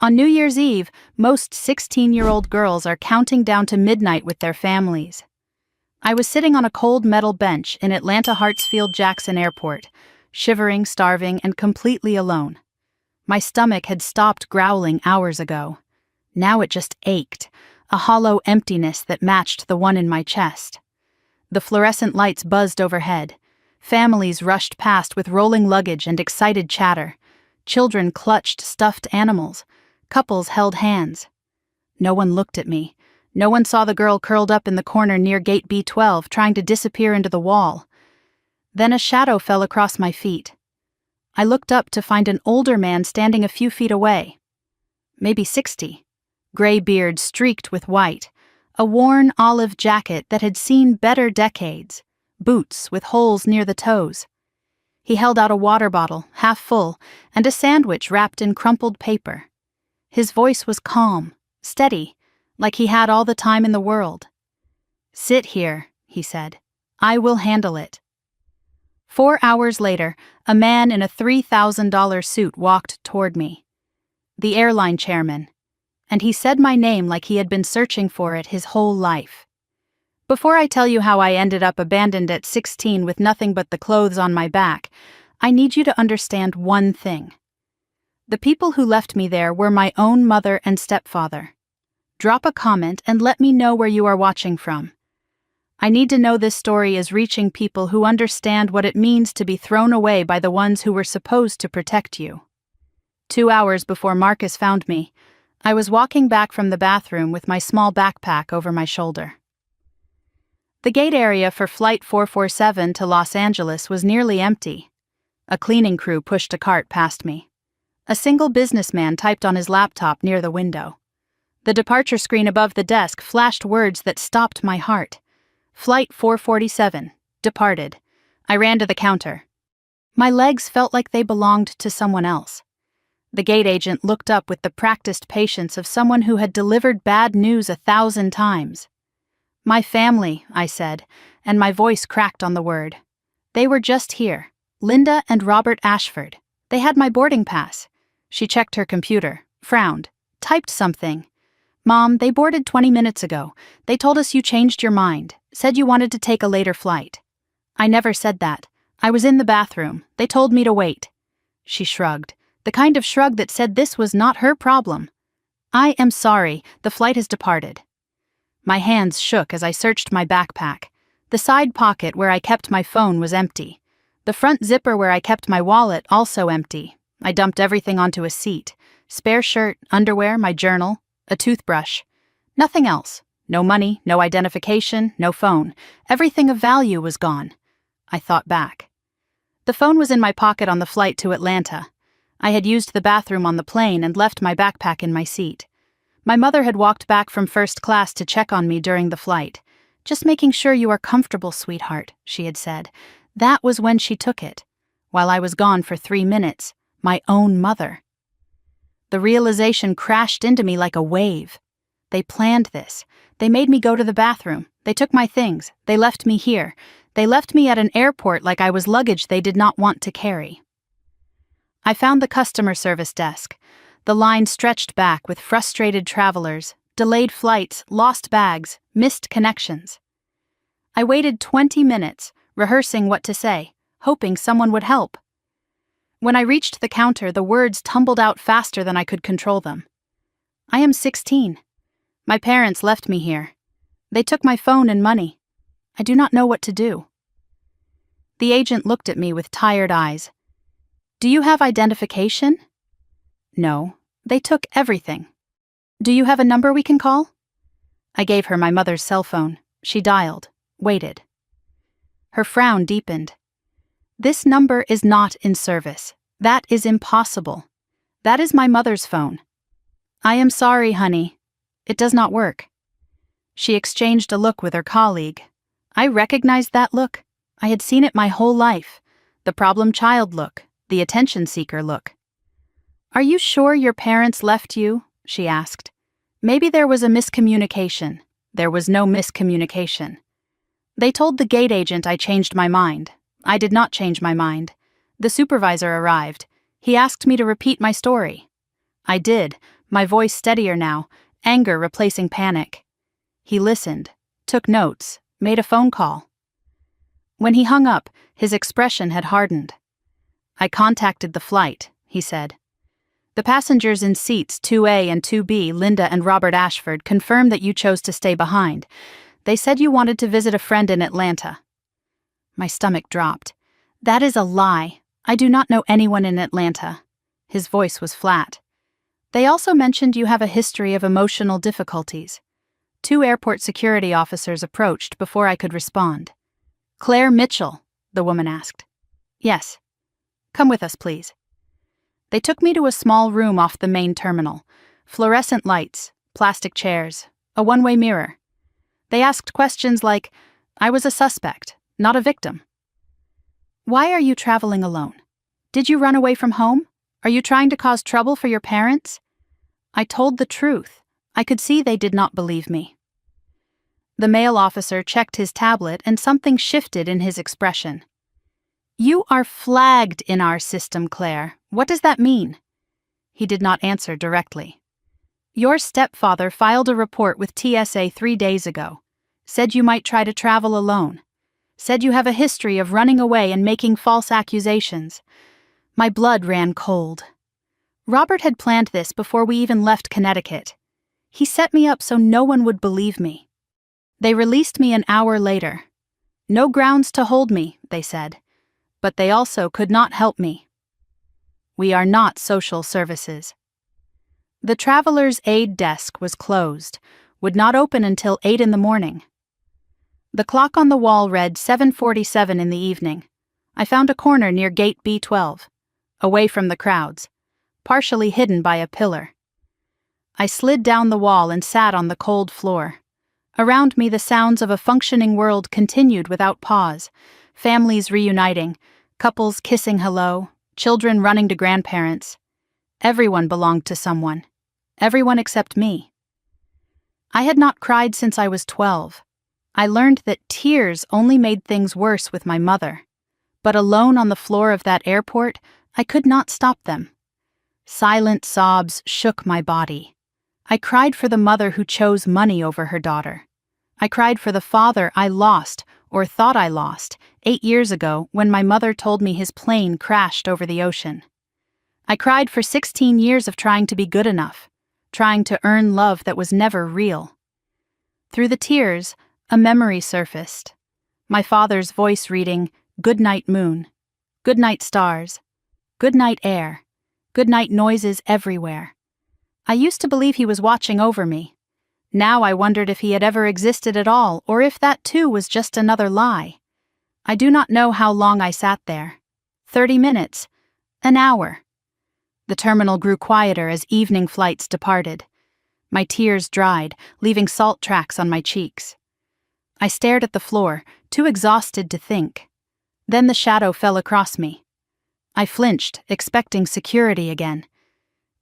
On New Year's Eve, most 16-year-old girls are counting down to midnight with their families. I was sitting on a cold metal bench in Atlanta Hartsfield-Jackson Airport, shivering, starving, and completely alone. My stomach had stopped growling hours ago. Now it just ached, a hollow emptiness that matched the one in my chest. The fluorescent lights buzzed overhead. Families rushed past with rolling luggage and excited chatter. Children clutched stuffed animals. Couples held hands. No one looked at me. No one saw the girl curled up in the corner near gate B12 trying to disappear into the wall. Then a shadow fell across my feet. I looked up to find an older man standing a few feet away. Maybe 60. Gray beard streaked with white. A worn olive jacket that had seen better decades. Boots with holes near the toes. He held out a water bottle, half full, and a sandwich wrapped in crumpled paper. His voice was calm, steady, like he had all the time in the world. "Sit here," he said. "I will handle it." 4 hours later, a man in a $3,000 suit walked toward me. The airline chairman. And he said my name like he had been searching for it his whole life. Before I tell you how I ended up abandoned at 16 with nothing but the clothes on my back, I need you to understand one thing. The people who left me there were my own mother and stepfather. Drop a comment and let me know where you are watching from. I need to know this story is reaching people who understand what it means to be thrown away by the ones who were supposed to protect you. 2 hours before Marcus found me, I was walking back from the bathroom with my small backpack over my shoulder. The gate area for Flight 447 to Los Angeles was nearly empty. A cleaning crew pushed a cart past me. A single businessman typed on his laptop near the window. The departure screen above the desk flashed words that stopped my heart. Flight 447, departed. I ran to the counter. My legs felt like they belonged to someone else. The gate agent looked up with the practiced patience of someone who had delivered bad news 1,000 times. "My family," I said, and my voice cracked on the word. "They were just here. Linda and Robert Ashford. They had my boarding pass." She checked her computer, frowned, typed something. "Mom, they boarded 20 minutes ago. They told us you changed your mind, said you wanted to take a later flight." "I never said that. I was in the bathroom. They told me to wait." She shrugged, the kind of shrug that said this was not her problem. "I am sorry, the flight has departed." My hands shook as I searched my backpack. The side pocket where I kept my phone was empty. The front zipper where I kept my wallet also empty. I dumped everything onto a seat. Spare shirt, underwear, my journal, a toothbrush. Nothing else. No money, no identification, no phone. Everything of value was gone. I thought back. The phone was in my pocket on the flight to Atlanta. I had used the bathroom on the plane and left my backpack in my seat. My mother had walked back from first class to check on me during the flight. "Just making sure you are comfortable, sweetheart," she had said. That was when she took it. While I was gone for 3 minutes, my own mother. The realization crashed into me like a wave. They planned this. They made me go to the bathroom. They took my things. They left me here. They left me at an airport like I was luggage they did not want to carry. I found the customer service desk. The line stretched back with frustrated travelers, delayed flights, lost bags, missed connections. I waited 20 minutes, rehearsing what to say, hoping someone would help. When I reached the counter, the words tumbled out faster than I could control them. "I am 16. My parents left me here. They took my phone and money. I do not know what to do." The agent looked at me with tired eyes. "Do you have identification?" "No. They took everything." "Do you have a number we can call?" I gave her my mother's cell phone. She dialed, waited. Her frown deepened. "This number is not in service. That is impossible. That is my mother's phone." "I am sorry, honey. It does not work." She exchanged a look with her colleague. I recognized that look. I had seen it my whole life. The problem child look, the attention seeker look. "Are you sure your parents left you?" she asked. Maybe there was a miscommunication. There was no miscommunication. They told the gate agent I changed my mind. I did not change my mind. The supervisor arrived. He asked me to repeat my story. I did. My voice steadier now, anger replacing panic. He listened, took notes, made a phone call. When he hung up, his expression had hardened. I contacted the flight, he said. The passengers in seats 2A and 2B, Linda and Robert Ashford, confirmed that you chose to stay behind. They said you wanted to visit a friend in Atlanta. My stomach dropped. That is a lie. I do not know anyone in Atlanta. His voice was flat. They also mentioned you have a history of emotional difficulties. 2 airport security officers approached before I could respond. Claire Mitchell, the woman asked. Yes. Come with us, please. They took me to a small room off the main terminal. Fluorescent lights, plastic chairs, a one-way mirror. They asked questions like, I was a suspect, not a victim. Why are you traveling alone? Did you run away from home? Are you trying to cause trouble for your parents? I told the truth. I could see they did not believe me. The male officer checked his tablet and something shifted in his expression. You are flagged in our system, Claire. What does that mean? He did not answer directly. Your stepfather filed a report with TSA 3 days ago. Said you might try to travel alone. Said you have a history of running away and making false accusations. My blood ran cold. Robert had planned this before we even left Connecticut. He set me up so no one would believe me. They released me an hour later. No grounds to hold me, they said. But they also could not help me. We are not social services. The traveler's aid desk was closed, would not open until 8 in the morning. The clock on the wall read 7:47 in the evening. I found a corner near gate B12, away from the crowds, partially hidden by a pillar. I slid down the wall and sat on the cold floor. Around me the sounds of a functioning world continued without pause, families reuniting, couples kissing hello, children running to grandparents. Everyone belonged to someone. Everyone except me. I had not cried since I was 12. I learned that tears only made things worse with my mother. But alone on the floor of that airport, I could not stop them. Silent sobs shook my body. I cried for the mother who chose money over her daughter. I cried for the father I lost, or thought I lost, 8 years ago when my mother told me his plane crashed over the ocean. I cried for 16 years of trying to be good enough, trying to earn love that was never real. Through the tears, a memory surfaced. My father's voice reading, "Good night, moon. Good night, stars. Good night, air. Good night, noises everywhere." I used to believe he was watching over me. Now I wondered if he had ever existed at all, or if that too was just another lie. I do not know how long I sat there. 30 minutes. An hour. The terminal grew quieter as evening flights departed. My tears dried, leaving salt tracks on my cheeks. I stared at the floor, too exhausted to think. Then the shadow fell across me. I flinched, expecting security again.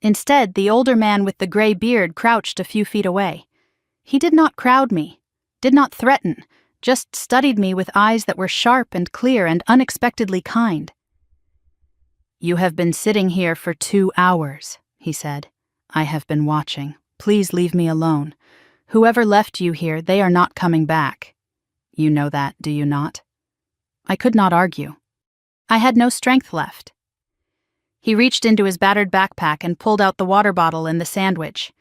Instead, the older man with the gray beard crouched a few feet away. He did not crowd me, did not threaten, just studied me with eyes that were sharp and clear and unexpectedly kind. "You have been sitting here for 2 hours, he said. "I have been watching. Please leave me alone. Whoever left you here, they are not coming back. You know that, do you not?" I could not argue. I had no strength left. He reached into his battered backpack and pulled out the water bottle and the sandwich.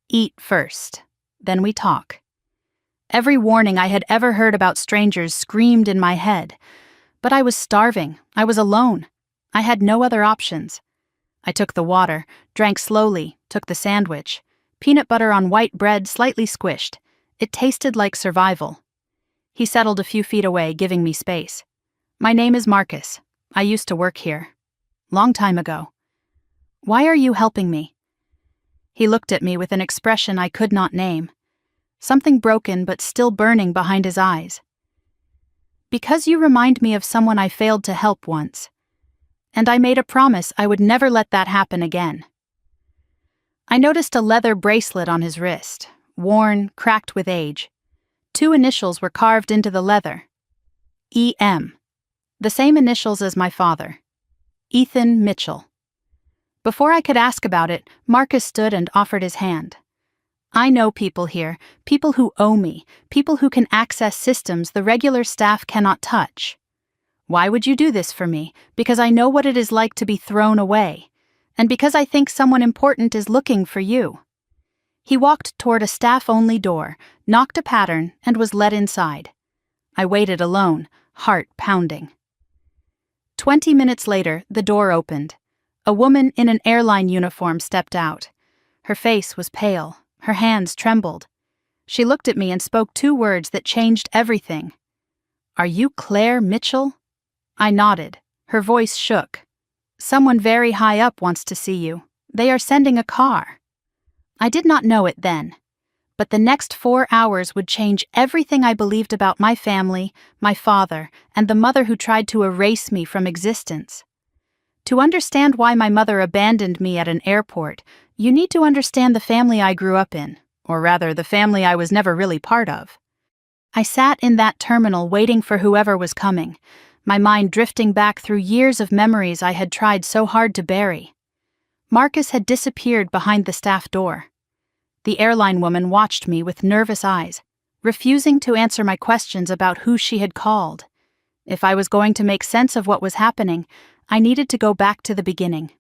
"Eat first, then we talk." Every warning I had ever heard about strangers screamed in my head. But I was starving. I was alone. I had no other options. I took the water, drank slowly, took the sandwich. Peanut butter on white bread slightly squished. It tasted like survival. He settled a few feet away, giving me space. "My name is Marcus. I used to work here. Long time ago. Why are you helping me?" He looked at me with an expression I could not name. Something broken but still burning behind his eyes. "Because you remind me of someone I failed to help once. And I made a promise I would never let that happen again." I noticed a leather bracelet on his wrist, worn, cracked with age. 2 initials were carved into the leather. E.M. The same initials as my father. Ethan Mitchell. Before I could ask about it, Marcus stood and offered his hand. I know people here, people who owe me, people who can access systems the regular staff cannot touch. Why would you do this for me? Because I know what it is like to be thrown away. And because I think someone important is looking for you. He walked toward a staff-only door, knocked a pattern, and was led inside. I waited alone, heart pounding. 20 minutes later, the door opened. A woman in an airline uniform stepped out. Her face was pale, her hands trembled. She looked at me and spoke 2 words that changed everything. "Are you Claire Mitchell?" I nodded. Her voice shook. "Someone very high up wants to see you. They are sending a car." I did not know it then. But the next 4 hours would change everything I believed about my family, my father, and the mother who tried to erase me from existence. To understand why my mother abandoned me at an airport, you need to understand the family I grew up in, or rather, the family I was never really part of. I sat in that terminal waiting for whoever was coming, my mind drifting back through years of memories I had tried so hard to bury. Marcus had disappeared behind the staff door. The airline woman watched me with nervous eyes, refusing to answer my questions about who she had called. If I was going to make sense of what was happening, I needed to go back to the beginning.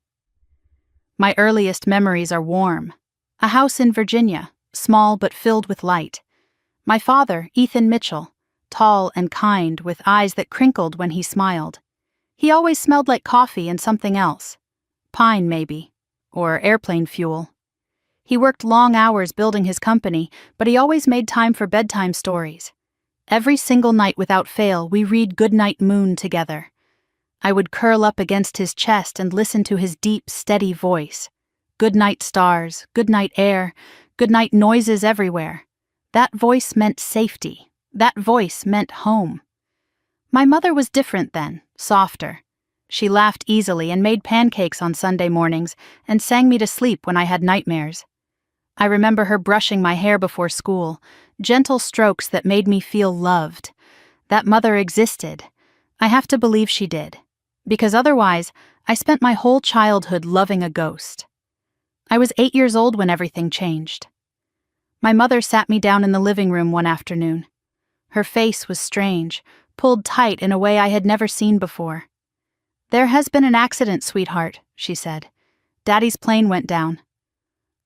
My earliest memories are warm. A house in Virginia, small but filled with light. My father, Ethan Mitchell, tall and kind with eyes that crinkled when he smiled. He always smelled like coffee and something else. Pine, maybe, or airplane fuel. He worked long hours building his company, but he always made time for bedtime stories. Every single night without fail, we read Goodnight Moon together. I would curl up against his chest and listen to his deep, steady voice. Goodnight stars, goodnight air, goodnight noises everywhere. That voice meant safety. That voice meant home. My mother was different then, softer. She laughed easily and made pancakes on Sunday mornings and sang me to sleep when I had nightmares. I remember her brushing my hair before school, gentle strokes that made me feel loved. That mother existed. I have to believe she did. Because otherwise, I spent my whole childhood loving a ghost. I was 8 years old when everything changed. My mother sat me down in the living room one afternoon. Her face was strange, pulled tight in a way I had never seen before. "There has been an accident, sweetheart," she said. "Daddy's plane went down."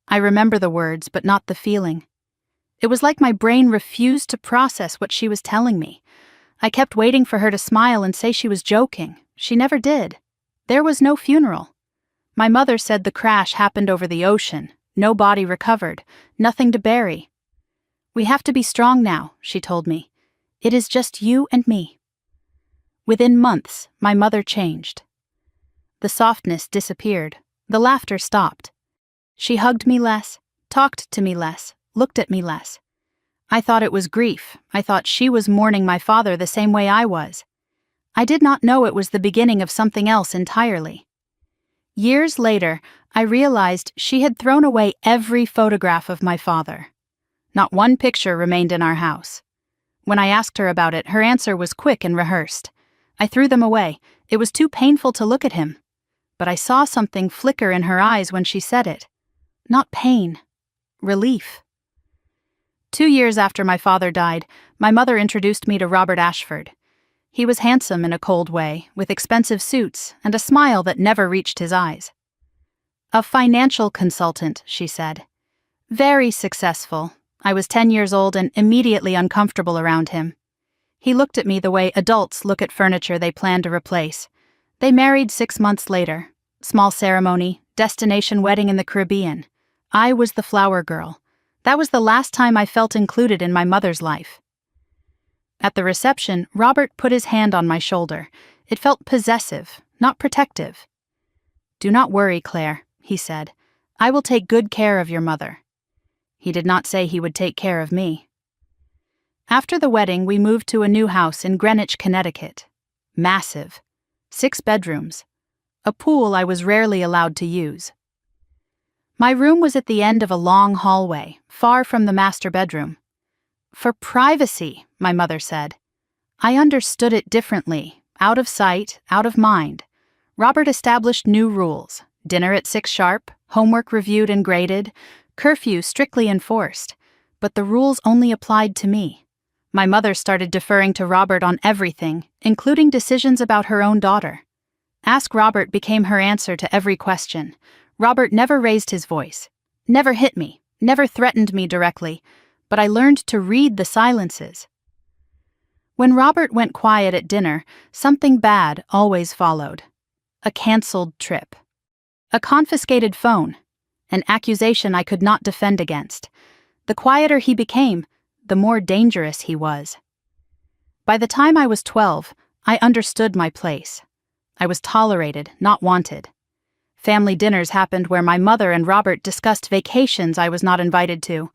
I remember the words, but not the feeling. It was like my brain refused to process what she was telling me. I kept waiting for her to smile and say she was joking. She never did. There was no funeral. My mother said the crash happened over the ocean, no body recovered, nothing to bury. "We have to be strong now," she told me. "It is just you and me." Within months, my mother changed. The softness disappeared. The laughter stopped. She hugged me less, talked to me less, looked at me less. I thought it was grief. I thought she was mourning my father the same way I was. I did not know it was the beginning of something else entirely. Years later, I realized she had thrown away every photograph of my father. Not one picture remained in our house. When I asked her about it, her answer was quick and rehearsed. I threw them away. It was too painful to look at him. But I saw something flicker in her eyes when she said it. Not pain. Relief. 2 years after my father died, my mother introduced me to Robert Ashford. He was handsome in a cold way, with expensive suits and a smile that never reached his eyes. "A financial consultant," she said. "Very successful." I was 10 years old and immediately uncomfortable around him. He looked at me the way adults look at furniture they plan to replace. They married 6 months later. Small ceremony, destination wedding in the Caribbean. I was the flower girl. That was the last time I felt included in my mother's life. At the reception, Robert put his hand on my shoulder. It felt possessive, not protective. "Do not worry, Claire," he said. "I will take good care of your mother." He did not say he would take care of me. After the wedding, we moved to a new house in Greenwich, Connecticut. Massive. 6 bedrooms. A pool I was rarely allowed to use. My room was at the end of a long hallway, far from the master bedroom. "For privacy," my mother said. I understood it differently, out of sight, out of mind. Robert established new rules. Dinner at 6 sharp, homework reviewed and graded, curfew strictly enforced. But the rules only applied to me. My mother started deferring to Robert on everything, including decisions about her own daughter. Ask Robert became her answer to every question. Robert never raised his voice, never hit me, never threatened me directly, but I learned to read the silences. When Robert went quiet at dinner, something bad always followed. A canceled trip. A confiscated phone. An accusation I could not defend against. The quieter he became, the more dangerous he was. By the time I was 12, I understood my place. I was tolerated, not wanted. Family dinners happened where my mother and Robert discussed vacations I was not invited to,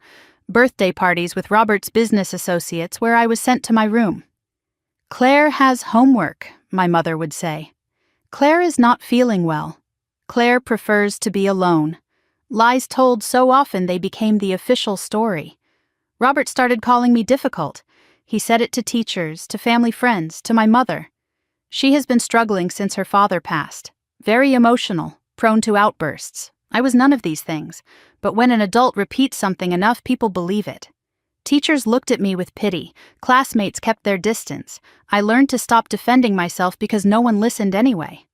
birthday parties with Robert's business associates where I was sent to my room. Claire has homework, my mother would say. Claire is not feeling well. Claire prefers to be alone. Lies told so often they became the official story. Robert started calling me difficult. He said it to teachers, to family friends, to my mother. She has been struggling since her father passed. Very emotional, prone to outbursts. I was none of these things, but when an adult repeats something enough, people believe it. Teachers looked at me with pity. Classmates kept their distance. I learned to stop defending myself because no one listened anyway.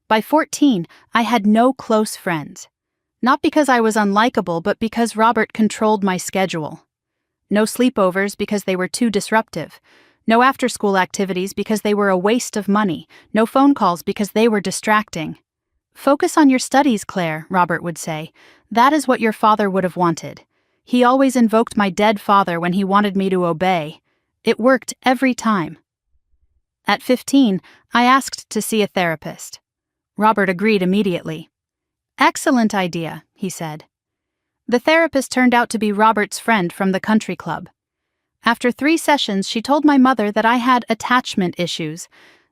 By 14, I had no close friends. Not because I was unlikable, but because Robert controlled my schedule. No sleepovers because they were too disruptive. No after-school activities because they were a waste of money. No phone calls because they were distracting. Focus on your studies, Claire, Robert would say. That is what your father would have wanted. He always invoked my dead father when he wanted me to obey. It worked every time. At 15, I asked to see a therapist. Robert agreed immediately. Excellent idea, he said. The therapist turned out to be Robert's friend from the country club. After 3 sessions, she told my mother that I had attachment issues,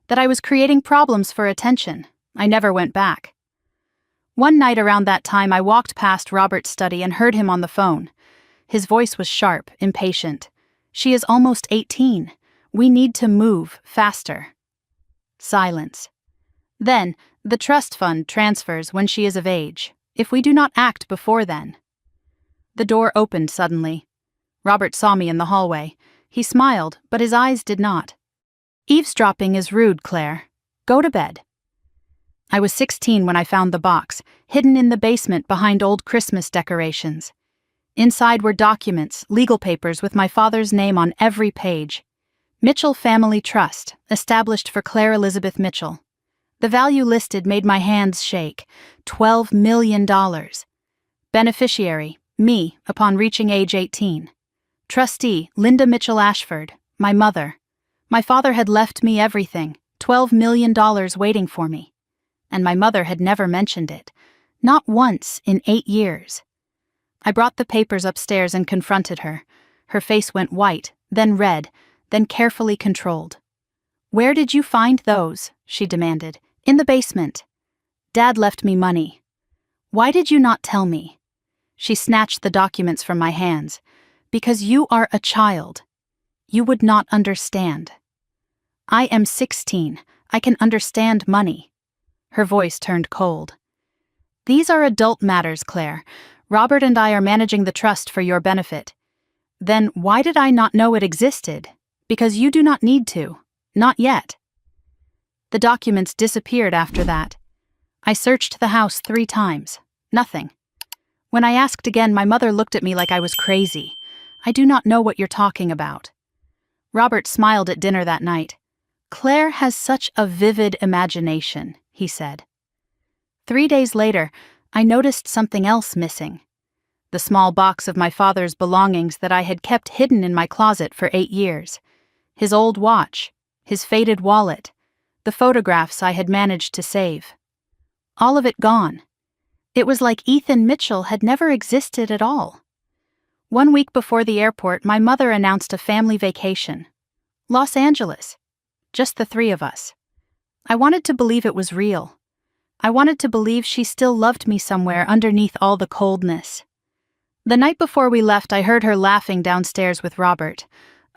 that I was creating problems for attention. I never went back. One night around that time, I walked past Robert's study and heard him on the phone. His voice was sharp, impatient. She is almost 18. We need to move faster. Silence. Then, the trust fund transfers when she is of age, if we do not act before then. The door opened suddenly. Robert saw me in the hallway. He smiled, but his eyes did not. Eavesdropping is rude, Claire. Go to bed. I was 16 when I found the box, hidden in the basement behind old Christmas decorations. Inside were documents, legal papers with my father's name on every page. Mitchell Family Trust, established for Claire Elizabeth Mitchell. The value listed made my hands shake. $12 million. Beneficiary, me, upon reaching age 18. Trustee, Linda Mitchell Ashford, my mother. My father had left me everything, $12 million waiting for me. And my mother had never mentioned it. Not once in 8 years. I brought the papers upstairs and confronted her. Her face went white, then red, then carefully controlled. Where did you find those? She demanded. In the basement. Dad left me money. Why did you not tell me? She snatched the documents from my hands. Because you are a child. You would not understand. I am 16. I can understand money. Her voice turned cold. These are adult matters, Claire. Robert and I are managing the trust for your benefit. Then why did I not know it existed? Because you do not need to. Not yet. The documents disappeared after that. I searched the house 3 times. Nothing. When I asked again, my mother looked at me like I was crazy. I do not know what you're talking about. Robert smiled at dinner that night. Claire has such a vivid imagination, he said. 3 days later, I noticed something else missing. The small box of my father's belongings that I had kept hidden in my closet for 8 years. His old watch, his faded wallet, the photographs I had managed to save. All of it gone. It was like Ethan Mitchell had never existed at all. 1 week before the airport, my mother announced a family vacation. Los Angeles. Just the 3 of us. I wanted to believe it was real. I wanted to believe she still loved me somewhere underneath all the coldness. The night before we left, I heard her laughing downstairs with Robert.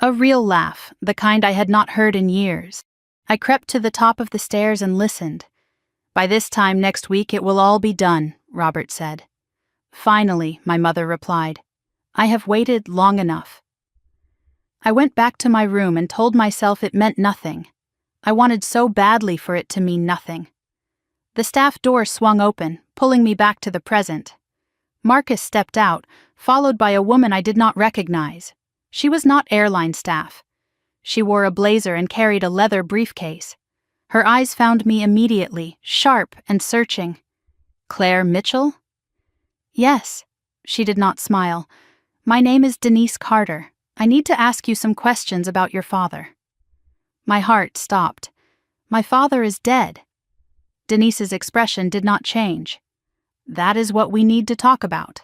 A real laugh, the kind I had not heard in years. I crept to the top of the stairs and listened. By this time next week it will all be done, Robert said. Finally, my mother replied. I have waited long enough. I went back to my room and told myself it meant nothing. I wanted so badly for it to mean nothing. The staff door swung open, pulling me back to the present. Marcus stepped out, followed by a woman I did not recognize. She was not airline staff. She wore a blazer and carried a leather briefcase. Her eyes found me immediately, sharp and searching. Claire Mitchell? Yes. She did not smile. My name is Denise Carter. I need to ask you some questions about your father. My heart stopped. My father is dead. Denise's expression did not change. That is what we need to talk about.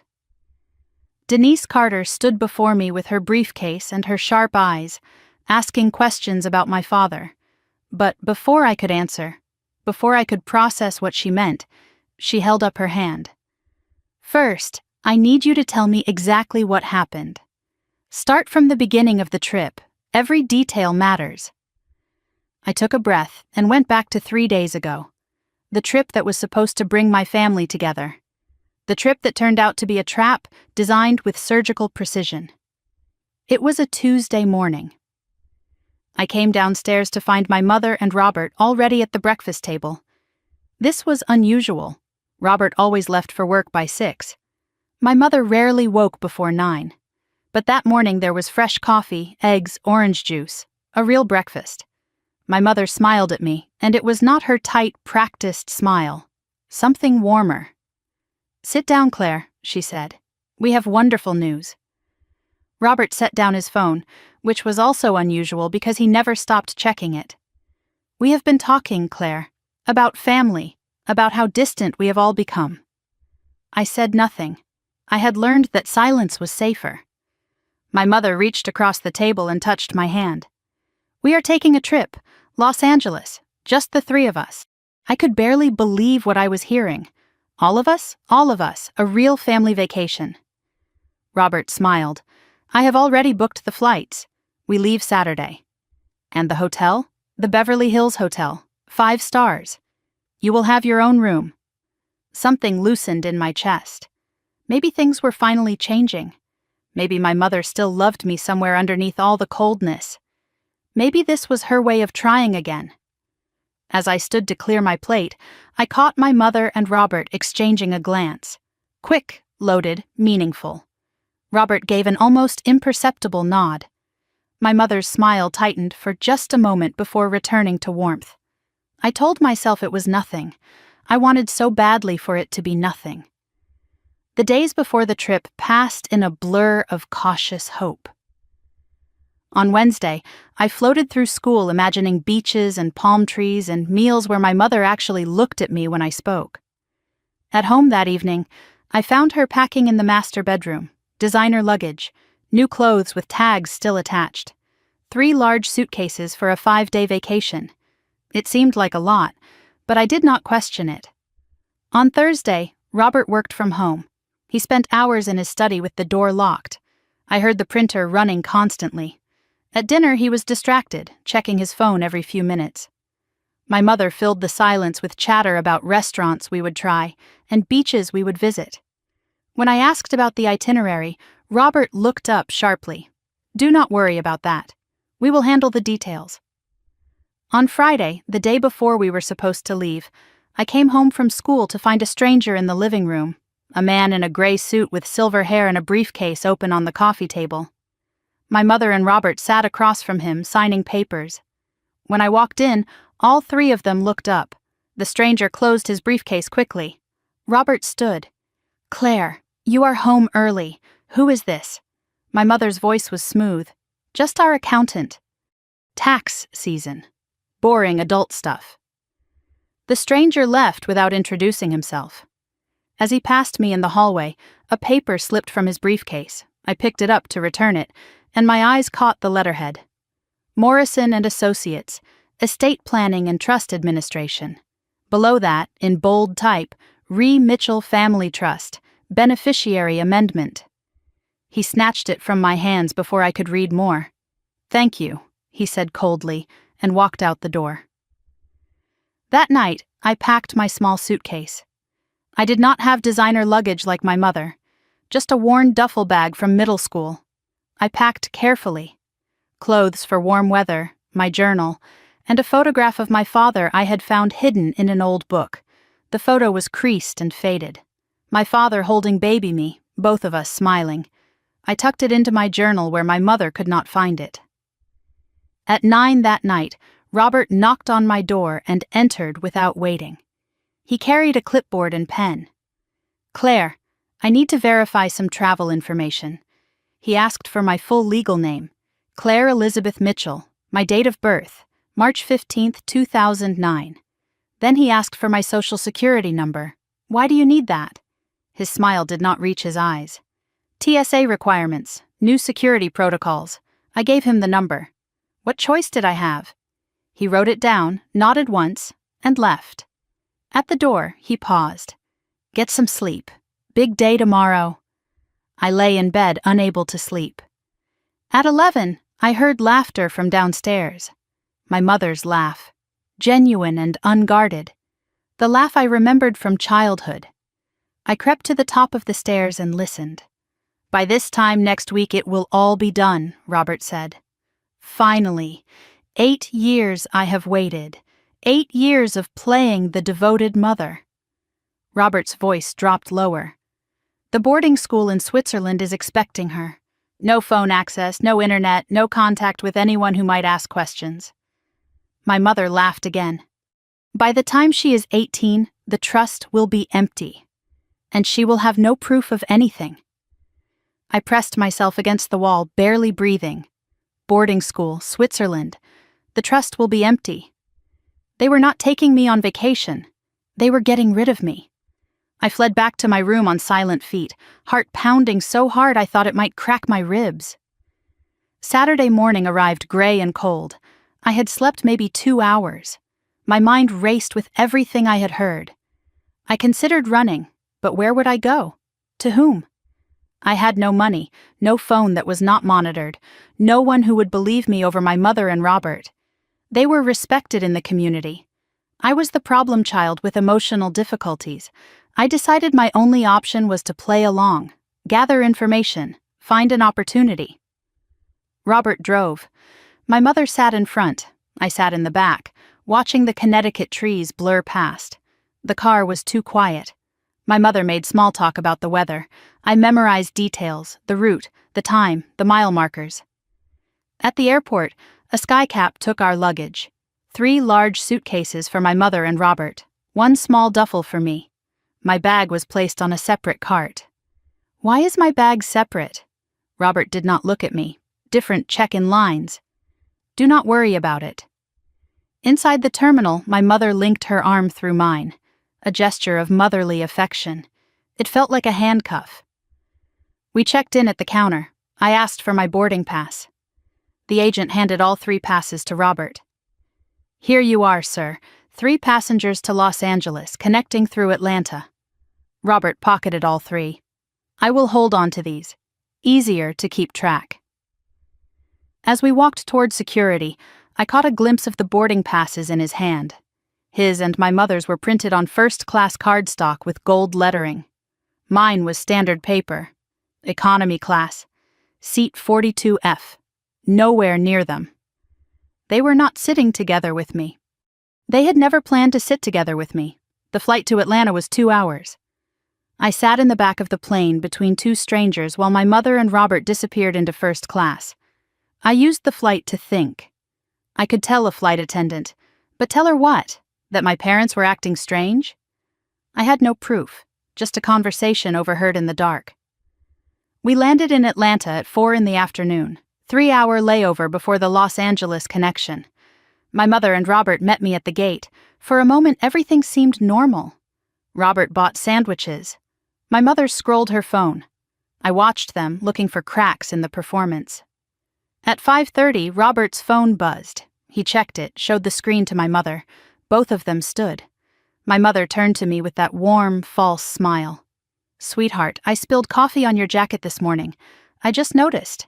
Denise Carter stood before me with her briefcase and her sharp eyes, asking questions about my father. But before I could answer, before I could process what she meant, she held up her hand. First, I need you to tell me exactly what happened. Start from the beginning of the trip. Every detail matters. I took a breath and went back to 3 days ago. The trip that was supposed to bring my family together. The trip that turned out to be a trap designed with surgical precision. It was a Tuesday morning. I came downstairs to find my mother and Robert already at the breakfast table. This was unusual. Robert always left for work by 6. My mother rarely woke before 9. But that morning there was fresh coffee, eggs, orange juice, a real breakfast. My mother smiled at me, and it was not her tight, practiced smile. Something warmer. Sit down, Claire, she said. We have wonderful news. Robert set down his phone, which was also unusual because he never stopped checking it. We have been talking, Claire, about family, about how distant we have all become. I said nothing. I had learned that silence was safer. My mother reached across the table and touched my hand. We are taking a trip, Los Angeles, just the 3 of us. I could barely believe what I was hearing. All of us, a real family vacation. Robert smiled. I have already booked the flights. We leave Saturday. And the hotel? The Beverly Hills Hotel. 5 stars. You will have your own room. Something loosened in my chest. Maybe things were finally changing. Maybe my mother still loved me somewhere underneath all the coldness. Maybe this was her way of trying again. As I stood to clear my plate, I caught my mother and Robert exchanging a glance. Quick, loaded, meaningful. Robert gave an almost imperceptible nod. My mother's smile tightened for just a moment before returning to warmth. I told myself it was nothing. I wanted so badly for it to be nothing. The days before the trip passed in a blur of cautious hope. On Wednesday, I floated through school imagining beaches and palm trees and meals where my mother actually looked at me when I spoke. At home that evening, I found her packing in the master bedroom, designer luggage, new clothes with tags still attached, 3 large suitcases for a 5-day vacation. It seemed like a lot, but I did not question it. On Thursday, Robert worked from home. He spent hours in his study with the door locked. I heard the printer running constantly. At dinner, he was distracted, checking his phone every few minutes. My mother filled the silence with chatter about restaurants we would try and beaches we would visit. When I asked about the itinerary, Robert looked up sharply. Do not worry about that. We will handle the details. On Friday, the day before we were supposed to leave, I came home from school to find a stranger in the living room, a man in a gray suit with silver hair and a briefcase open on the coffee table. My mother and Robert sat across from him, signing papers. When I walked in, all 3 of them looked up. The stranger closed his briefcase quickly. Robert stood. Claire, you are home early. Who is this? My mother's voice was smooth. Just our accountant. Tax season. Boring adult stuff. The stranger left without introducing himself. As he passed me in the hallway, a paper slipped from his briefcase. I picked it up to return it, and my eyes caught the letterhead. Morrison and Associates, Estate Planning and Trust Administration. Below that, in bold type, Ree Mitchell Family Trust, Beneficiary Amendment. He snatched it from my hands before I could read more. Thank you, he said coldly, and walked out the door. That night, I packed my small suitcase. I did not have designer luggage like my mother, just a worn duffel bag from middle school. I packed carefully. Clothes for warm weather, my journal, and a photograph of my father I had found hidden in an old book. The photo was creased and faded. My father holding baby me, both of us smiling. I tucked it into my journal where my mother could not find it. At 9 that night, Robert knocked on my door and entered without waiting. He carried a clipboard and pen. "Claire, I need to verify some travel information." He asked for my full legal name, Claire Elizabeth Mitchell, my date of birth, March 15, 2009. Then he asked for my social security number. "Why do you need that?" His smile did not reach his eyes. "TSA requirements, new security protocols." I gave him the number. What choice did I have? He wrote it down, nodded once, and left. At the door, he paused. "Get some sleep. Big day tomorrow." I lay in bed, unable to sleep. At 11, I heard laughter from downstairs. My mother's laugh. Genuine and unguarded. The laugh I remembered from childhood. I crept to the top of the stairs and listened. "By this time next week it will all be done," Robert said. Finally, 8 years I have waited. 8 years of playing the devoted mother. Robert's voice dropped lower. "The boarding school in Switzerland is expecting her. No phone access, no internet, no contact with anyone who might ask questions." My mother laughed again. "By the time she is 18, the trust will be empty, and she will have no proof of anything." I pressed myself against the wall, barely breathing. Boarding school, Switzerland. The trust will be empty. They were not taking me on vacation. They were getting rid of me. I fled back to my room on silent feet, heart pounding so hard I thought it might crack my ribs. Saturday morning arrived gray and cold. I had slept maybe 2 hours. My mind raced with everything I had heard. I considered running, but where would I go? To whom? I had no money, no phone that was not monitored, no one who would believe me over my mother and Robert. They were respected in the community. I was the problem child with emotional difficulties. I decided my only option was to play along, gather information, find an opportunity. Robert drove. My mother sat in front. I sat in the back, watching the Connecticut trees blur past. The car was too quiet. My mother made small talk about the weather. I memorized details, the route, the time, the mile markers. At the airport, a skycap took our luggage. 3 large suitcases for my mother and Robert, 1 small duffel for me. My bag was placed on a separate cart. "Why is my bag separate?" Robert did not look at me. Different check-in lines. "Do not worry about it." Inside the terminal, my mother linked her arm through mine, a gesture of motherly affection. It felt like a handcuff. We checked in at the counter. I asked for my boarding pass. The agent handed all 3 passes to Robert. "Here you are, sir. 3 passengers to Los Angeles, connecting through Atlanta." Robert pocketed all 3. "I will hold on to these. Easier to keep track." As we walked toward security, I caught a glimpse of the boarding passes in his hand. His and my mother's were printed on first-class cardstock with gold lettering. Mine was standard paper. Economy class. Seat 42F. Nowhere near them. They were not sitting together with me. They had never planned to sit together with me. The flight to Atlanta was 2 hours. I sat in the back of the plane between 2 strangers while my mother and Robert disappeared into first class. I used the flight to think. I could tell a flight attendant, but tell her what? That my parents were acting strange? I had no proof, just a conversation overheard in the dark. We landed in Atlanta at 4 in the afternoon, 3-hour layover before the Los Angeles connection. My mother and Robert met me at the gate. For a moment, everything seemed normal. Robert bought sandwiches. My mother scrolled her phone. I watched them, looking for cracks in the performance. At 5:30, Robert's phone buzzed. He checked it, showed the screen to my mother. Both of them stood. My mother turned to me with that warm, false smile. "Sweetheart, I spilled coffee on your jacket this morning. I just noticed."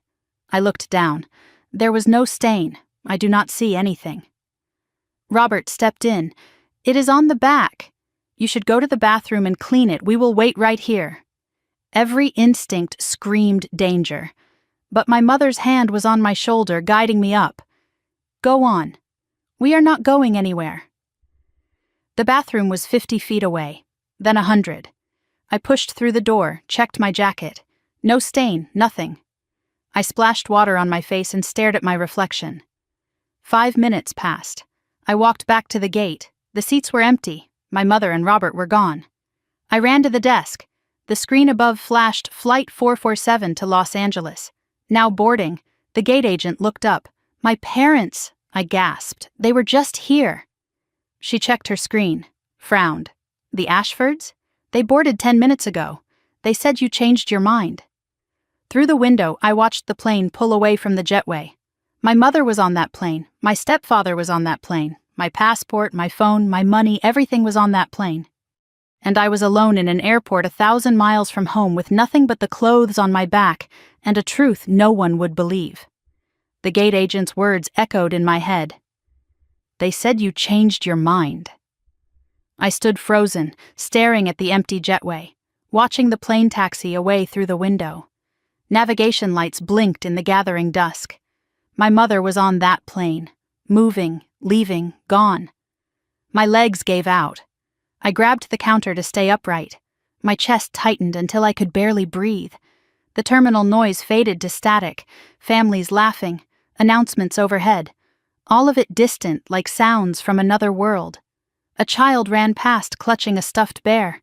I looked down. There was no stain. I do not see anything. Robert stepped in. It is on the back. You should go to the bathroom and clean it. We will wait right here. Every instinct screamed danger, but my mother's hand was on my shoulder, guiding me up. Go on. We are not going anywhere. The bathroom was 50 feet away, then 100. I pushed through the door, checked my jacket. No stain, nothing. I splashed water on my face and stared at my reflection. 5 minutes passed. I walked back to the gate. The seats were empty. My mother and Robert were gone. I ran to the desk. The screen above flashed Flight 447 to Los Angeles. Now boarding. The gate agent looked up. My parents, I gasped. They were just here. She checked her screen, frowned. The Ashfords? They boarded 10 minutes ago. They said you changed your mind. Through the window, I watched the plane pull away from the jetway. My mother was on that plane. My stepfather was on that plane. My passport, my phone, my money, everything was on that plane. And I was alone in an airport 1,000 miles from home with nothing but the clothes on my back and a truth no one would believe. The gate agent's words echoed in my head. They said you changed your mind. I stood frozen, staring at the empty jetway, watching the plane taxi away through the window. Navigation lights blinked in the gathering dusk. My mother was on that plane, moving, leaving, gone. My legs gave out. I grabbed the counter to stay upright. My chest tightened until I could barely breathe. The terminal noise faded to static, families laughing, announcements overhead, all of it distant like sounds from another world. A child ran past clutching a stuffed bear.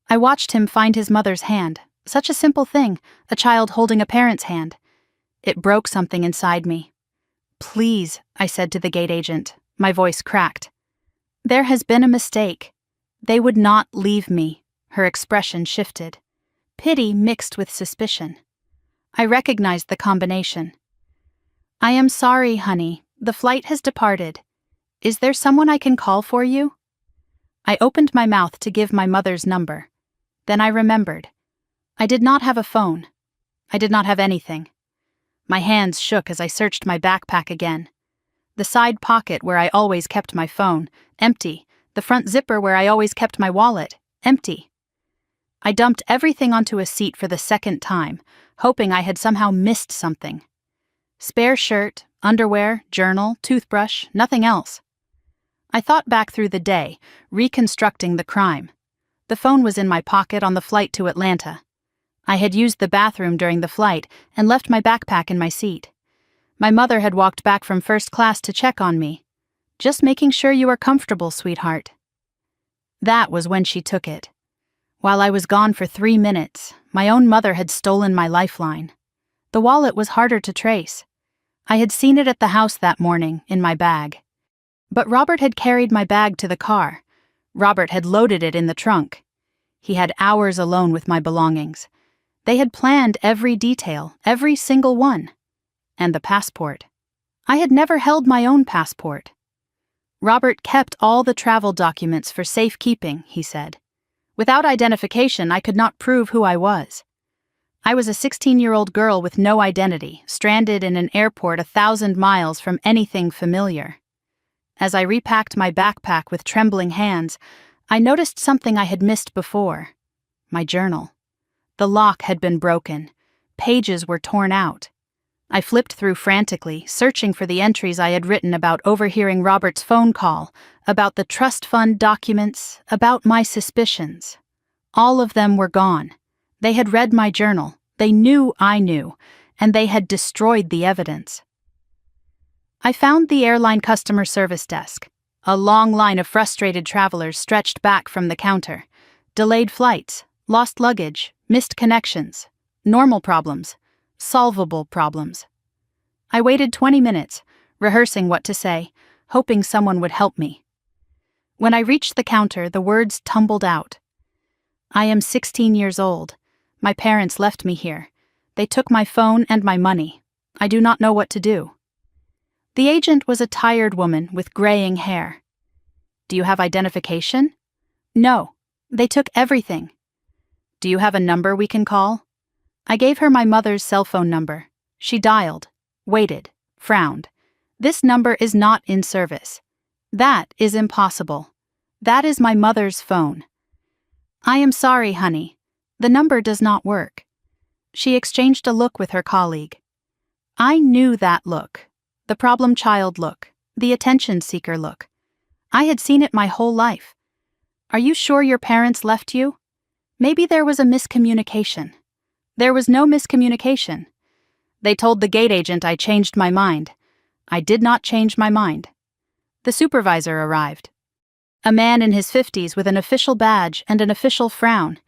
I watched him find his mother's hand. Such a simple thing, a child holding a parent's hand. It broke something inside me. Please, I said to the gate agent. My voice cracked. There has been a mistake. They would not leave me. Her expression shifted. Pity mixed with suspicion. I recognized the combination. I am sorry, honey. The flight has departed. Is there someone I can call for you? I opened my mouth to give my mother's number. Then I remembered. I did not have a phone. I did not have anything. My hands shook as I searched my backpack again. The side pocket where I always kept my phone, empty. The front zipper where I always kept my wallet, empty. I dumped everything onto a seat for the second time, hoping I had somehow missed something. Spare shirt, underwear, journal, toothbrush, nothing else. I thought back through the day, reconstructing the crime. The phone was in my pocket on the flight to Atlanta. I had used the bathroom during the flight and left my backpack in my seat. My mother had walked back from first class to check on me. Just making sure you are comfortable, sweetheart. That was when she took it. While I was gone for 3 minutes, my own mother had stolen my lifeline. The wallet was harder to trace. I had seen it at the house that morning, in my bag. But Robert had carried my bag to the car. Robert had loaded it in the trunk. He had hours alone with my belongings. They had planned every detail, every single one. And the passport. I had never held my own passport. Robert kept all the travel documents for safekeeping, he said. Without identification, I could not prove who I was. I was a 16-year-old girl with no identity, stranded in an airport 1,000 miles from anything familiar. As I repacked my backpack with trembling hands, I noticed something I had missed before. My journal. The lock had been broken. Pages were torn out. I flipped through frantically, searching for the entries I had written about overhearing Robert's phone call, about the trust fund documents, about my suspicions. All of them were gone. They had read my journal, they knew I knew, and they had destroyed the evidence. I found the airline customer service desk. A long line of frustrated travelers stretched back from the counter. Delayed flights, lost luggage, missed connections, normal problems, solvable problems. I waited 20 minutes, rehearsing what to say, hoping someone would help me. When I reached the counter, the words tumbled out. I am 16 years old. My parents left me here. They took my phone and my money. I do not know what to do. The agent was a tired woman with graying hair. Do you have identification? No. They took everything. Do you have a number we can call? I gave her my mother's cell phone number. She dialed, waited, frowned. This number is not in service. That is impossible. That is my mother's phone. I am sorry, honey. The number does not work. She exchanged a look with her colleague. I knew that look. The problem child look. The attention seeker look. I had seen it my whole life. Are you sure your parents left you? Maybe there was a miscommunication. There was no miscommunication. They told the gate agent I changed my mind. I did not change my mind. The supervisor arrived. A man in his 50s with an official badge and an official frown.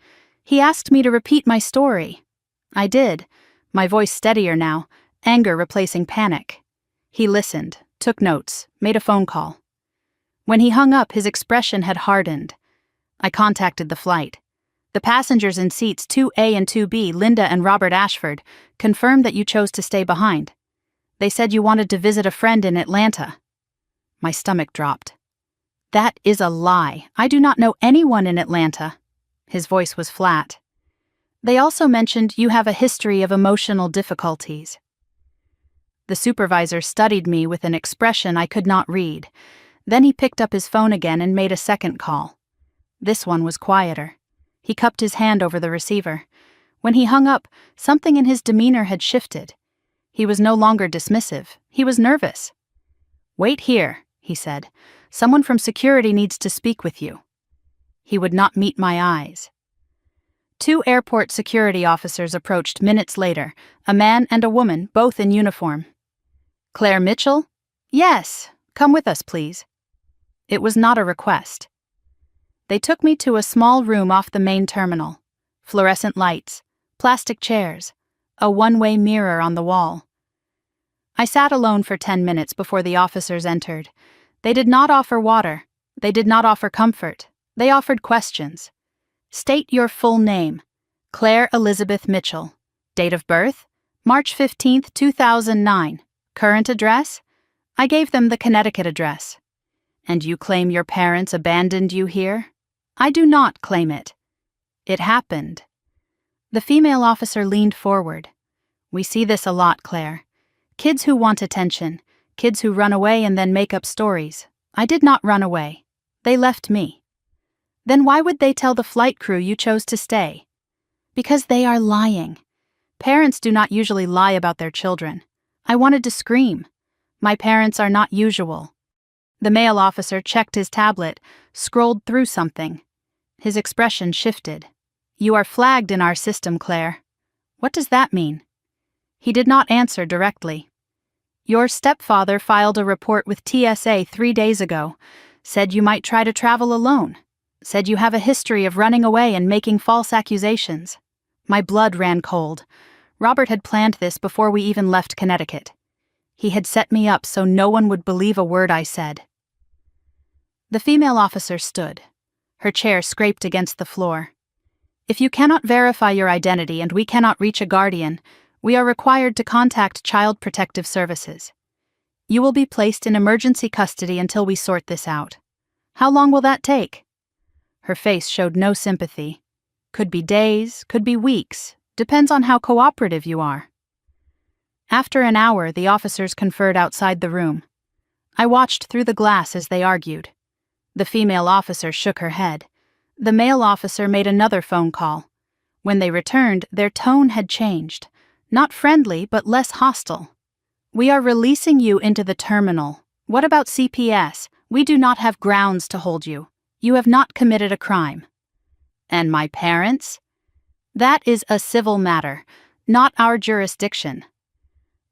He asked me to repeat my story. I did, my voice steadier now, anger replacing panic. He listened, took notes, made a phone call. When he hung up, his expression had hardened. I contacted the flight. The passengers in seats 2A and 2B, Linda and Robert Ashford, confirmed that you chose to stay behind. They said you wanted to visit a friend in Atlanta. My stomach dropped. That is a lie. I do not know anyone in Atlanta. His voice was flat. They also mentioned you have a history of emotional difficulties. The supervisor studied me with an expression I could not read. Then he picked up his phone again and made a second call. This one was quieter. He cupped his hand over the receiver. When he hung up, something in his demeanor had shifted. He was no longer dismissive. He was nervous. Wait here, he said. Someone from security needs to speak with you. He would not meet my eyes. 2 airport security officers approached minutes later, a man and a woman, both in uniform. Claire Mitchell? Yes, come with us, please. It was not a request. They took me to a small room off the main terminal. Fluorescent lights, plastic chairs, a one-way mirror on the wall. I sat alone for 10 minutes before the officers entered. They did not offer water. They did not offer comfort. They offered questions. State your full name. Claire Elizabeth Mitchell. Date of birth? March 15, 2009. Current address? I gave them the Connecticut address. And you claim your parents abandoned you here? I do not claim it. It happened. The female officer leaned forward. We see this a lot, Claire. Kids who want attention. Kids who run away and then make up stories. I did not run away. They left me. Then why would they tell the flight crew you chose to stay? Because they are lying. Parents do not usually lie about their children. I wanted to scream. My parents are not usual. The male officer checked his tablet, scrolled through something. His expression shifted. You are flagged in our system, Claire. What does that mean? He did not answer directly. Your stepfather filed a report with TSA 3 days ago. Said you might try to travel alone. Said you have a history of running away and making false accusations. My blood ran cold. Robert had planned this before we even left Connecticut. He had set me up so no one would believe a word I said. The female officer stood. Her chair scraped against the floor. If you cannot verify your identity and we cannot reach a guardian, we are required to contact Child Protective Services. You will be placed in emergency custody until we sort this out. How long will that take? Her face showed no sympathy. Could be days, could be weeks, depends on how cooperative you are. After an hour, the officers conferred outside the room. I watched through the glass as they argued. The female officer shook her head. The male officer made another phone call. When they returned, their tone had changed. Not friendly, but less hostile. We are releasing you into the terminal. What about CPS? We do not have grounds to hold you. You have not committed a crime. And my parents? That is a civil matter, not our jurisdiction.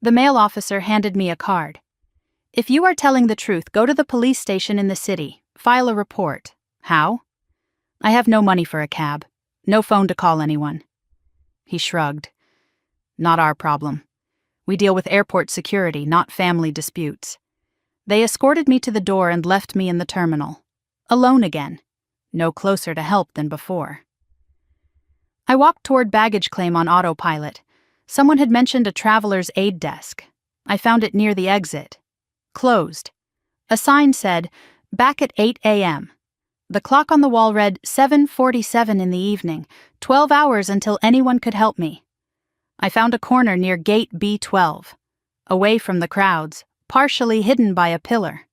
The male officer handed me a card. If you are telling the truth, go to the police station in the city. File a report. How? I have no money for a cab. No phone to call anyone. He shrugged. Not our problem. We deal with airport security, not family disputes. They escorted me to the door and left me in the terminal. Alone again. No closer to help than before. I walked toward baggage claim on autopilot. Someone had mentioned a traveler's aid desk. I found it near the exit. Closed. A sign said, back at 8 a.m. The clock on the wall read 7:47 in the evening, 12 hours until anyone could help me. I found a corner near gate B12, away from the crowds, partially hidden by a pillar.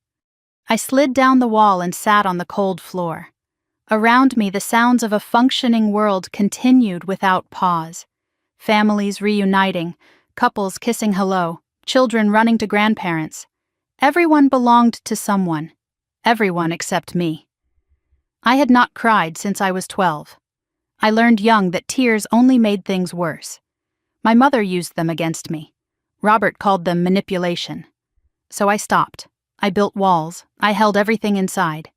I slid down the wall and sat on the cold floor. Around me, the sounds of a functioning world continued without pause. Families reuniting, couples kissing hello, children running to grandparents. Everyone belonged to someone. Everyone except me. I had not cried since I was 12. I learned young that tears only made things worse. My mother used them against me. Robert called them manipulation. So I stopped. I built walls. I held everything inside.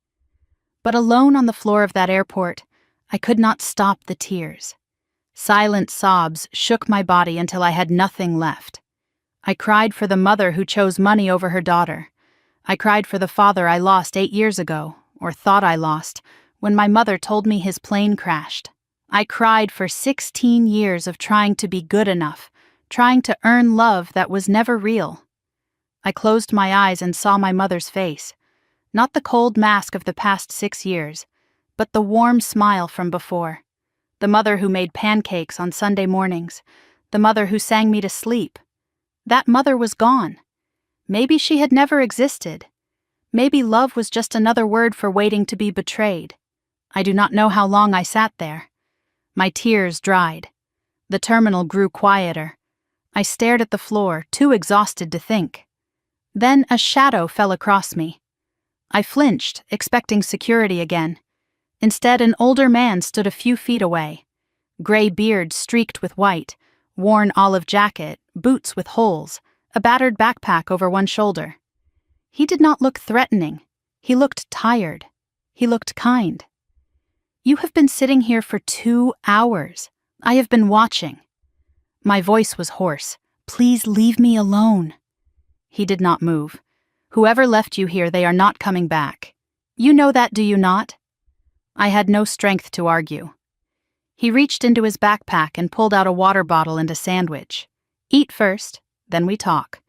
But alone on the floor of that airport, I could not stop the tears. Silent sobs shook my body until I had nothing left. I cried for the mother who chose money over her daughter. I cried for the father I lost 8 years ago, or thought I lost, when my mother told me his plane crashed. I cried for 16 years of trying to be good enough, trying to earn love that was never real. I closed my eyes and saw my mother's face. Not the cold mask of the past 6 years, but the warm smile from before. The mother who made pancakes on Sunday mornings. The mother who sang me to sleep. That mother was gone. Maybe she had never existed. Maybe love was just another word for waiting to be betrayed. I do not know how long I sat there. My tears dried. The terminal grew quieter. I stared at the floor, too exhausted to think. Then a shadow fell across me. I flinched, expecting security again. Instead, an older man stood a few feet away. Gray beard streaked with white, worn olive jacket, boots with holes, a battered backpack over one shoulder. He did not look threatening. He looked tired. He looked kind. "You have been sitting here for 2 hours. I have been watching." My voice was hoarse. "Please leave me alone." He did not move. "Whoever left you here, they are not coming back. You know that, do you not?" I had no strength to argue. He reached into his backpack and pulled out a water bottle and a sandwich. "Eat first, then we talk."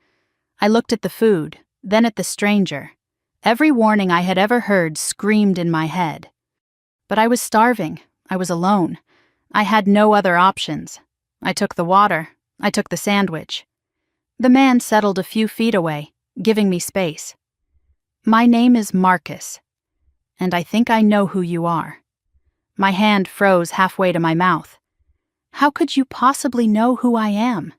I looked at the food, then at the stranger. Every warning I had ever heard screamed in my head. But I was starving. I was alone. I had no other options. I took the water. I took the sandwich. The man settled a few feet away, giving me space. "My name is Marcus, and I think I know who you are." My hand froze halfway to my mouth. "How could you possibly know who I am?"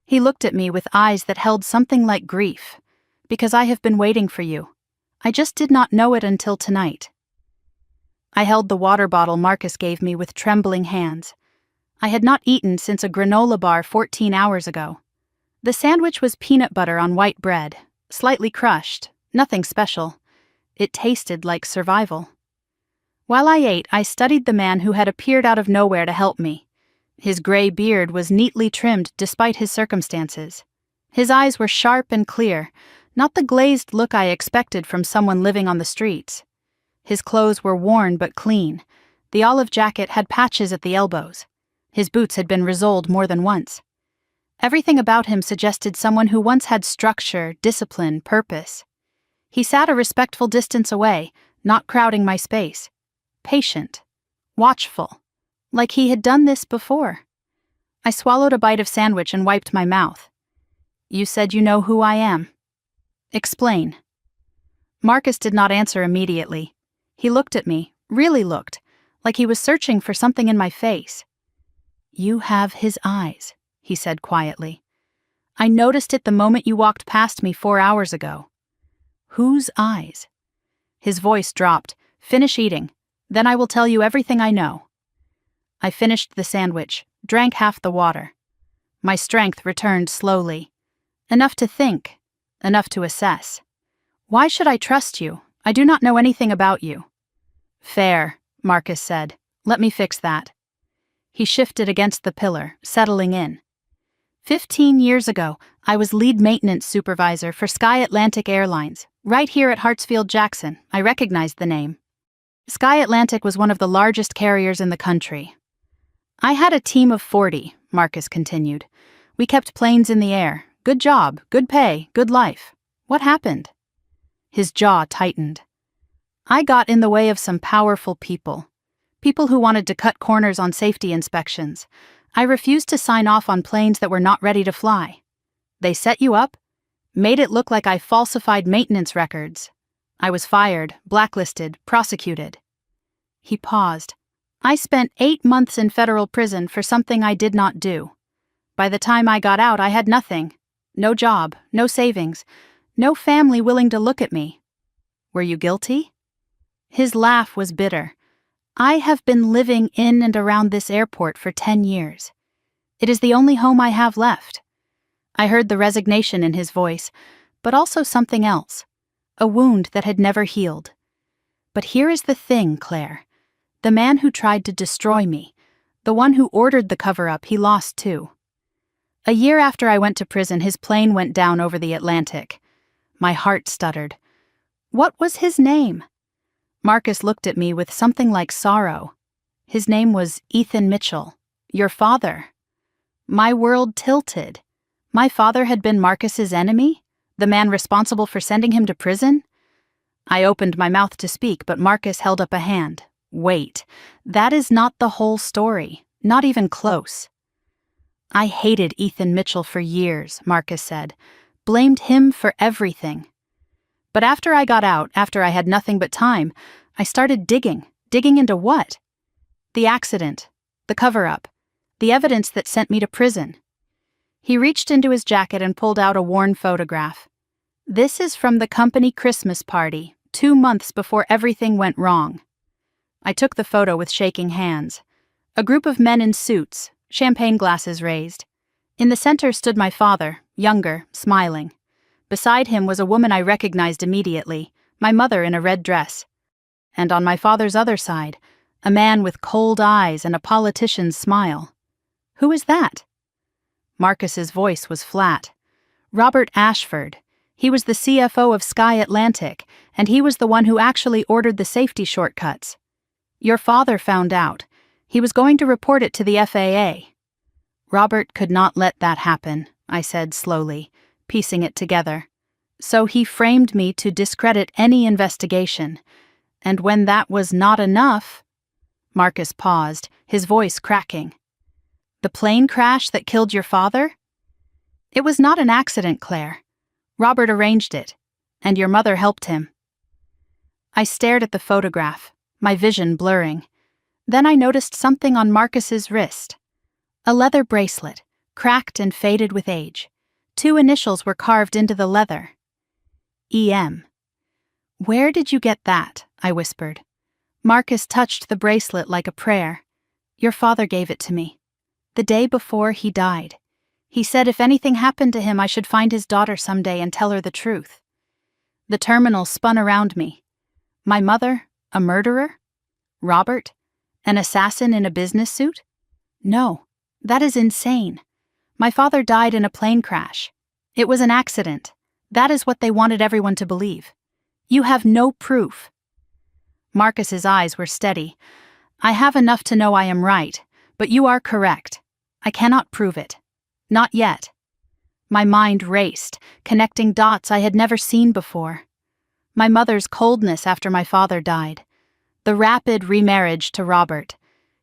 He looked at me with eyes that held something like grief. "Because I have been waiting for you. I just did not know it until tonight." I held the water bottle Marcus gave me with trembling hands. I had not eaten since a granola bar 14 hours ago. The sandwich was peanut butter on white bread, slightly crushed, nothing special. It tasted like survival. While I ate, I studied the man who had appeared out of nowhere to help me. His gray beard was neatly trimmed despite his circumstances. His eyes were sharp and clear, not the glazed look I expected from someone living on the streets. His clothes were worn but clean. The olive jacket had patches at the elbows. His boots had been resoled more than once. Everything about him suggested someone who once had structure, discipline, purpose. He sat a respectful distance away, not crowding my space. Patient. Watchful. Like he had done this before. I swallowed a bite of sandwich and wiped my mouth. "You said you know who I am." "Explain." Marcus did not answer immediately. He looked at me, really looked, like he was searching for something in my face. "You have his eyes," he said quietly. "I noticed it the moment you walked past me 4 hours ago." "Whose eyes?" His voice dropped. "Finish eating. Then I will tell you everything I know." I finished the sandwich, drank half the water. My strength returned slowly. Enough to think. Enough to assess. "Why should I trust you? I do not know anything about you." "Fair," Marcus said. "Let me fix that." He shifted against the pillar, settling in. 15 years ago, I was lead maintenance supervisor for Sky Atlantic Airlines, right here at Hartsfield-Jackson. I recognized the name. Sky Atlantic was one of the largest carriers in the country. "I had a team of 40, Marcus continued. "We kept planes in the air. Good job, good pay, good life. What happened?" His jaw tightened. "I got in the way of some powerful people. People who wanted to cut corners on safety inspections. I refused to sign off on planes that were not ready to fly. They set you up, made it look like I falsified maintenance records. I was fired, blacklisted, prosecuted. He paused. I spent 8 months in federal prison for something I did not do. By the time I got out, I had nothing. No job, no savings, no family willing to look at me. Were you guilty? His laugh was bitter. I have been living in and around this airport for 10 years. It is the only home I have left. I heard the resignation in his voice, but also something else, a wound that had never healed. But here is the thing, Claire. The man who tried to destroy me, the one who ordered the cover-up, he lost too. A year after I went to prison, his plane went down over the Atlantic. My heart stuttered. What was his name? Marcus looked at me with something like sorrow. His name was Ethan Mitchell, your father. My world tilted. My father had been Marcus's enemy, the man responsible for sending him to prison? I opened my mouth to speak, but Marcus held up a hand. Wait, that is not the whole story, not even close. I hated Ethan Mitchell for years, Marcus said. Blamed him for everything. But after I got out, after I had nothing but time, I started digging. Digging into what? The accident, the cover-up, the evidence that sent me to prison. He reached into his jacket and pulled out a worn photograph. This is from the company Christmas party, 2 months before everything went wrong. I took the photo with shaking hands. A group of men in suits, champagne glasses raised. In the center stood my father, younger, smiling. Beside him was a woman I recognized immediately, my mother in a red dress. And on my father's other side, a man with cold eyes and a politician's smile. Who is that? Marcus's voice was flat. Robert Ashford. He was the CFO of Sky Atlantic, and he was the one who actually ordered the safety shortcuts. Your father found out. He was going to report it to the FAA. Robert could not let that happen, I said slowly, piecing it together. So he framed me to discredit any investigation. And when that was not enough... Marcus paused, his voice cracking. The plane crash that killed your father? It was not an accident, Claire. Robert arranged it, and your mother helped him. I stared at the photograph, my vision blurring. Then I noticed something on Marcus's wrist. A leather bracelet, cracked and faded with age. 2 initials were carved into the leather. EM. Where did you get that? I whispered. Marcus touched the bracelet like a prayer. Your father gave it to me. The day before he died. He said if anything happened to him, I should find his daughter someday and tell her the truth. The terminal spun around me. My mother, a murderer? Robert, an assassin in a business suit? No, that is insane. My father died in a plane crash. It was an accident. That is what they wanted everyone to believe. You have no proof. Marcus's eyes were steady. I have enough to know I am right, but you are correct. I cannot prove it. Not yet. My mind raced, connecting dots I had never seen before. My mother's coldness after my father died. The rapid remarriage to Robert.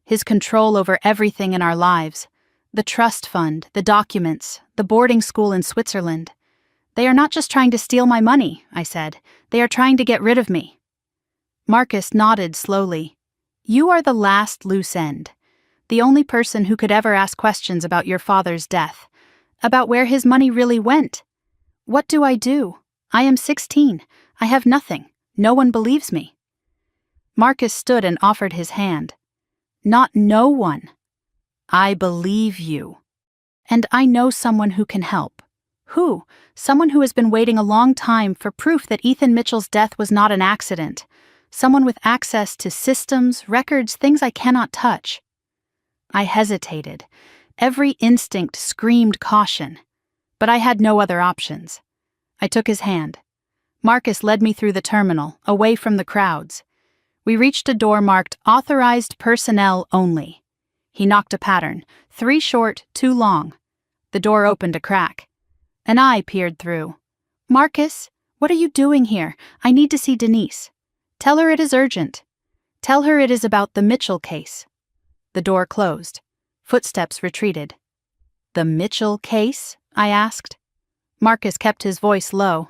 His control over everything in our lives. The trust fund, the documents, the boarding school in Switzerland. They are not just trying to steal my money, I said. They are trying to get rid of me. Marcus nodded slowly. You are the last loose end. The only person who could ever ask questions about your father's death, about where his money really went. What do? I am 16. I have nothing. No one believes me. Marcus stood and offered his hand. Not no one. I believe you. And I know someone who can help. Who? Someone who has been waiting a long time for proof that Ethan Mitchell's death was not an accident. Someone with access to systems, records, things I cannot touch. I hesitated. Every instinct screamed caution. But I had no other options. I took his hand. Marcus led me through the terminal, away from the crowds. We reached a door marked Authorized Personnel Only. He knocked a pattern, 3 short, 2 long. The door opened a crack. An eye peered through. Marcus, what are you doing here? I need to see Denise. Tell her it is urgent. Tell her it is about the Mitchell case. The door closed. Footsteps retreated. The Mitchell case? I asked. Marcus kept his voice low.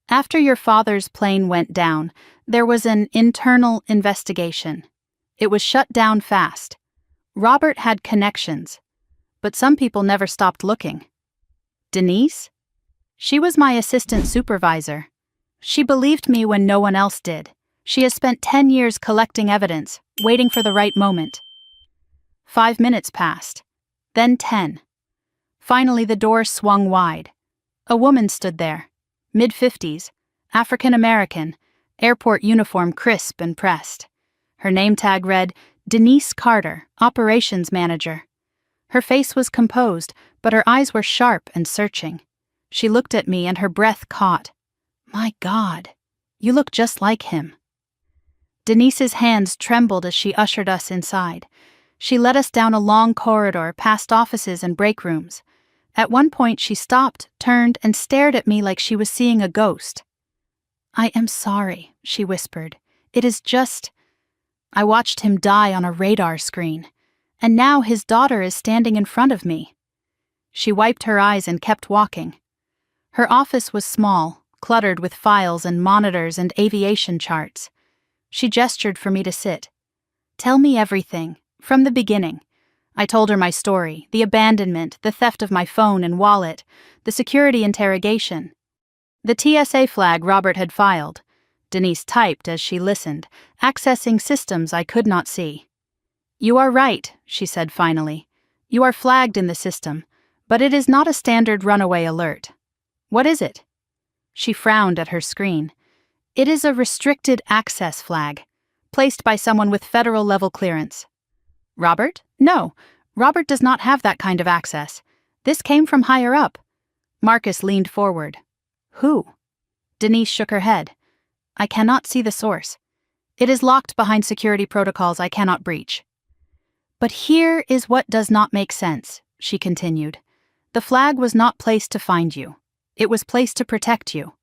After your father's plane went down, there was an internal investigation. It was shut down fast. Robert had connections, but some people never stopped looking. Denise? She was my assistant supervisor. She believed me when no one else did. She has spent 10 years collecting evidence, waiting for the right moment. 5 minutes passed, then 10. Finally, the door swung wide. A woman stood there, mid-50s, African-American, airport uniform crisp and pressed. Her name tag read, Denise Carter, Operations Manager. Her face was composed, but her eyes were sharp and searching. She looked at me and her breath caught. My God, you look just like him. Denise's hands trembled as she ushered us inside. She led us down a long corridor past offices and break rooms. At one point she stopped, turned, and stared at me like she was seeing a ghost. I am sorry, she whispered. It is just... I watched him die on a radar screen, and now his daughter is standing in front of me. She wiped her eyes and kept walking. Her office was small, cluttered with files and monitors and aviation charts. She gestured for me to sit. Tell me everything, from the beginning. I told her my story, the abandonment, the theft of my phone and wallet, the security interrogation. The TSA flag Robert had filed. Denise typed as she listened, accessing systems I could not see. You are right, she said finally. You are flagged in the system, but it is not a standard runaway alert. What is it? She frowned at her screen. It is a restricted access flag, placed by someone with federal-level clearance. Robert? No, Robert does not have that kind of access. This came from higher up. Marcus leaned forward. Who? Denise shook her head. I cannot see the source. It is locked behind security protocols I cannot breach. But here is what does not make sense, she continued. The flag was not placed to find you. It was placed to protect you.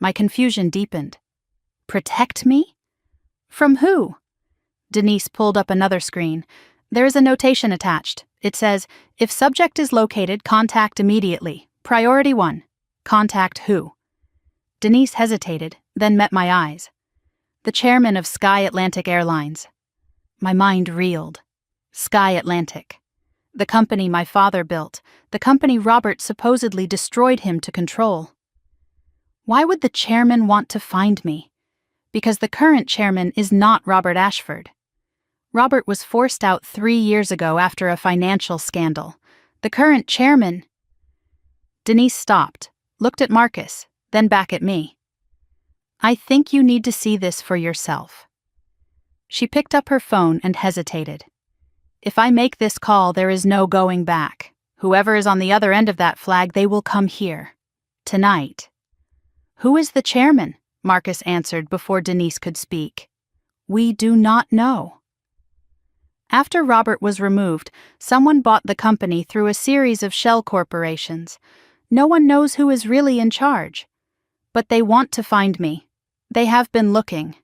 My confusion deepened. Protect me? From who? Denise pulled up another screen. There is a notation attached. It says, if subject is located, contact immediately. Priority 1. Contact who? Denise hesitated, then met my eyes. The chairman of Sky Atlantic Airlines. My mind reeled. Sky Atlantic. The company my father built, the company Robert supposedly destroyed him to control. Why would the chairman want to find me? Because the current chairman is not Robert Ashford. Robert was forced out 3 years ago after a financial scandal. The current chairman... Denise stopped, looked at Marcus, then back at me. I think you need to see this for yourself. She picked up her phone and hesitated. If I make this call, there is no going back. Whoever is on the other end of that flag, they will come here. Tonight. Who is the chairman? Marcus answered before Denise could speak. We do not know. After Robert was removed, someone bought the company through a series of shell corporations. No one knows who is really in charge. But they want to find me. They have been looking.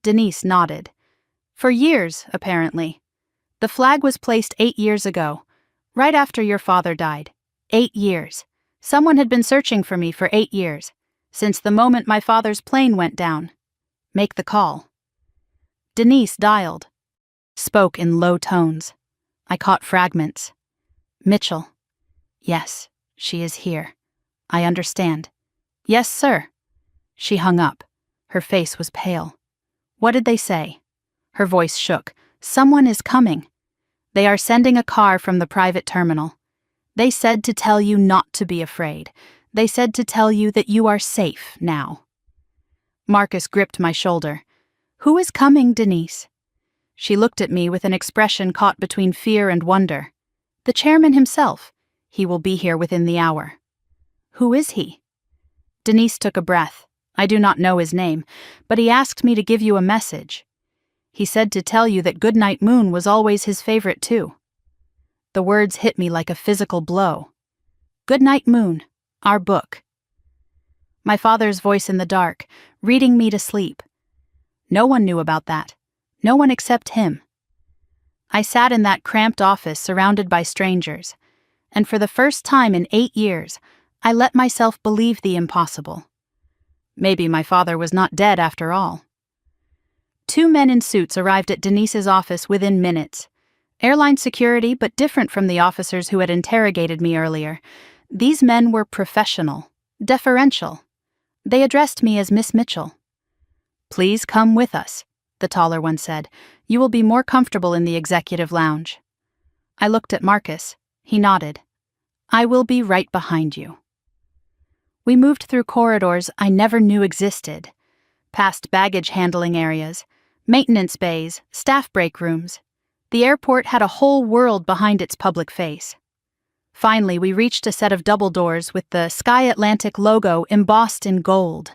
Denise nodded. For years, apparently. The flag was placed 8 years ago, right after your father died. 8 years. Someone had been searching for me for 8 years, since the moment my father's plane went down. Make the call. Denise dialed. Spoke in low tones. I caught fragments. Mitchell. Yes, she is here. I understand. Yes, sir. She hung up. Her face was pale. What did they say? Her voice shook. Someone is coming. They are sending a car from the private terminal. They said to tell you not to be afraid. They said to tell you that you are safe now. Marcus gripped my shoulder. Who is coming, Denise? She looked at me with an expression caught between fear and wonder. The chairman himself. He will be here within the hour. Who is he? Denise took a breath. I do not know his name, but he asked me to give you a message. He said to tell you that Goodnight Moon was always his favorite too. The words hit me like a physical blow. Goodnight Moon, our book. My father's voice in the dark, reading me to sleep. No one knew about that. No one except him. I sat in that cramped office surrounded by strangers, and for the first time in 8 years, I let myself believe the impossible. Maybe my father was not dead after all. 2 men in suits arrived at Denise's office within minutes. Airline security, but different from the officers who had interrogated me earlier. These men were professional, deferential. They addressed me as Miss Mitchell. "Please come with us," the taller one said. "You will be more comfortable in the executive lounge." I looked at Marcus. He nodded. "I will be right behind you." We moved through corridors I never knew existed, past baggage handling areas, maintenance bays, staff break rooms. The airport had a whole world behind its public face. Finally, we reached a set of double doors with the Sky Atlantic logo embossed in gold.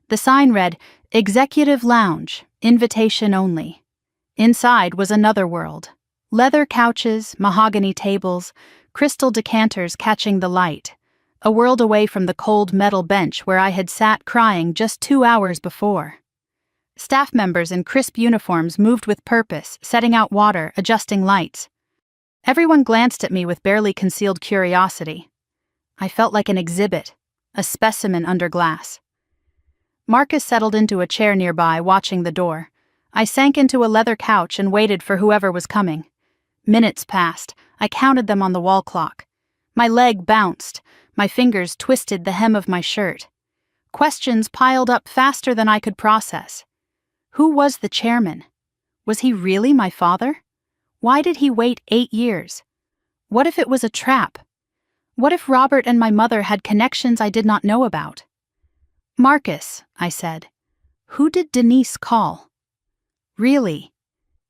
The sign read, "Executive Lounge, Invitation Only." Inside was another world. Leather couches, mahogany tables, crystal decanters catching the light. A world away from the cold metal bench where I had sat crying just 2 hours before. Staff members in crisp uniforms moved with purpose, setting out water, adjusting lights. Everyone glanced at me with barely concealed curiosity. I felt like an exhibit, a specimen under glass. Marcus settled into a chair nearby, watching the door. I sank into a leather couch and waited for whoever was coming. Minutes passed. I counted them on the wall clock. My leg bounced. My fingers twisted the hem of my shirt. Questions piled up faster than I could process. Who was the chairman? Was he really my father? Why did he wait 8 years? What if it was a trap? What if Robert and my mother had connections I did not know about? "Marcus," I said, "who did Denise call?" "Really?"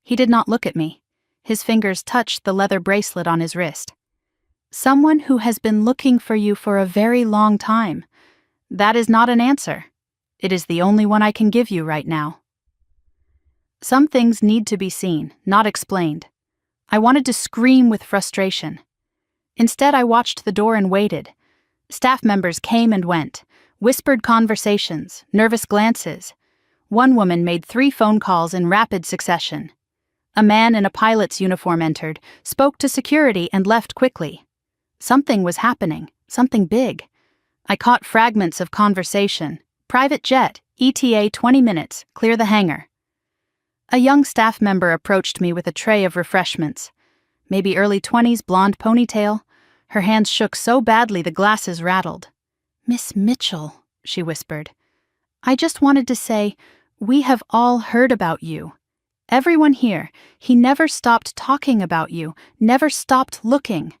He did not look at me. His fingers touched the leather bracelet on his wrist. "Someone who has been looking for you for a very long time. That is not an answer. It is the only one I can give you right now." Some things need to be seen, not explained. I wanted to scream with frustration. Instead, I watched the door and waited. Staff members came and went, whispered conversations, nervous glances. One woman made 3 phone calls in rapid succession. A man in a pilot's uniform entered, spoke to security, and left quickly. Something was happening, something big. I caught fragments of conversation. "Private jet, ETA 20 minutes, clear the hangar." A young staff member approached me with a tray of refreshments. Maybe early 20s, blonde ponytail. Her hands shook so badly the glasses rattled. "Miss Mitchell," she whispered. "I just wanted to say, we have all heard about you. Everyone here, he never stopped talking about you, never stopped looking."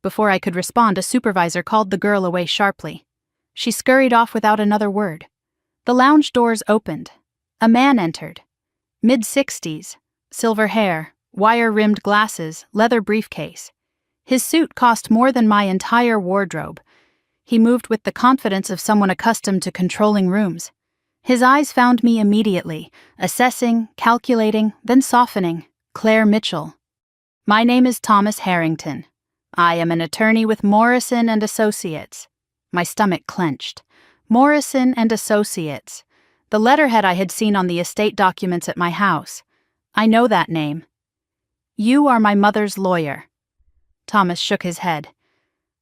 Before I could respond, a supervisor called the girl away sharply. She scurried off without another word. The lounge doors opened. A man entered. Mid-60s, silver hair, wire-rimmed glasses, leather briefcase. His suit cost more than my entire wardrobe. He moved with the confidence of someone accustomed to controlling rooms. His eyes found me immediately, assessing, calculating, then softening. "Claire Mitchell. My name is Thomas Harrington. I am an attorney with Morrison and Associates." My stomach clenched. Morrison and Associates. The letterhead I had seen on the estate documents at my house. I know that name. "You are my mother's lawyer." Thomas shook his head.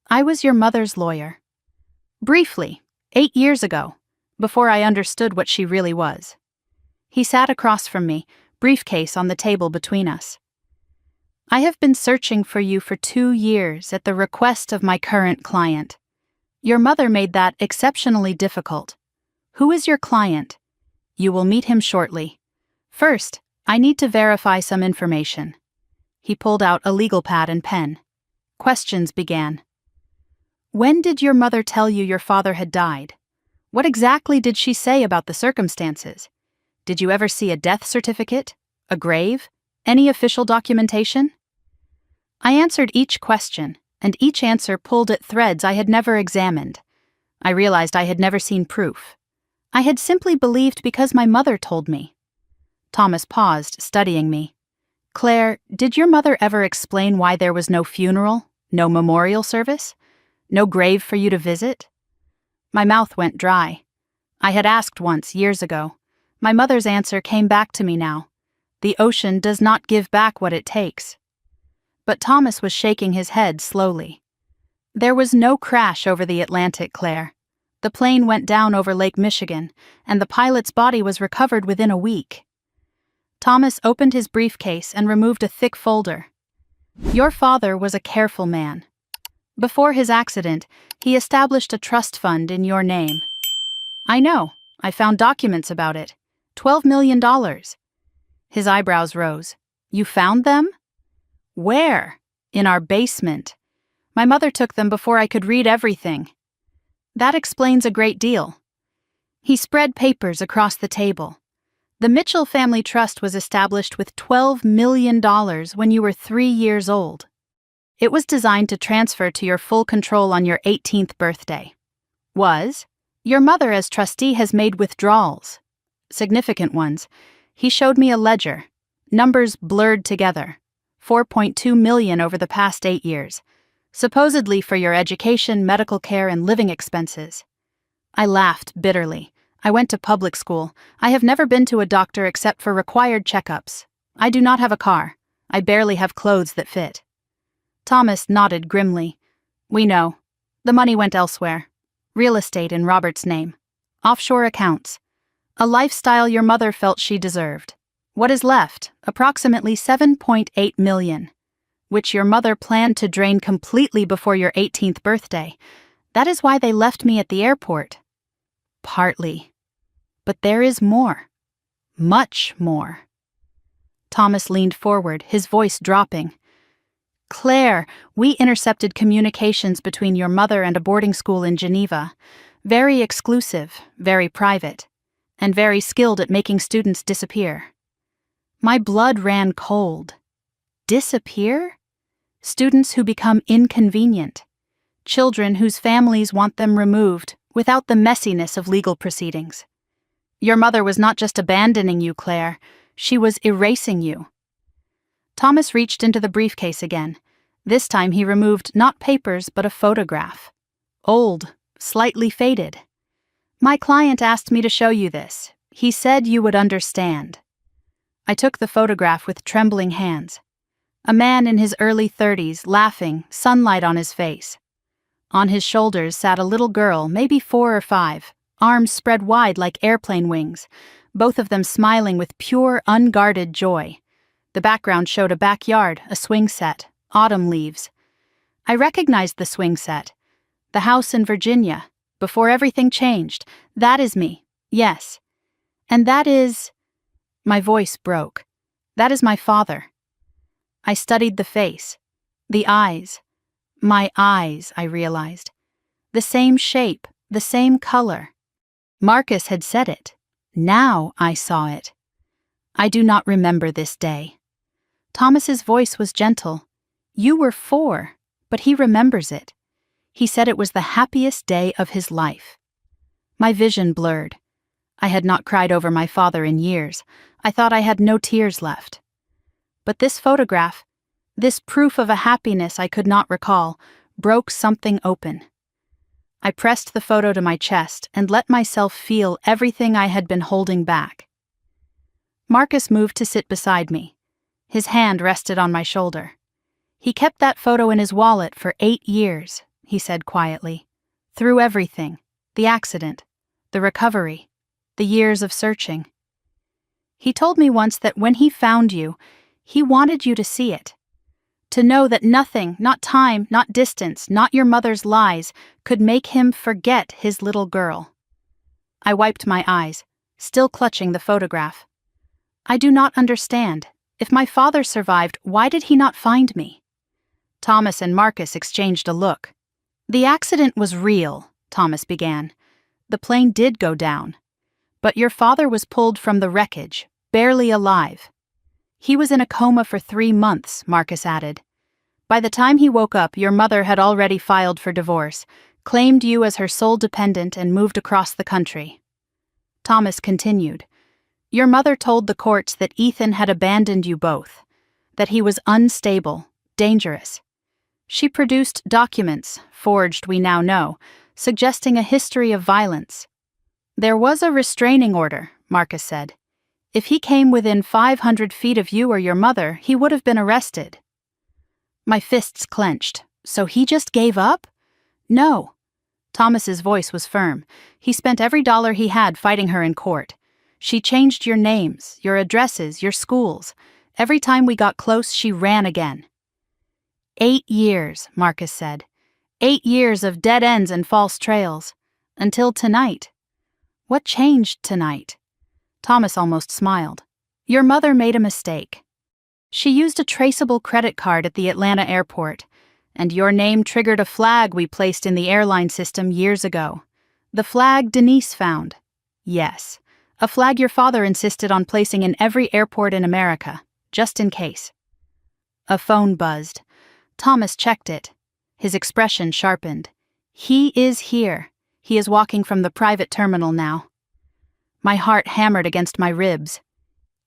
"I was your mother's lawyer. Briefly, 8 years ago, before I understood what she really was." He sat across from me, briefcase on the table between us. "I have been searching for you for 2 years at the request of my current client. Your mother made that exceptionally difficult. Who is your client? You will meet him shortly. First, I need to verify some information." He pulled out a legal pad and pen. Questions began. "When did your mother tell you your father had died? What exactly did she say about the circumstances? Did you ever see a death certificate? A grave? Any official documentation?" I answered each question, and each answer pulled at threads I had never examined. I realized I had never seen proof. I had simply believed because my mother told me. Thomas paused, studying me. "Claire, did your mother ever explain why there was no funeral, no memorial service, no grave for you to visit?" My mouth went dry. I had asked once, years ago. My mother's answer came back to me now. The ocean does not give back what it takes. But Thomas was shaking his head slowly. "There was no crash over the Atlantic, Claire. The plane went down over Lake Michigan, and the pilot's body was recovered within a week. Thomas opened his briefcase and removed a thick folder. Your father was a careful man. Before his accident, he established a trust fund in your name. I know. I found documents about it. $12 million. His eyebrows rose. You found them? Where? In our basement. My mother took them before I could read everything. That explains a great deal. He spread papers across the table. The Mitchell Family Trust was established with $12 million when you were 3 years old. It was designed to transfer to your full control on your 18th birthday. Your mother as trustee has made withdrawals. Significant ones. He showed me a ledger. Numbers blurred together. $4.2 million over the past 8 years. Supposedly for your education, medical care, and living expenses. I laughed bitterly. I went to public school. I have never been to a doctor except for required checkups. I do not have a car. I barely have clothes that fit. Thomas nodded grimly. We know. The money went elsewhere. Real estate in Robert's name. Offshore accounts. A lifestyle your mother felt she deserved. What is left? Approximately $7.8 million. Which your mother planned to drain completely before your 18th birthday. That is why they left me at the airport. Partly. But there is more. Much more. Thomas leaned forward, his voice dropping. Claire, we intercepted communications between your mother and a boarding school in Geneva. Very exclusive, very private, and very skilled at making students disappear. My blood ran cold. Disappear? Students who become inconvenient. Children whose families want them removed without the messiness of legal proceedings. Your mother was not just abandoning you, Claire. She was erasing you. Thomas reached into the briefcase again. This time he removed not papers but a photograph. Old, slightly faded. My client asked me to show you this. He said you would understand. I took the photograph with trembling hands. A man in his early 30s, laughing, sunlight on his face. On his shoulders sat a little girl, maybe 4 or 5, arms spread wide like airplane wings, both of them smiling with pure, unguarded joy. The background showed a backyard, a swing set, autumn leaves. I recognized the swing set. The house in Virginia, before everything changed. That is me, yes. And that is... My voice broke. That is my father. I studied the face, the eyes. My eyes, I realized. The same shape, the same color. Marcus had said it. Now I saw it. I do not remember this day. Thomas's voice was gentle. You were 4, but he remembers it. He said it was the happiest day of his life. My vision blurred. I had not cried over my father in years. I thought I had no tears left. But this photograph, this proof of a happiness I could not recall, broke something open. I pressed the photo to my chest and let myself feel everything I had been holding back. Marcus moved to sit beside me. His hand rested on my shoulder. He kept that photo in his wallet for 8 years, he said quietly. Through everything, the accident, the recovery, the years of searching. He told me once that when he found you, he wanted you to see it. To know that nothing, not time, not distance, not your mother's lies, could make him forget his little girl. I wiped my eyes, still clutching the photograph. I do not understand. If my father survived, why did he not find me? Thomas and Marcus exchanged a look. The accident was real, Thomas began. The plane did go down. But your father was pulled from the wreckage, barely alive. He was in a coma for 3 months, Marcus added. By the time he woke up, your mother had already filed for divorce, claimed you as her sole dependent, and moved across the country. Thomas continued. Your mother told the courts that Ethan had abandoned you both, that he was unstable, dangerous. She produced documents, forged we now know, suggesting a history of violence. There was a restraining order, Marcus said. If he came within 500 feet of you or your mother, he would have been arrested. My fists clenched. So he just gave up? No. Thomas's voice was firm. He spent every dollar he had fighting her in court. She changed your names, your addresses, your schools. Every time we got close, she ran again. 8 years, Marcus said. 8 years of dead ends and false trails. Until tonight. What changed tonight? Thomas almost smiled. Your mother made a mistake. She used a traceable credit card at the Atlanta airport, and your name triggered a flag we placed in the airline system years ago. The flag Denise found. Yes, a flag your father insisted on placing in every airport in America, just in case. A phone buzzed. Thomas checked it. His expression sharpened. He is here. He is walking from the private terminal now. My heart hammered against my ribs.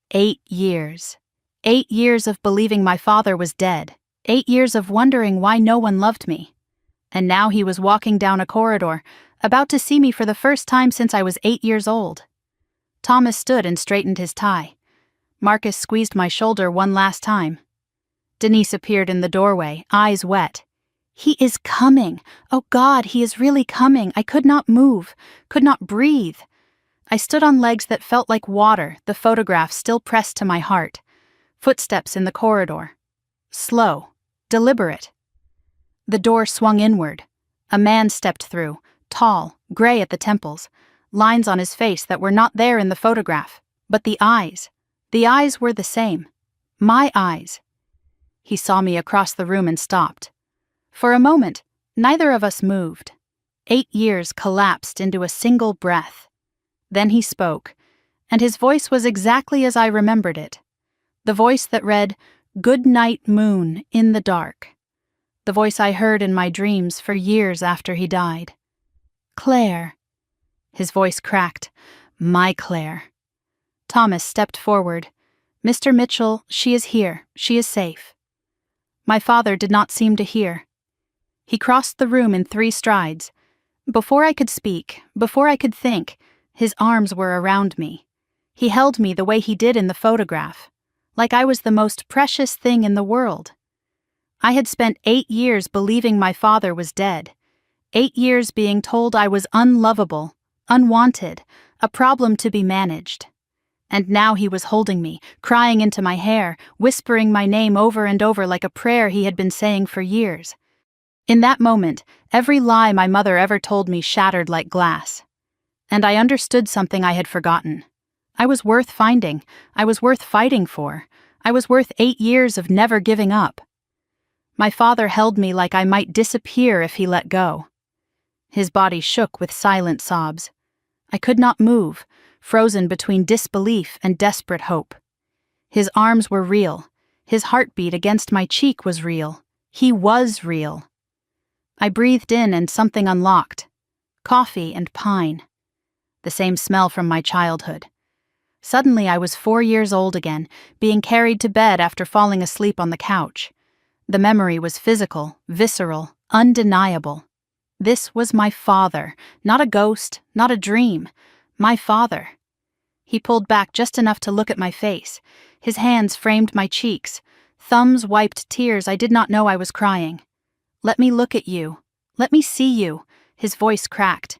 8 years. 8 years of believing my father was dead. 8 years of wondering why no one loved me. And now he was walking down a corridor, about to see me for the first time since I was 8 years old. Thomas stood and straightened his tie. Marcus squeezed my shoulder one last time. Denise appeared in the doorway, eyes wet. He is coming. Oh God, he is really coming. I could not move, could not breathe. I stood on legs that felt like water, the photograph still pressed to my heart. Footsteps in the corridor. Slow, deliberate. The door swung inward. A man stepped through, tall, gray at the temples, lines on his face that were not there in the photograph, but the eyes were the same. My eyes. He saw me across the room and stopped. For a moment, neither of us moved. 8 years collapsed into a single breath. Then he spoke, and his voice was exactly as I remembered it. The voice that read, "Good night, moon, in the dark." The voice I heard in my dreams for years after he died. Claire. His voice cracked. My Claire. Thomas stepped forward. Mr. Mitchell, she is here. She is safe. My father did not seem to hear. He crossed the room in 3 strides. Before I could speak, before I could think, his arms were around me. He held me the way he did in the photograph, like I was the most precious thing in the world. I had spent 8 years believing my father was dead, 8 years being told I was unlovable, unwanted, a problem to be managed. And now he was holding me, crying into my hair, whispering my name over and over like a prayer he had been saying for years. In that moment, every lie my mother ever told me shattered like glass. And I understood something I had forgotten. I was worth finding. I was worth fighting for. I was worth 8 years of never giving up. My father held me like I might disappear if he let go. His body shook with silent sobs. I could not move, frozen between disbelief and desperate hope. His arms were real. His heartbeat against my cheek was real. He was real. I breathed in and something unlocked. Coffee and pine. The same smell from my childhood. Suddenly I was 4 years old again, being carried to bed after falling asleep on the couch. The memory was physical, visceral, undeniable. This was my father, not a ghost, not a dream. My father. He pulled back just enough to look at my face. His hands framed my cheeks. Thumbs wiped tears I did not know I was crying. Let me look at you. Let me see you. His voice cracked.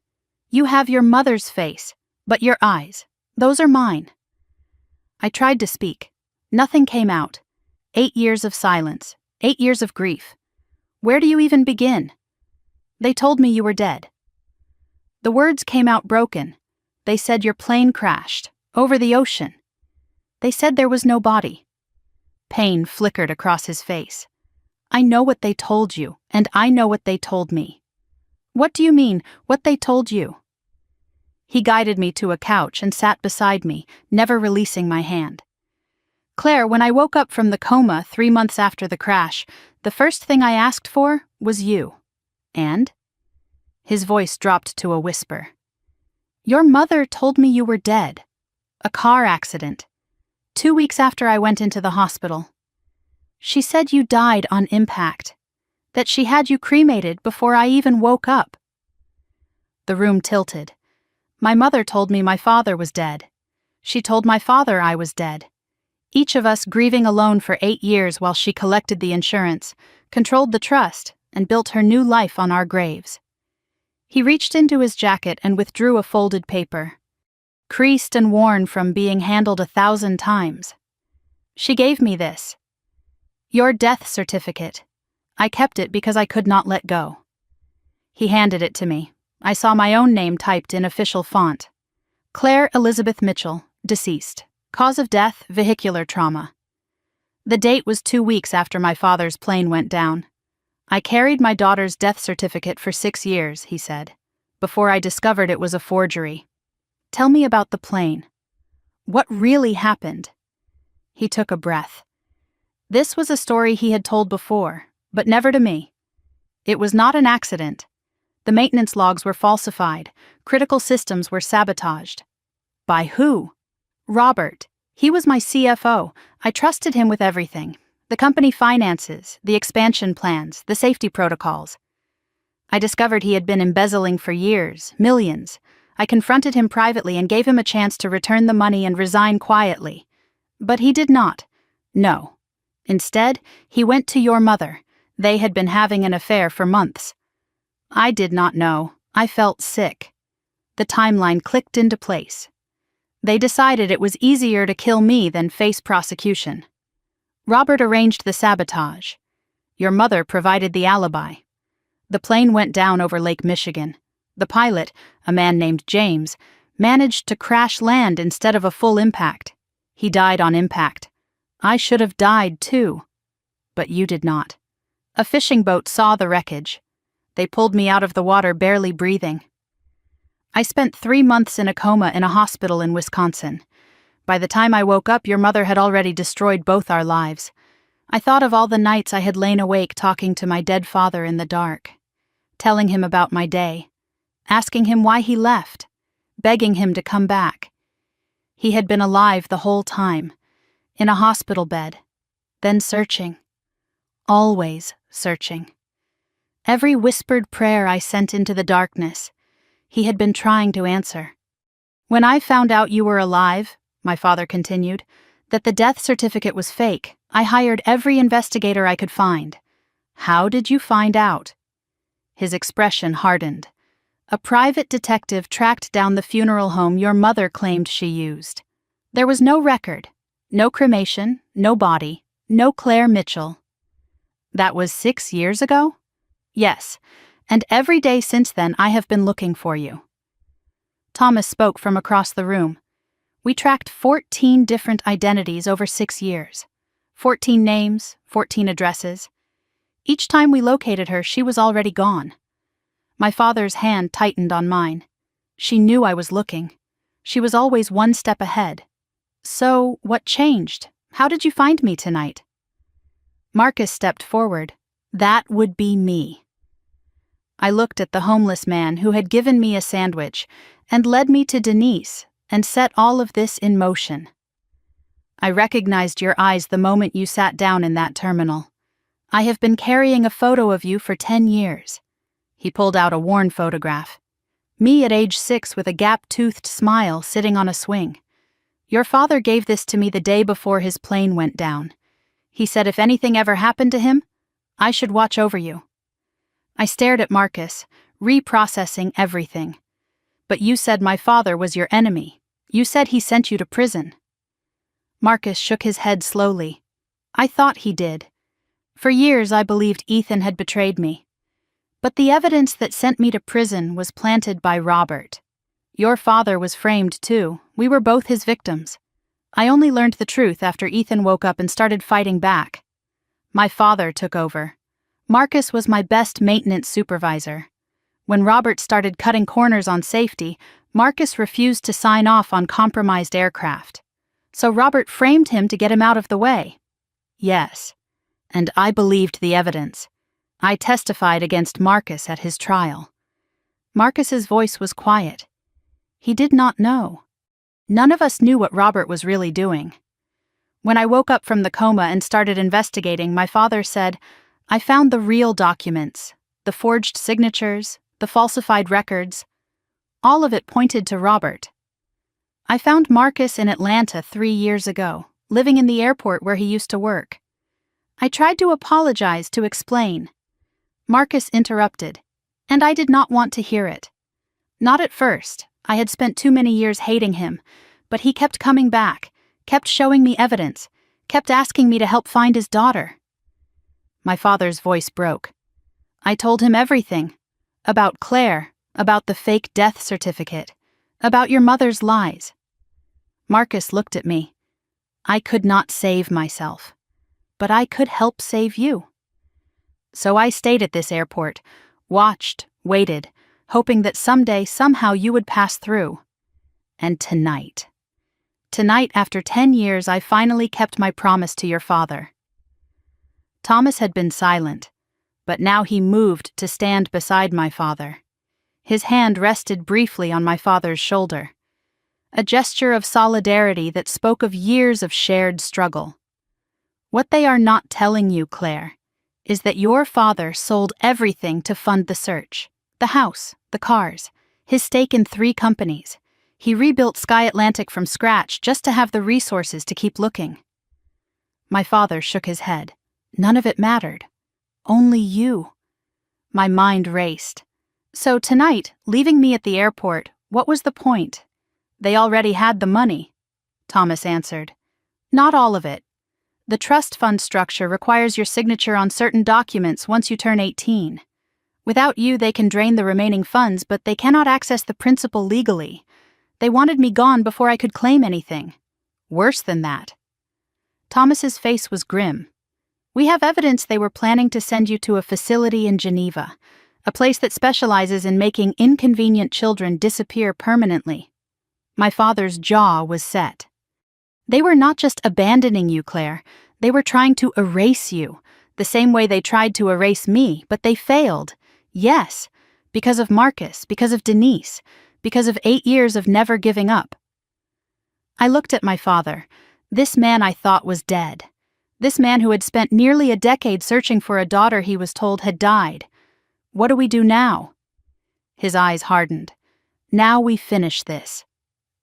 You have your mother's face, but your eyes, those are mine. I tried to speak. Nothing came out. 8 years of silence. 8 years of grief. Where do you even begin? They told me you were dead. The words came out broken. They said your plane crashed, over the ocean. They said there was no body. Pain flickered across his face. I know what they told you, and I know what they told me. What do you mean, what they told you? He guided me to a couch and sat beside me, never releasing my hand. Claire, when I woke up from the coma 3 months after the crash, the first thing I asked for was you. And? His voice dropped to a whisper. Your mother told me you were dead. A car accident. 2 weeks after I went into the hospital. She said you died on impact. That she had you cremated before I even woke up. The room tilted. My mother told me my father was dead. She told my father I was dead. Each of us grieving alone for 8 years while she collected the insurance, controlled the trust, and built her new life on our graves. He reached into his jacket and withdrew a folded paper, creased and worn from being handled 1,000 times. She gave me this. Your death certificate. I kept it because I could not let go. He handed it to me. I saw my own name typed in official font. Claire Elizabeth Mitchell, deceased. Cause of death, vehicular trauma. The date was 2 weeks after my father's plane went down. I carried my daughter's death certificate for 6 years, he said, before I discovered it was a forgery. Tell me about the plane. What really happened? He took a breath. This was a story he had told before, but never to me. It was not an accident. The maintenance logs were falsified. Critical systems were sabotaged. By who? Robert. He was my CFO. I trusted him with everything. The company finances, the expansion plans, the safety protocols. I discovered he had been embezzling for years, millions. I confronted him privately and gave him a chance to return the money and resign quietly. But he did not. No. Instead, he went to your mother. They had been having an affair for months. I did not know. I felt sick. The timeline clicked into place. They decided it was easier to kill me than face prosecution. Robert arranged the sabotage. Your mother provided the alibi. The plane went down over Lake Michigan. The pilot, a man named James, managed to crash land instead of a full impact. He died on impact. I should have died too. But you did not. A fishing boat saw the wreckage. They pulled me out of the water barely breathing. I spent 3 months in a coma in a hospital in Wisconsin. By the time I woke up, your mother had already destroyed both our lives. I thought of all the nights I had lain awake talking to my dead father in the dark, telling him about my day, asking him why he left, begging him to come back. He had been alive the whole time, in a hospital bed, then searching. Always searching. Every whispered prayer I sent into the darkness, he had been trying to answer. When I found out you were alive, my father continued, that the death certificate was fake, I hired every investigator I could find. How did you find out? His expression hardened. A private detective tracked down the funeral home your mother claimed she used. There was no record, no cremation, no body, no Claire Mitchell. That was 6 years ago? Yes, and every day since then I have been looking for you. Thomas spoke from across the room. We tracked 14 different identities over 6 years. 14 names, 14 addresses. Each time we located her, she was already gone. My father's hand tightened on mine. She knew I was looking. She was always one step ahead. So, what changed? How did you find me tonight? Marcus stepped forward. That would be me. I looked at the homeless man who had given me a sandwich and led me to Denise and set all of this in motion. I recognized your eyes the moment you sat down in that terminal. I have been carrying a photo of you for 10 years. He pulled out a worn photograph. Me at age 6 with a gap-toothed smile sitting on a swing. Your father gave this to me the day before his plane went down. He said if anything ever happened to him, I should watch over you. I stared at Marcus, reprocessing everything. But you said my father was your enemy. You said he sent you to prison. Marcus shook his head slowly. I thought he did. For years I believed Ethan had betrayed me. But the evidence that sent me to prison was planted by Robert. Your father was framed too. We were both his victims. I only learned the truth after Ethan woke up and started fighting back. My father took over. Marcus was my best maintenance supervisor. When Robert started cutting corners on safety, Marcus refused to sign off on compromised aircraft. So Robert framed him to get him out of the way. Yes, and I believed the evidence. I testified against Marcus at his trial. Marcus's voice was quiet. He did not know. None of us knew what Robert was really doing. When I woke up from the coma and started investigating, my father said, I found the real documents, the forged signatures, the falsified records. All of it pointed to Robert. I found Marcus in Atlanta 3 years ago, living in the airport where he used to work. I tried to apologize, to explain. Marcus interrupted. And I did not want to hear it. Not at first. I had spent too many years hating him, but he kept coming back, kept showing me evidence, kept asking me to help find his daughter. My father's voice broke. I told him everything. About Claire, about the fake death certificate, about your mother's lies. Marcus looked at me. I could not save myself, but I could help save you. So I stayed at this airport, watched, waited, hoping that someday, somehow you would pass through. And tonight, after 10 years, I finally kept my promise to your father. Thomas had been silent, but now he moved to stand beside my father. His hand rested briefly on my father's shoulder. A gesture of solidarity that spoke of years of shared struggle. What they are not telling you, Claire, is that your father sold everything to fund the search. The house, the cars, his stake in 3 companies. He rebuilt Sky Atlantic from scratch just to have the resources to keep looking. My father shook his head. None of it mattered. Only you. My mind raced. So tonight, leaving me at the airport, what was the point? They already had the money, Thomas answered. Not all of it. The trust fund structure requires your signature on certain documents once you turn 18. Without you, they can drain the remaining funds, but they cannot access the principal legally. They wanted me gone before I could claim anything. Worse than that. Thomas's face was grim. We have evidence they were planning to send you to a facility in Geneva, a place that specializes in making inconvenient children disappear permanently. My father's jaw was set. They were not just abandoning you, Claire. They were trying to erase you, the same way they tried to erase me, but they failed. Yes, because of Marcus, because of Denise, because of 8 years of never giving up. I looked at my father, this man I thought was dead. This man who had spent nearly a decade searching for a daughter he was told had died. What do we do now? His eyes hardened. Now we finish this.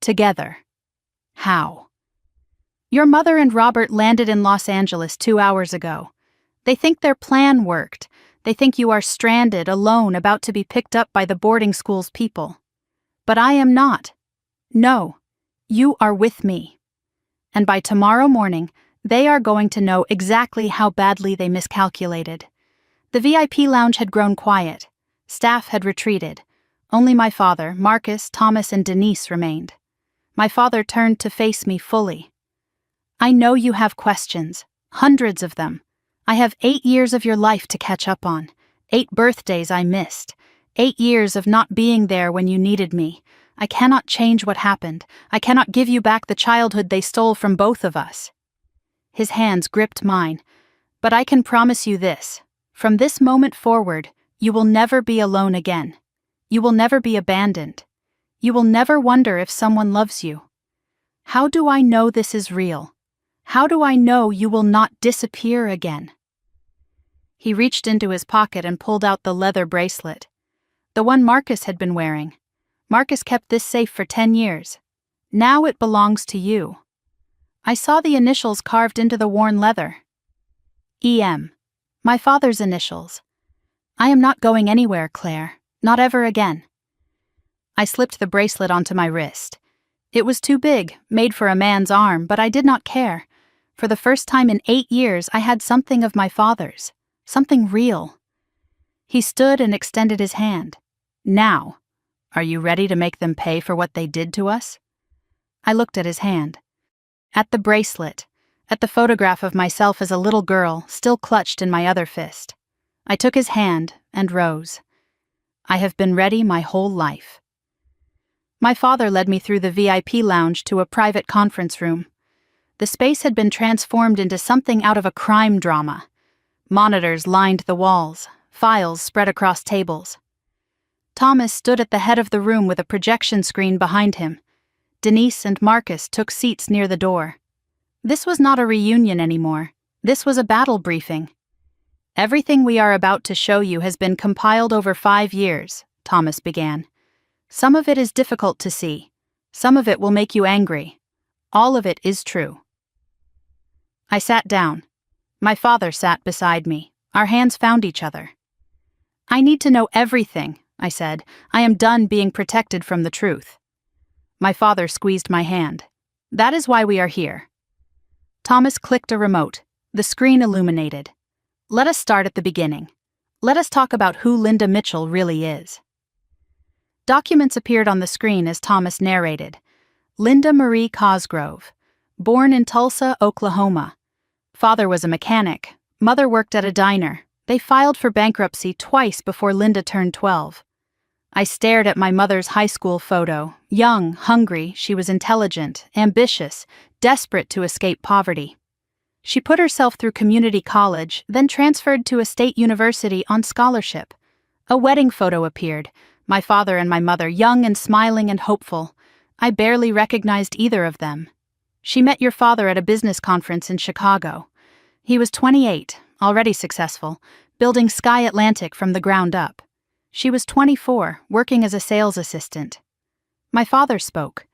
Together. How? Your mother and Robert landed in Los Angeles 2 hours ago. They think their plan worked. They think you are stranded, alone, about to be picked up by the boarding school's people. But I am not. No, you are with me. And by tomorrow morning, they are going to know exactly how badly they miscalculated. The VIP lounge had grown quiet. Staff had retreated. Only my father, Marcus, Thomas, and Denise remained. My father turned to face me fully. I know you have questions, hundreds of them. I have 8 years of your life to catch up on, 8 birthdays I missed, 8 years of not being there when you needed me. I cannot change what happened. I cannot give you back the childhood they stole from both of us. His hands gripped mine. But I can promise you this. From this moment forward, you will never be alone again. You will never be abandoned. You will never wonder if someone loves you. How do I know this is real? How do I know you will not disappear again? He reached into his pocket and pulled out the leather bracelet. The one Marcus had been wearing. Marcus kept this safe for 10 years. Now it belongs to you. I saw the initials carved into the worn leather. E.M. My father's initials. I am not going anywhere, Claire. Not ever again. I slipped the bracelet onto my wrist. It was too big, made for a man's arm, but I did not care. For the first time in 8 years, I had something of my father's. Something real. He stood and extended his hand. Now, are you ready to make them pay for what they did to us? I looked at his hand. At the bracelet. At the photograph of myself as a little girl, still clutched in my other fist. I took his hand and rose. I have been ready my whole life. My father led me through the VIP lounge to a private conference room. The space had been transformed into something out of a crime drama. Monitors lined the walls, files spread across tables. Thomas stood at the head of the room with a projection screen behind him. Denise and Marcus took seats near the door. This was not a reunion anymore. This was a battle briefing. Everything we are about to show you has been compiled over 5 years, Thomas began. Some of it is difficult to see. Some of it will make you angry. All of it is true. I sat down. My father sat beside me. Our hands found each other. I need to know everything, I said. I am done being protected from the truth. My father squeezed my hand. That is why we are here. Thomas clicked a remote. The screen illuminated. Let us start at the beginning. Let us talk about who Linda Mitchell really is. Documents appeared on the screen as Thomas narrated. Linda Marie Cosgrove. Born in Tulsa, Oklahoma. Father was a mechanic. Mother worked at a diner. They filed for bankruptcy twice before Linda turned 12. I stared at my mother's high school photo. Young, hungry, she was intelligent, ambitious, desperate to escape poverty. She put herself through community college, then transferred to a state university on scholarship. A wedding photo appeared, my father and my mother, young and smiling and hopeful. I barely recognized either of them. She met your father at a business conference in Chicago. He was 28, already successful, building Sky Atlantic from the ground up. She was 24, working as a sales assistant. My father spoke.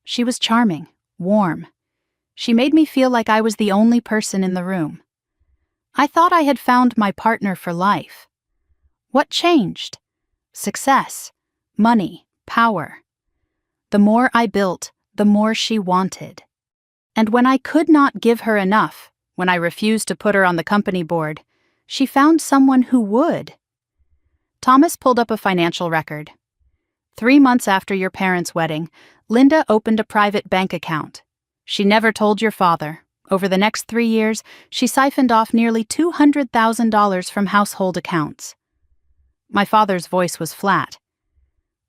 She was charming, warm. She made me feel like I was the only person in the room. I thought I had found my partner for life. What changed? Success, money, power. The more I built, the more she wanted. And when I could not give her enough, when I refused to put her on the company board, she found someone who would. Thomas pulled up a financial record. 3 months after your parents' wedding, Linda opened a private bank account. She never told your father. Over the next 3 years, she siphoned off nearly $200,000 from household accounts. My father's voice was flat.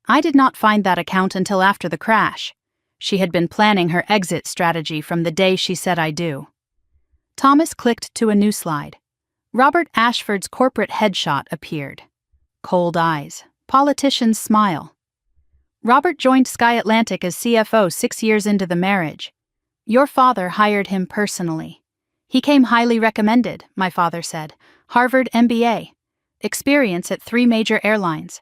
I did not find that account until after the crash. She had been planning her exit strategy from the day she said I do. Thomas clicked to a new slide. Robert Ashford's corporate headshot appeared. Cold eyes. Politician's smile. Robert joined Sky Atlantic as CFO 6 years into the marriage. Your father hired him personally. He came highly recommended, my father said. Harvard MBA. Experience at 3 major airlines.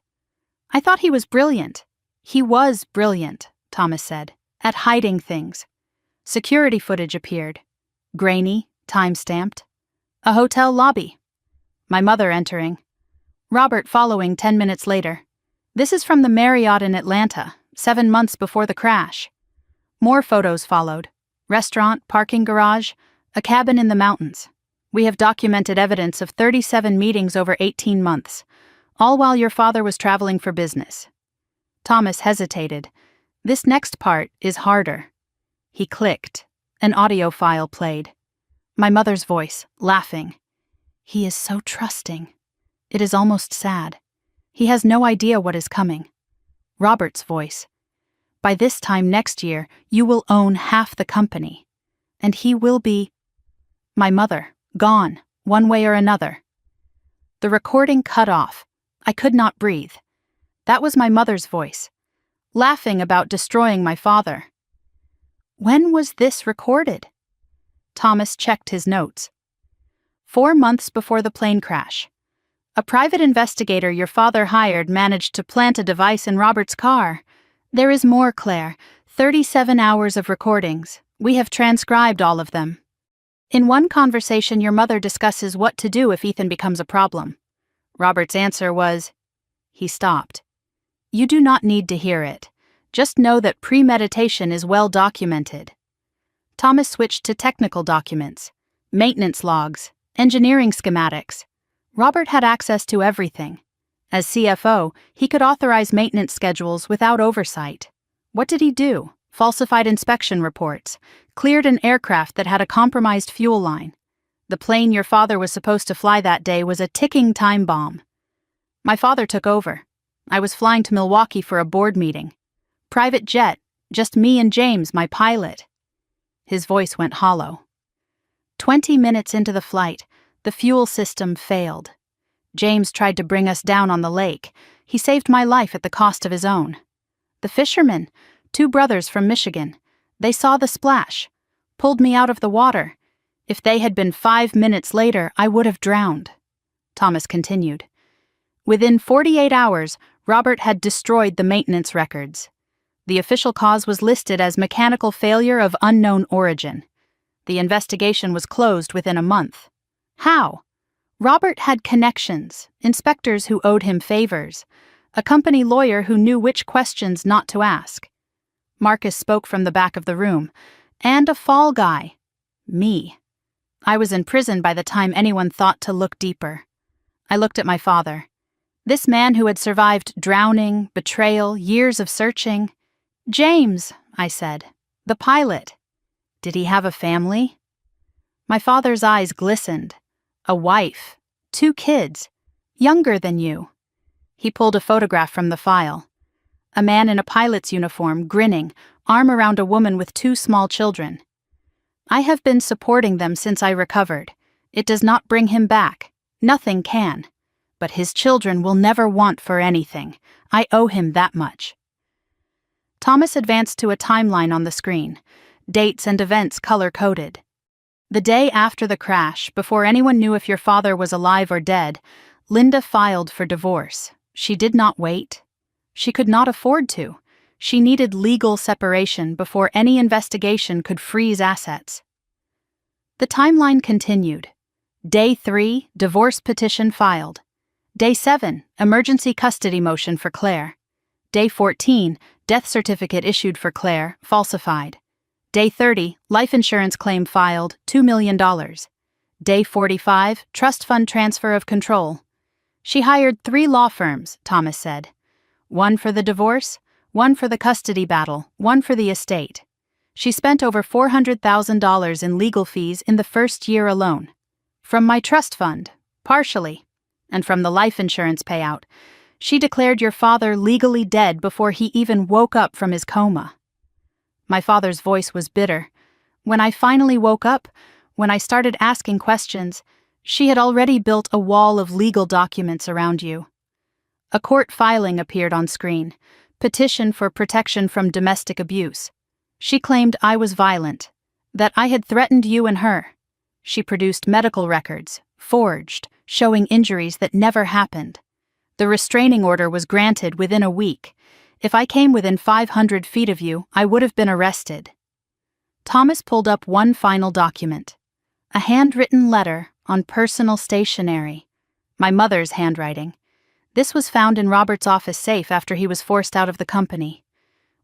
I thought he was brilliant. He was brilliant, Thomas said, at hiding things. Security footage appeared. Grainy, time-stamped. A hotel lobby. My mother entering. Robert following 10 minutes later. This is from the Marriott in Atlanta, 7 months before the crash. More photos followed. Restaurant, parking garage, a cabin in the mountains. We have documented evidence of 37 meetings over 18 months, all while your father was traveling for business. Thomas hesitated. This next part is harder. He clicked. An audio file played. My mother's voice, laughing. He is so trusting. It is almost sad. He has no idea what is coming. Robert's voice. By this time next year, you will own half the company. And he will be... My mother, gone, one way or another. The recording cut off. I could not breathe. That was my mother's voice, laughing about destroying my father. When was this recorded? Thomas checked his notes. 4 months before the plane crash. A private investigator your father hired managed to plant a device in Robert's car. There is more, Claire. 37 hours of recordings. We have transcribed all of them. In one conversation, your mother discusses what to do if Ethan becomes a problem. Robert's answer was, he stopped. You do not need to hear it. Just know that premeditation is well documented. Thomas switched to technical documents, maintenance logs, engineering schematics. Robert had access to everything. As CFO, he could authorize maintenance schedules without oversight. What did he do? Falsified inspection reports, cleared an aircraft that had a compromised fuel line. The plane your father was supposed to fly that day was a ticking time bomb. My father took over. I was flying to Milwaukee for a board meeting. Private jet, just me and James, my pilot. His voice went hollow. 20 minutes into the flight, the fuel system failed. James tried to bring us down on the lake. He saved my life at the cost of his own. The fishermen, 2 brothers from Michigan, they saw the splash, pulled me out of the water. If they had been 5 minutes later, I would have drowned. Thomas continued. Within 48 hours, Robert had destroyed the maintenance records. The official cause was listed as mechanical failure of unknown origin. The investigation was closed within a month. How? Robert had connections, inspectors who owed him favors, a company lawyer who knew which questions not to ask. Marcus spoke from the back of the room. And a fall guy. Me. I was in prison by the time anyone thought to look deeper. I looked at my father. This man who had survived drowning, betrayal, years of searching. James, I said. The pilot. Did he have a family? My father's eyes glistened. A wife. 2 kids. Younger than you. He pulled a photograph from the file. A man in a pilot's uniform, grinning, arm around a woman with 2 small children. I have been supporting them since I recovered. It does not bring him back. Nothing can. But his children will never want for anything. I owe him that much. Thomas advanced to a timeline on the screen, dates and events color-coded. The day after the crash, before anyone knew if your father was alive or dead, Linda filed for divorce. She did not wait. She could not afford to. She needed legal separation before any investigation could freeze assets. The timeline continued. Day 3, divorce petition filed. Day 7, emergency custody motion for Claire. Day 14, death certificate issued for Claire, falsified. Day 30, life insurance claim filed, $2 million. Day 45, trust fund transfer of control. She hired 3 law firms, Thomas said. 1 for the divorce, 1 for the custody battle, 1 for the estate. She spent over $400,000 in legal fees in the first year alone. From my trust fund, partially, and from the life insurance payout, she declared your father legally dead before he even woke up from his coma. My father's voice was bitter. When I finally woke up, when I started asking questions, she had already built a wall of legal documents around you. A court filing appeared on screen, petition for protection from domestic abuse. She claimed I was violent, that I had threatened you and her. She produced medical records, forged, showing injuries that never happened. The restraining order was granted within a week. If I came within 500 feet of you, I would have been arrested. Thomas pulled up one final document. A handwritten letter on personal stationery. My mother's handwriting. This was found in Robert's office safe after he was forced out of the company.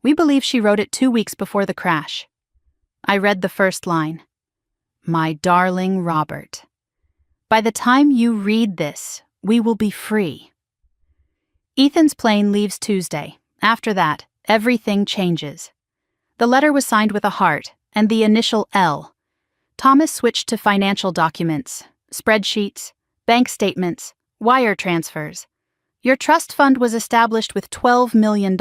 We believe she wrote it 2 weeks before the crash. I read the first line. My darling Robert. By the time you read this, we will be free. Ethan's plane leaves Tuesday. After that, everything changes. The letter was signed with a heart and the initial L. Thomas switched to financial documents, spreadsheets, bank statements, wire transfers. Your trust fund was established with $12 million.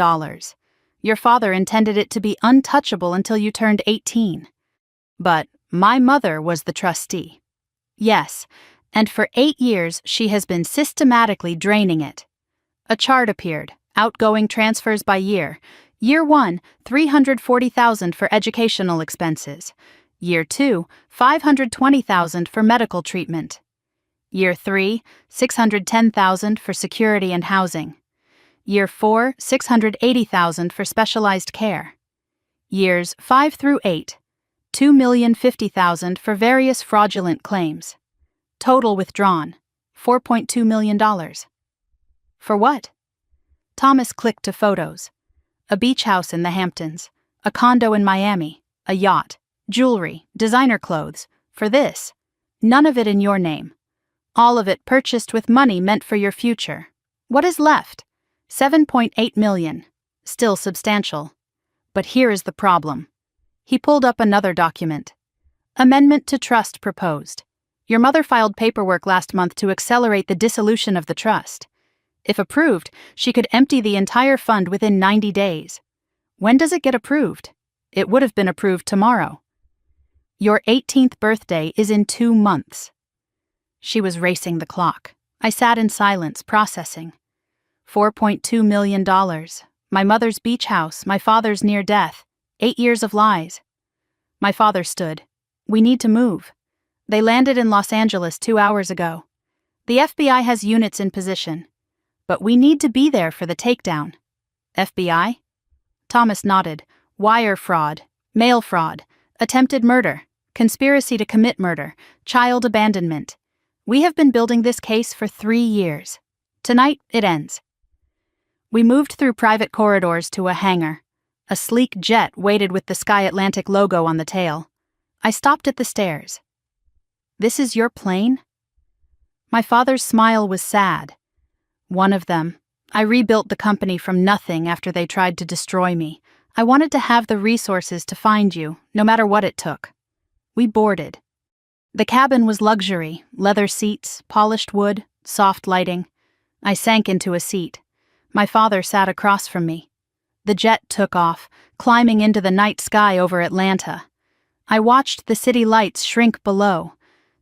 Your father intended it to be untouchable until you turned 18. But my mother was the trustee. Yes, and for 8 years she has been systematically draining it. A chart appeared, outgoing transfers by year. Year 1, $340,000 for educational expenses. Year 2, $520,000 for medical treatment. Year 3, $610,000 for security and housing. Year 4, $680,000 for specialized care. Years 5 through 8, $2,050,000 for various fraudulent claims. Total withdrawn, $4.2 million. For what? Thomas clicked to photos. A beach house in the Hamptons, a condo in Miami, a yacht, jewelry, designer clothes. For this, none of it in your name. All of it purchased with money meant for your future. What is left? $7.8 million. Still substantial. But here is the problem. He pulled up another document. Amendment to trust proposed. Your mother filed paperwork last month to accelerate the dissolution of the trust. If approved, she could empty the entire fund within 90 days. When does it get approved? It would have been approved tomorrow. Your 18th birthday is in 2 months. She was racing the clock. I sat in silence, processing. $4.2 million. My mother's beach house, my father's near death. 8 years of lies. My father stood. We need to move. They landed in Los Angeles 2 hours ago. The FBI has units in position. But we need to be there for the takedown. FBI? Thomas nodded. Wire fraud, mail fraud, attempted murder, conspiracy to commit murder, child abandonment. We have been building this case for 3 years. Tonight, it ends. We moved through private corridors to a hangar. A sleek jet waited with the Sky Atlantic logo on the tail. I stopped at the stairs. "This is your plane?" My father's smile was sad. "One of them. I rebuilt the company from nothing after they tried to destroy me. I wanted to have the resources to find you, no matter what it took." We boarded. The cabin was luxury, leather seats, polished wood, soft lighting. I sank into a seat. My father sat across from me. The jet took off, climbing into the night sky over Atlanta. I watched the city lights shrink below.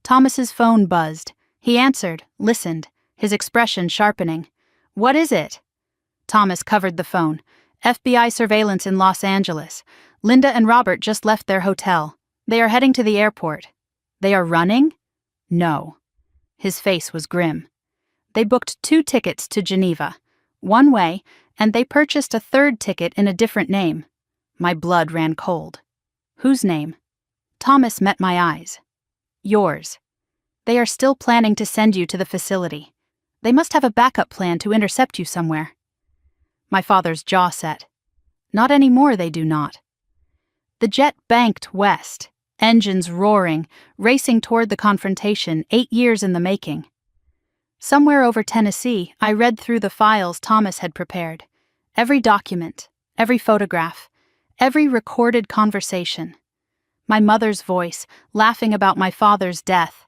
Thomas's phone buzzed. He answered, listened, his expression sharpening. "What is it?" Thomas covered the phone. "FBI surveillance in Los Angeles. Linda and Robert just left their hotel. They are heading to the airport." "They are running?" "No." His face was grim. "They booked 2 tickets to Geneva, one way, and they purchased a 3rd ticket in a different name." My blood ran cold. "Whose name?" Thomas met my eyes. "Yours. They are still planning to send you to the facility. They must have a backup plan to intercept you somewhere." My father's jaw set. "Not anymore, they do not." The jet banked west, engines roaring, racing toward the confrontation 8 years in the making. Somewhere over Tennessee, I read through the files Thomas had prepared. Every document, every photograph, every recorded conversation. My mother's voice, laughing about my father's death.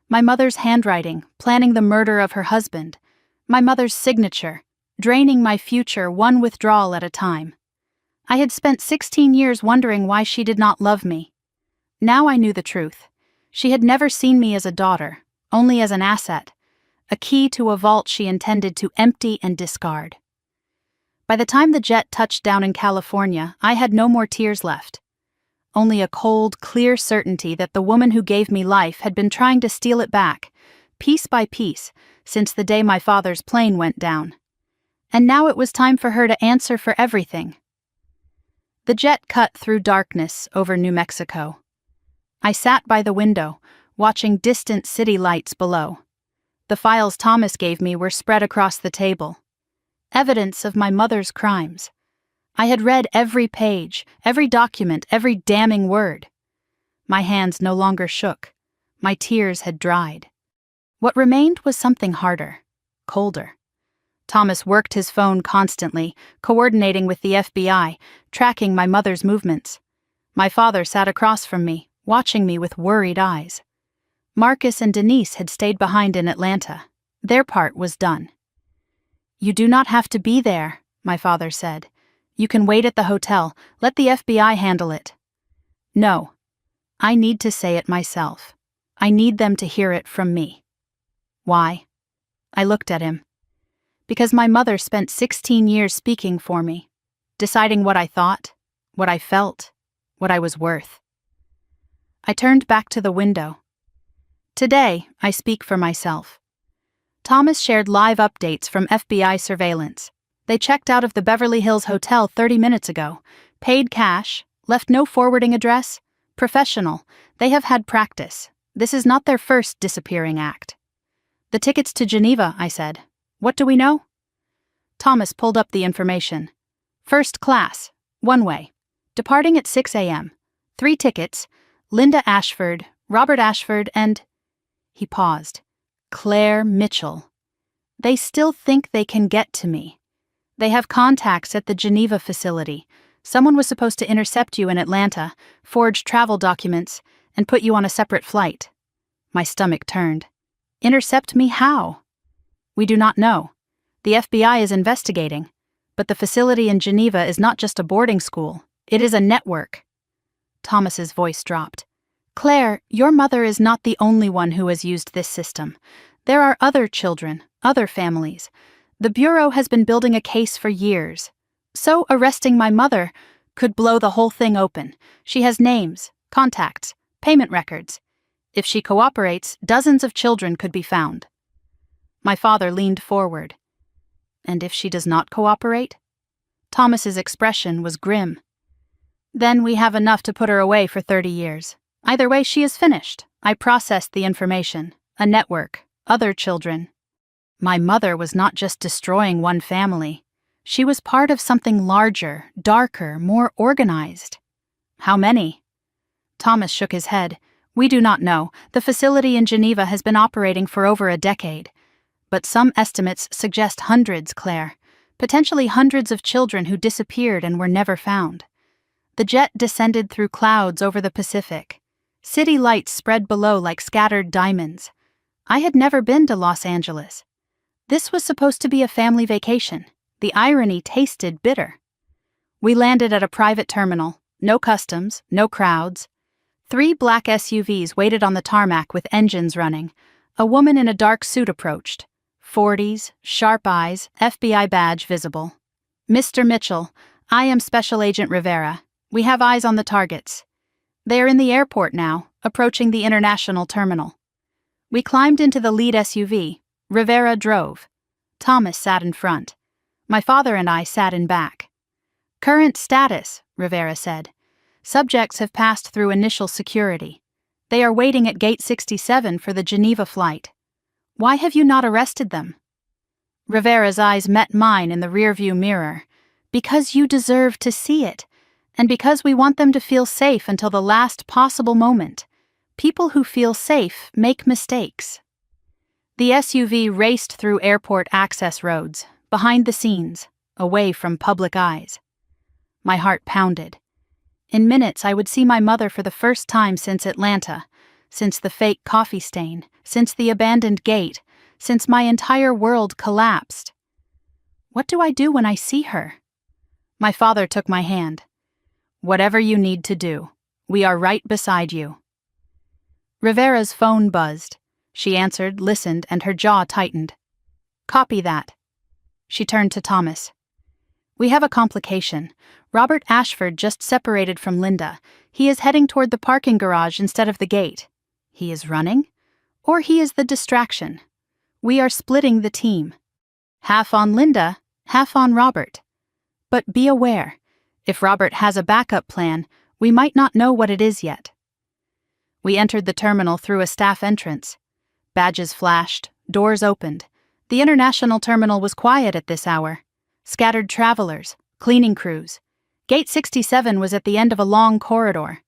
My mother's handwriting, planning the murder of her husband. My mother's signature, draining my future one withdrawal at a time. I had spent 16 years wondering why she did not love me. Now I knew the truth. She had never seen me as a daughter, only as an asset, a key to a vault she intended to empty and discard. By the time the jet touched down in California, I had no more tears left. Only a cold, clear certainty that the woman who gave me life had been trying to steal it back, piece by piece, since the day my father's plane went down. And now it was time for her to answer for everything. The jet cut through darkness over New Mexico. I sat by the window, watching distant city lights below. The files Thomas gave me were spread across the table. Evidence of my mother's crimes. I had read every page, every document, every damning word. My hands no longer shook. My tears had dried. What remained was something harder, colder. Thomas worked his phone constantly, coordinating with the FBI, tracking my mother's movements. My father sat across from me, watching me with worried eyes. Marcus and Denise had stayed behind in Atlanta. Their part was done. "You do not have to be there," my father said. "You can wait at the hotel. Let the FBI handle it." "No. I need to say it myself. I need them to hear it from me." "Why?" I looked at him. "Because my mother spent 16 years speaking for me, deciding what I thought, what I felt, what I was worth." I turned back to the window. Today, I speak for myself. Thomas shared live updates from FBI surveillance. They checked out of the Beverly Hills Hotel 30 minutes ago, paid cash, left no forwarding address. Professional. They have had practice. This is not their first disappearing act. "The tickets to Geneva," I said. "What do we know?" Thomas pulled up the information. "First class, one way. Departing at 6 a.m. 3 tickets, Linda Ashford, Robert Ashford, and..." He paused. "Claire Mitchell. They still think they can get to me. They have contacts at the Geneva facility. Someone was supposed to intercept you in Atlanta, forge travel documents, and put you on a separate flight." My stomach turned. "Intercept me how?" "We do not know. The FBI is investigating. But the facility in Geneva is not just a boarding school. It is a network." Thomas's voice dropped. "Claire, your mother is not the only one who has used this system. There are other children, other families. The Bureau has been building a case for years. So arresting my mother could blow the whole thing open. She has names, contacts, payment records. If she cooperates, dozens of children could be found." My father leaned forward. "And if she does not cooperate?" Thomas's expression was grim. "Then we have enough to put her away for 30 years. Either way, she is finished. I processed the information. A network, other children. My mother was not just destroying one family. She was part of something larger, darker, more organized. How many? Thomas shook his head. We do not know. The facility in Geneva has been operating for over a decade. But some estimates suggest hundreds, Claire. Potentially hundreds of children who disappeared and were never found. The jet descended through clouds over the Pacific. City lights spread below like scattered diamonds. I had never been to Los Angeles. This was supposed to be a family vacation. The irony tasted bitter. We landed at a private terminal. No customs, no crowds. 3 black SUVs waited on the tarmac with engines running. A woman in a dark suit approached. 40s, sharp eyes, FBI badge visible. Mr. Mitchell, I am Special Agent Rivera. We have eyes on the targets. They are in the airport now, approaching the international terminal. We climbed into the lead SUV. Rivera drove. Thomas sat in front. My father and I sat in back. Current status, Rivera said. Subjects have passed through initial security. They are waiting at Gate 67 for the Geneva flight. Why have you not arrested them? Rivera's eyes met mine in the rearview mirror. Because you deserve to see it. And because we want them to feel safe until the last possible moment. People who feel safe make mistakes. The SUV raced through airport access roads, behind the scenes, away from public eyes. My heart pounded. In minutes, I would see my mother for the first time since Atlanta, since the fake coffee stain, since the abandoned gate, since my entire world collapsed. What do I do when I see her? My father took my hand. Whatever you need to do. We are right beside you. Rivera's phone buzzed. She answered, listened, and her jaw tightened. Copy that. She turned to Thomas. We have a complication. Robert Ashford just separated from Linda. He is heading toward the parking garage instead of the gate. He is running? Or he is the distraction. We are splitting the team. Half on Linda, half on Robert. But be aware, if Robert has a backup plan, we might not know what it is yet. We entered the terminal through a staff entrance. Badges flashed, doors opened. The international terminal was quiet at this hour. Scattered travelers, cleaning crews. Gate 67 was at the end of a long corridor.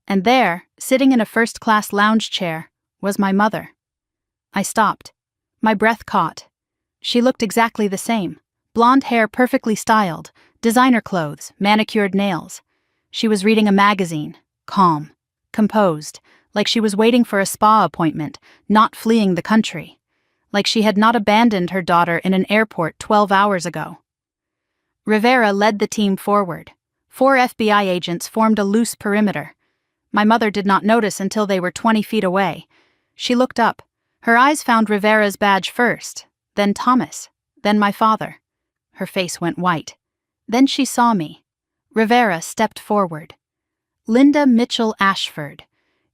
And there, sitting in a first-class lounge chair, was my mother. I stopped. My breath caught. She looked exactly the same. Blonde hair perfectly styled, designer clothes, manicured nails. She was reading a magazine, calm, composed, like she was waiting for a spa appointment, not fleeing the country. Like she had not abandoned her daughter in an airport 12 hours ago. Rivera led the team forward. 4 FBI agents formed a loose perimeter. My mother did not notice until they were 20 feet away. She looked up. Her eyes found Rivera's badge first, then Thomas, then my father. Her face went white. Then she saw me. Rivera stepped forward. Linda Mitchell Ashford.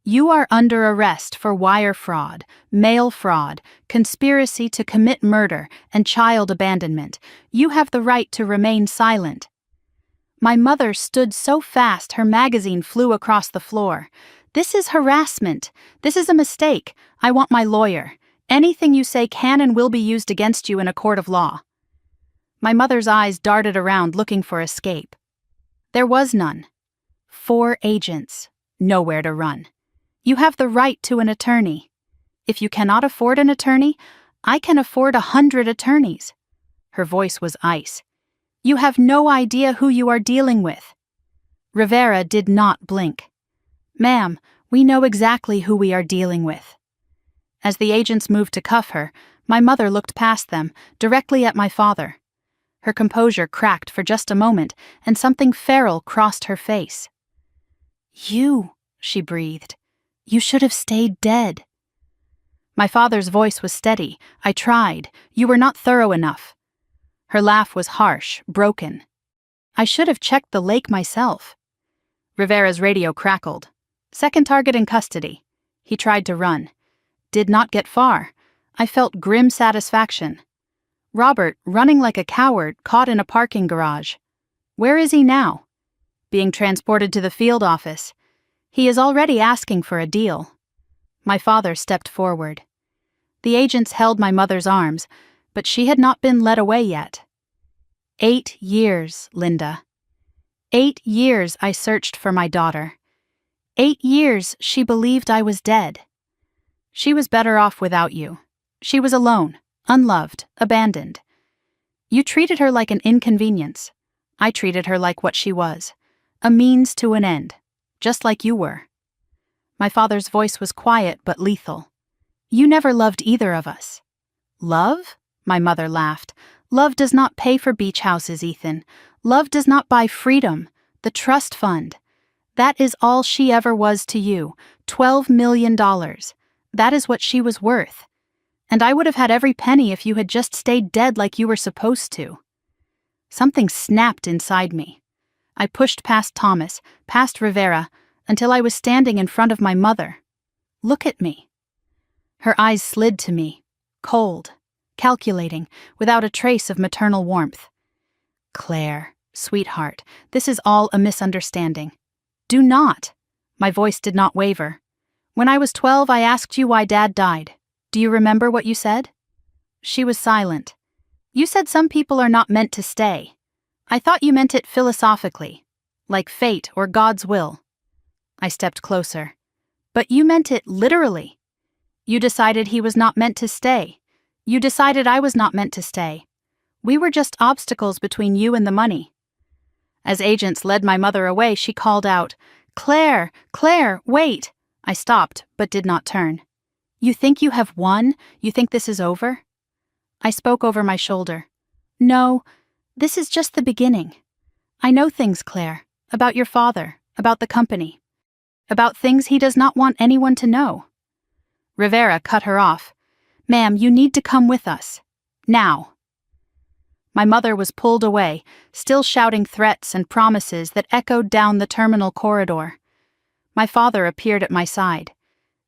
You are under arrest for wire fraud, mail fraud, conspiracy to commit murder, and child abandonment. You have the right to remain silent. My mother stood so fast her magazine flew across the floor. This is harassment. This is a mistake. I want my lawyer. Anything you say can and will be used against you in a court of law. My mother's eyes darted around looking for escape. There was none. 4 agents. Nowhere to run. You have the right to an attorney. If you cannot afford an attorney, I can afford 100 attorneys. Her voice was ice. You have no idea who you are dealing with. Rivera did not blink. Ma'am, we know exactly who we are dealing with. As the agents moved to cuff her, my mother looked past them, directly at my father. Her composure cracked for just a moment, and something feral crossed her face. You, she breathed. You should have stayed dead. My father's voice was steady. I tried. You were not thorough enough. Her laugh was harsh, broken. I should have checked the lake myself. Rivera's radio crackled. Second target in custody. He tried to run. Did not get far. I felt grim satisfaction. Robert, running like a coward, caught in a parking garage. Where is he now? Being transported to the field office. He is already asking for a deal. My father stepped forward. The agents held my mother's arms, but she had not been led away yet. 8 years, Linda. 8 years I searched for my daughter. 8 years she believed I was dead. She was better off without you. She was alone, unloved, abandoned. You treated her like an inconvenience. I treated her like what she was, a means to an end, just like you were. My father's voice was quiet but lethal. You never loved either of us. Love? My mother laughed. Love does not pay for beach houses, Ethan. Love does not buy freedom, the trust fund. That is all she ever was to you, $12 million. That is what she was worth. And I would have had every penny if you had just stayed dead like you were supposed to. Something snapped inside me. I pushed past Thomas, past Rivera, until I was standing in front of my mother. Look at me. Her eyes slid to me, cold, calculating, without a trace of maternal warmth. Claire, sweetheart, this is all a misunderstanding. Do not. My voice did not waver. When I was 12, I asked you why Dad died. Do you remember what you said? She was silent. You said some people are not meant to stay. I thought you meant it philosophically, like fate or God's will. I stepped closer. But you meant it literally. You decided he was not meant to stay. You decided I was not meant to stay. We were just obstacles between you and the money. As agents led my mother away, she called out, "Claire, Claire, wait!" I stopped, but did not turn. You think you have won? You think this is over? I spoke over my shoulder. No, this is just the beginning. I know things, Claire, about your father, about the company, about things he does not want anyone to know. Rivera cut her off. Ma'am, you need to come with us. Now. My mother was pulled away, still shouting threats and promises that echoed down the terminal corridor. My father appeared at my side.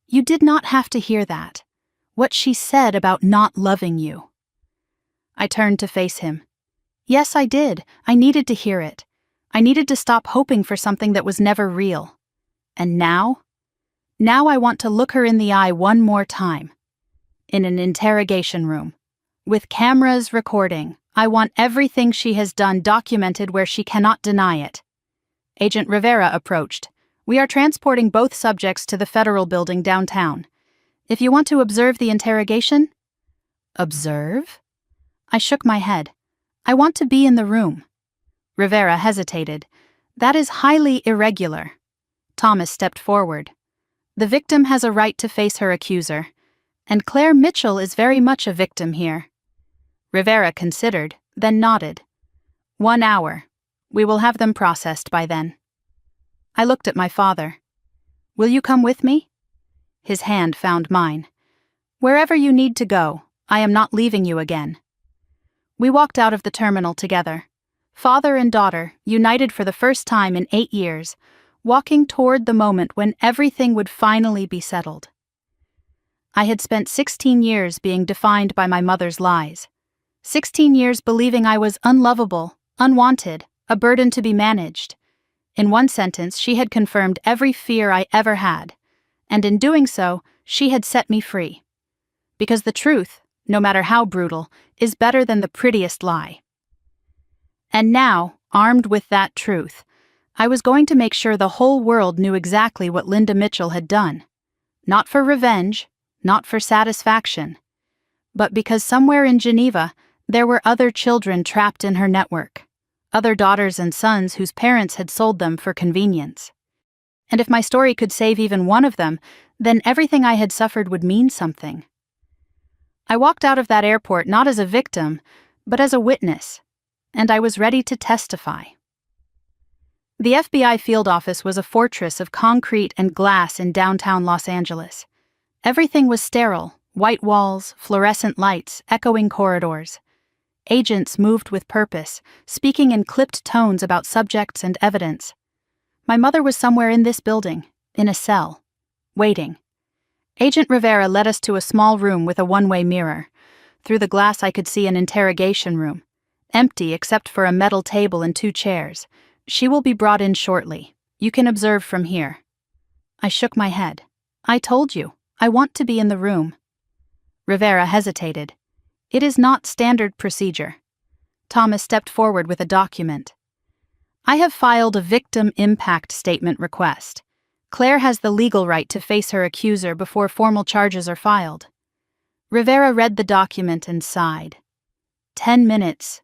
You did not have to hear that. What she said about not loving you. I turned to face him. Yes, I did. I needed to hear it. I needed to stop hoping for something that was never real. And now? Now I want to look her in the eye one more time. In an interrogation room. With cameras recording. I want everything she has done documented where she cannot deny it. Agent Rivera approached. We are transporting both subjects to the federal building downtown. If you want to observe the interrogation... Observe? I shook my head. I want to be in the room. Rivera hesitated. That is highly irregular. Thomas stepped forward. The victim has a right to face her accuser. And Claire Mitchell is very much a victim here. Rivera considered, then nodded. 1 hour. We will have them processed by then. I looked at my father. Will you come with me? His hand found mine. Wherever you need to go, I am not leaving you again. We walked out of the terminal together. Father and daughter, united for the first time in 8 years, walking toward the moment when everything would finally be settled. I had spent 16 years being defined by my mother's lies. 16 years believing I was unlovable, unwanted, a burden to be managed. In one sentence, she had confirmed every fear I ever had, and in doing so, she had set me free. Because the truth, no matter how brutal, is better than the prettiest lie. And now, armed with that truth, I was going to make sure the whole world knew exactly what Linda Mitchell had done. Not for revenge, not for satisfaction, but because somewhere in Geneva, there were other children trapped in her network. Other daughters and sons whose parents had sold them for convenience. And if my story could save even one of them, then everything I had suffered would mean something. I walked out of that airport not as a victim, but as a witness, and I was ready to testify. The FBI field office was a fortress of concrete and glass in downtown Los Angeles. Everything was sterile, white walls, fluorescent lights, echoing corridors. Agents moved with purpose, speaking in clipped tones about subjects and evidence. My mother was somewhere in this building, in a cell, waiting. Agent Rivera led us to a small room with a one-way mirror. Through the glass I could see an interrogation room, empty except for a metal table and 2 chairs. She will be brought in shortly. You can observe from here. I shook my head. I told you, I want to be in the room. Rivera hesitated. It is not standard procedure. Thomas stepped forward with a document. I have filed a victim impact statement request. Claire has the legal right to face her accuser before formal charges are filed. Rivera read the document and sighed. 10 minutes.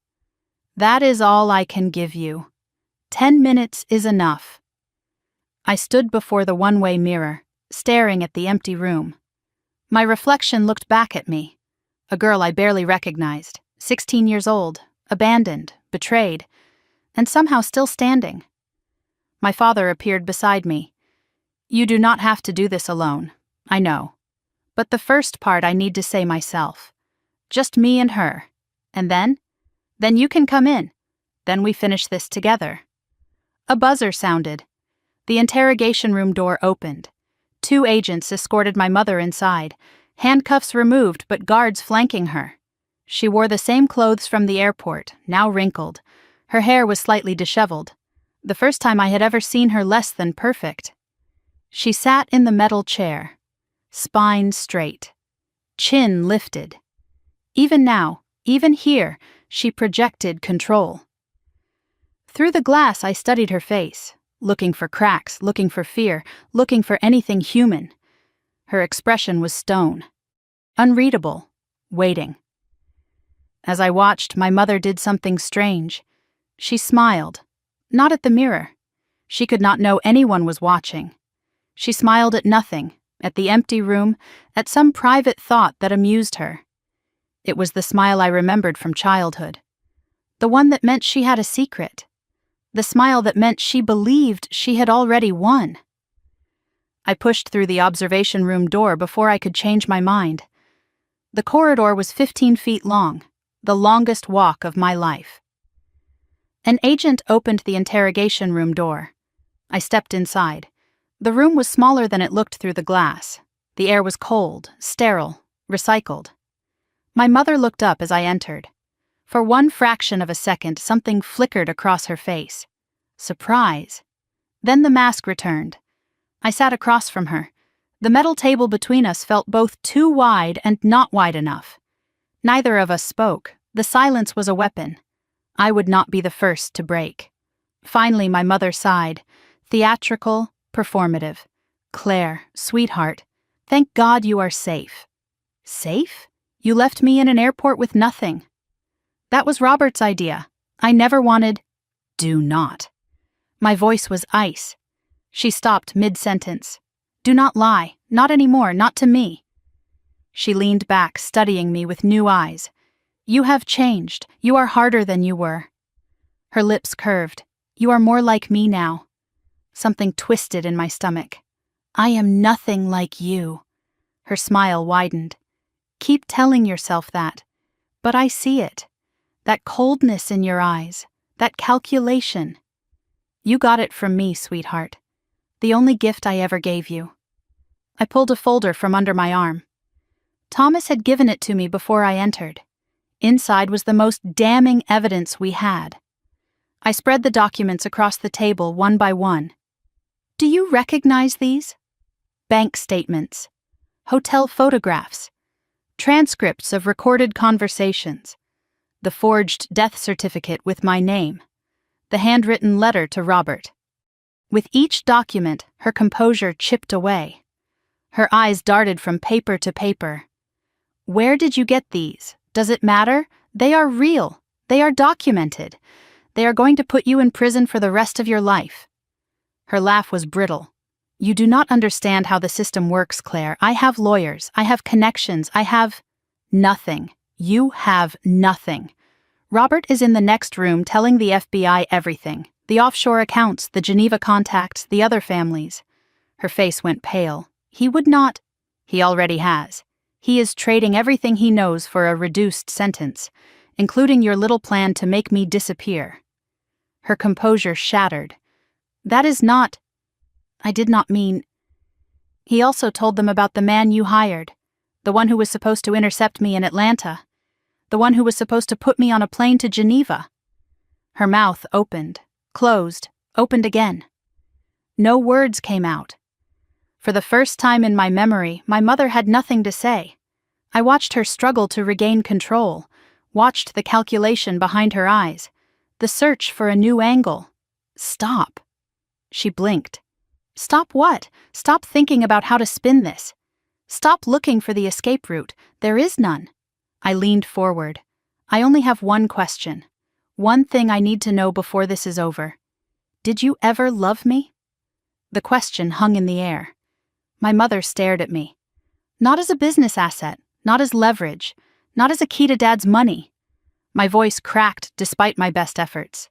That is all I can give you. 10 minutes is enough. I stood before the one-way mirror, staring at the empty room. My reflection looked back at me. A girl I barely recognized, 16 years old, abandoned, betrayed, and somehow still standing. My father appeared beside me. You do not have to do this alone, I know. But the first part I need to say myself. Just me and her. And then? Then you can come in. Then we finish this together. A buzzer sounded. The interrogation room door opened. 2 agents escorted my mother inside, handcuffs removed but guards flanking her. She wore the same clothes from the airport, now wrinkled. Her hair was slightly disheveled. The first time I had ever seen her less than perfect. She sat in the metal chair, spine straight, chin lifted. Even now, even here, she projected control. Through the glass I studied her face, looking for cracks, looking for fear, looking for anything human. Her expression was stone. Unreadable, waiting. As I watched, my mother did something strange. She smiled, not at the mirror. She could not know anyone was watching. She smiled at nothing, at the empty room, at some private thought that amused her. It was the smile I remembered from childhood. The one that meant she had a secret. The smile that meant she believed she had already won. I pushed through the observation room door before I could change my mind. The corridor was 15 feet long, the longest walk of my life. An agent opened the interrogation room door. I stepped inside. The room was smaller than it looked through the glass. The air was cold, sterile, recycled. My mother looked up as I entered. For one fraction of a second, something flickered across her face. Surprise. Then the mask returned. I sat across from her. The metal table between us felt both too wide and not wide enough. Neither of us spoke. The silence was a weapon. I would not be the first to break. Finally, my mother sighed. Theatrical, performative. Claire, sweetheart, thank God you are safe. Safe? You left me in an airport with nothing. That was Robert's idea. I never wanted... Do not. My voice was ice. She stopped mid-sentence. Do not lie. Not anymore. Not to me. She leaned back, studying me with new eyes. You have changed. You are harder than you were. Her lips curved. You are more like me now. Something twisted in my stomach. I am nothing like you. Her smile widened. Keep telling yourself that. But I see it. That coldness in your eyes. That calculation. You got it from me, sweetheart. The only gift I ever gave you. I pulled a folder from under my arm. Thomas had given it to me before I entered. Inside was the most damning evidence we had. I spread the documents across the table one by one. Do you recognize these? Bank statements, hotel photographs, transcripts of recorded conversations, the forged death certificate with my name, the handwritten letter to Robert. With each document, her composure chipped away. Her eyes darted from paper to paper. Where did you get these? Does it matter? They are real. They are documented. They are going to put you in prison for the rest of your life. Her laugh was brittle. You do not understand how the system works, Claire. I have lawyers. I have connections. I have... Nothing. You have nothing. Robert is in the next room telling the FBI everything. The offshore accounts, the Geneva contacts, the other families. Her face went pale. He would not... He already has. He is trading everything he knows for a reduced sentence, including your little plan to make me disappear. Her composure shattered. That is not... I did not mean... He also told them about the man you hired, the one who was supposed to intercept me in Atlanta, the one who was supposed to put me on a plane to Geneva. Her mouth opened, closed, opened again. No words came out. For the first time in my memory, my mother had nothing to say. I watched her struggle to regain control, watched the calculation behind her eyes, the search for a new angle. Stop. She blinked. Stop what? Stop thinking about how to spin this. Stop looking for the escape route. There is none. I leaned forward. I only have one question. One thing I need to know before this is over. Did you ever love me? The question hung in the air. My mother stared at me. Not as a business asset, not as leverage, not as a key to Dad's money. My voice cracked despite my best efforts.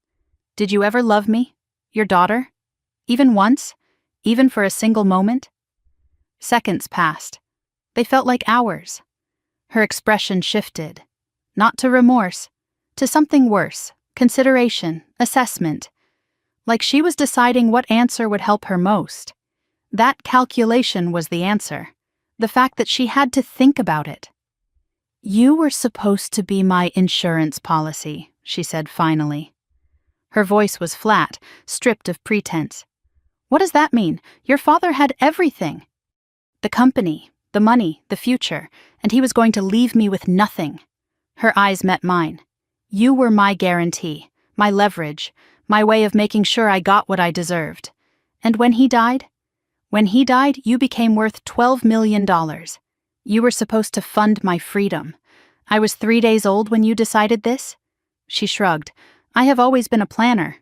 Did you ever love me? Your daughter? Even once? Even for a single moment? Seconds passed. They felt like hours. Her expression shifted. Not to remorse, to something worse, consideration, assessment. Like she was deciding what answer would help her most. That calculation was the answer. The fact that she had to think about it. You were supposed to be my insurance policy, she said finally. Her voice was flat, stripped of pretense. What does that mean? Your father had everything. The company, the money, the future, and he was going to leave me with nothing. Her eyes met mine. You were my guarantee, my leverage, my way of making sure I got what I deserved. And when he died? When he died, you became worth $12 million. You were supposed to fund my freedom. I was 3 days old when you decided this? She shrugged. I have always been a planner.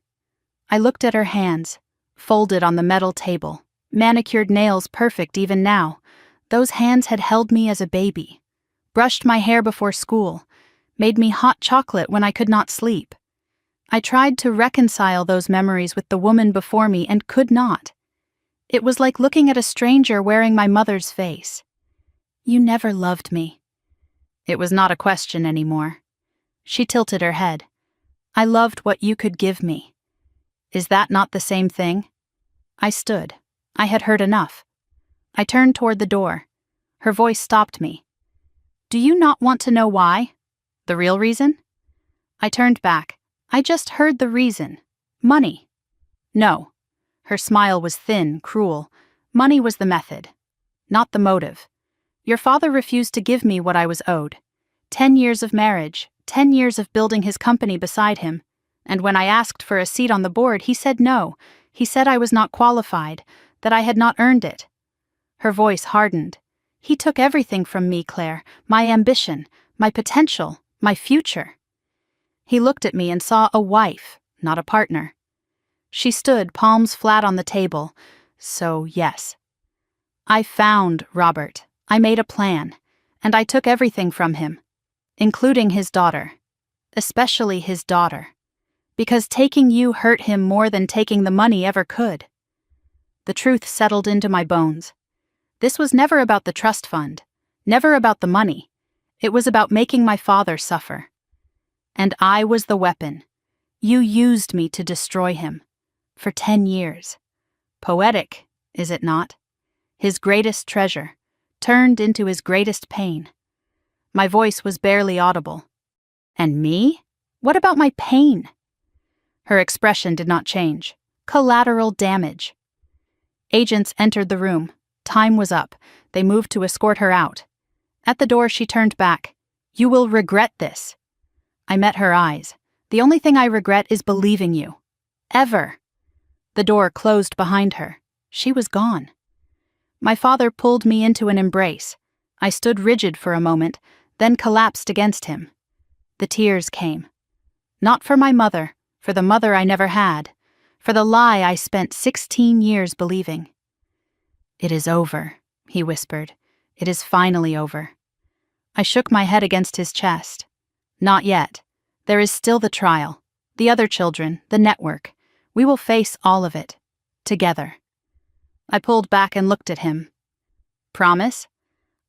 I looked at her hands, folded on the metal table, manicured nails perfect even now. Those hands had held me as a baby, brushed my hair before school, made me hot chocolate when I could not sleep. I tried to reconcile those memories with the woman before me and could not. It was like looking at a stranger wearing my mother's face. You never loved me. It was not a question anymore. She tilted her head. I loved what you could give me. Is that not the same thing? I stood. I had heard enough. I turned toward the door. Her voice stopped me. Do you not want to know why? The real reason? I turned back. I just heard the reason. Money. No. Her smile was thin, cruel. Money was the method, not the motive. Your father refused to give me what I was owed. 10 years of marriage, 10 years of building his company beside him. And when I asked for a seat on the board, he said no. He said I was not qualified, that I had not earned it. Her voice hardened. He took everything from me, Claire, my ambition, my potential, my future. He looked at me and saw a wife, not a partner. She stood, palms flat on the table. So, yes. I found Robert. I made a plan, and I took everything from him, including his daughter, especially his daughter, because taking you hurt him more than taking the money ever could. The truth settled into my bones. This was never about the trust fund, never about the money. It was about making my father suffer. And I was the weapon. You used me to destroy him. For 10 years. Poetic, is it not? His greatest treasure, turned into his greatest pain. My voice was barely audible. And me? What about my pain? Her expression did not change. Collateral damage. Agents entered the room. Time was up. They moved to escort her out. At the door, she turned back. You will regret this. I met her eyes. The only thing I regret is believing you. Ever. The door closed behind her. She was gone. My father pulled me into an embrace. I stood rigid for a moment, then collapsed against him. The tears came. Not for my mother, for the mother I never had, for the lie I spent 16 years believing. It is over, he whispered. It is finally over. I shook my head against his chest. Not yet. There is still the trial. The other children, the network. We will face all of it. Together. I pulled back and looked at him. Promise?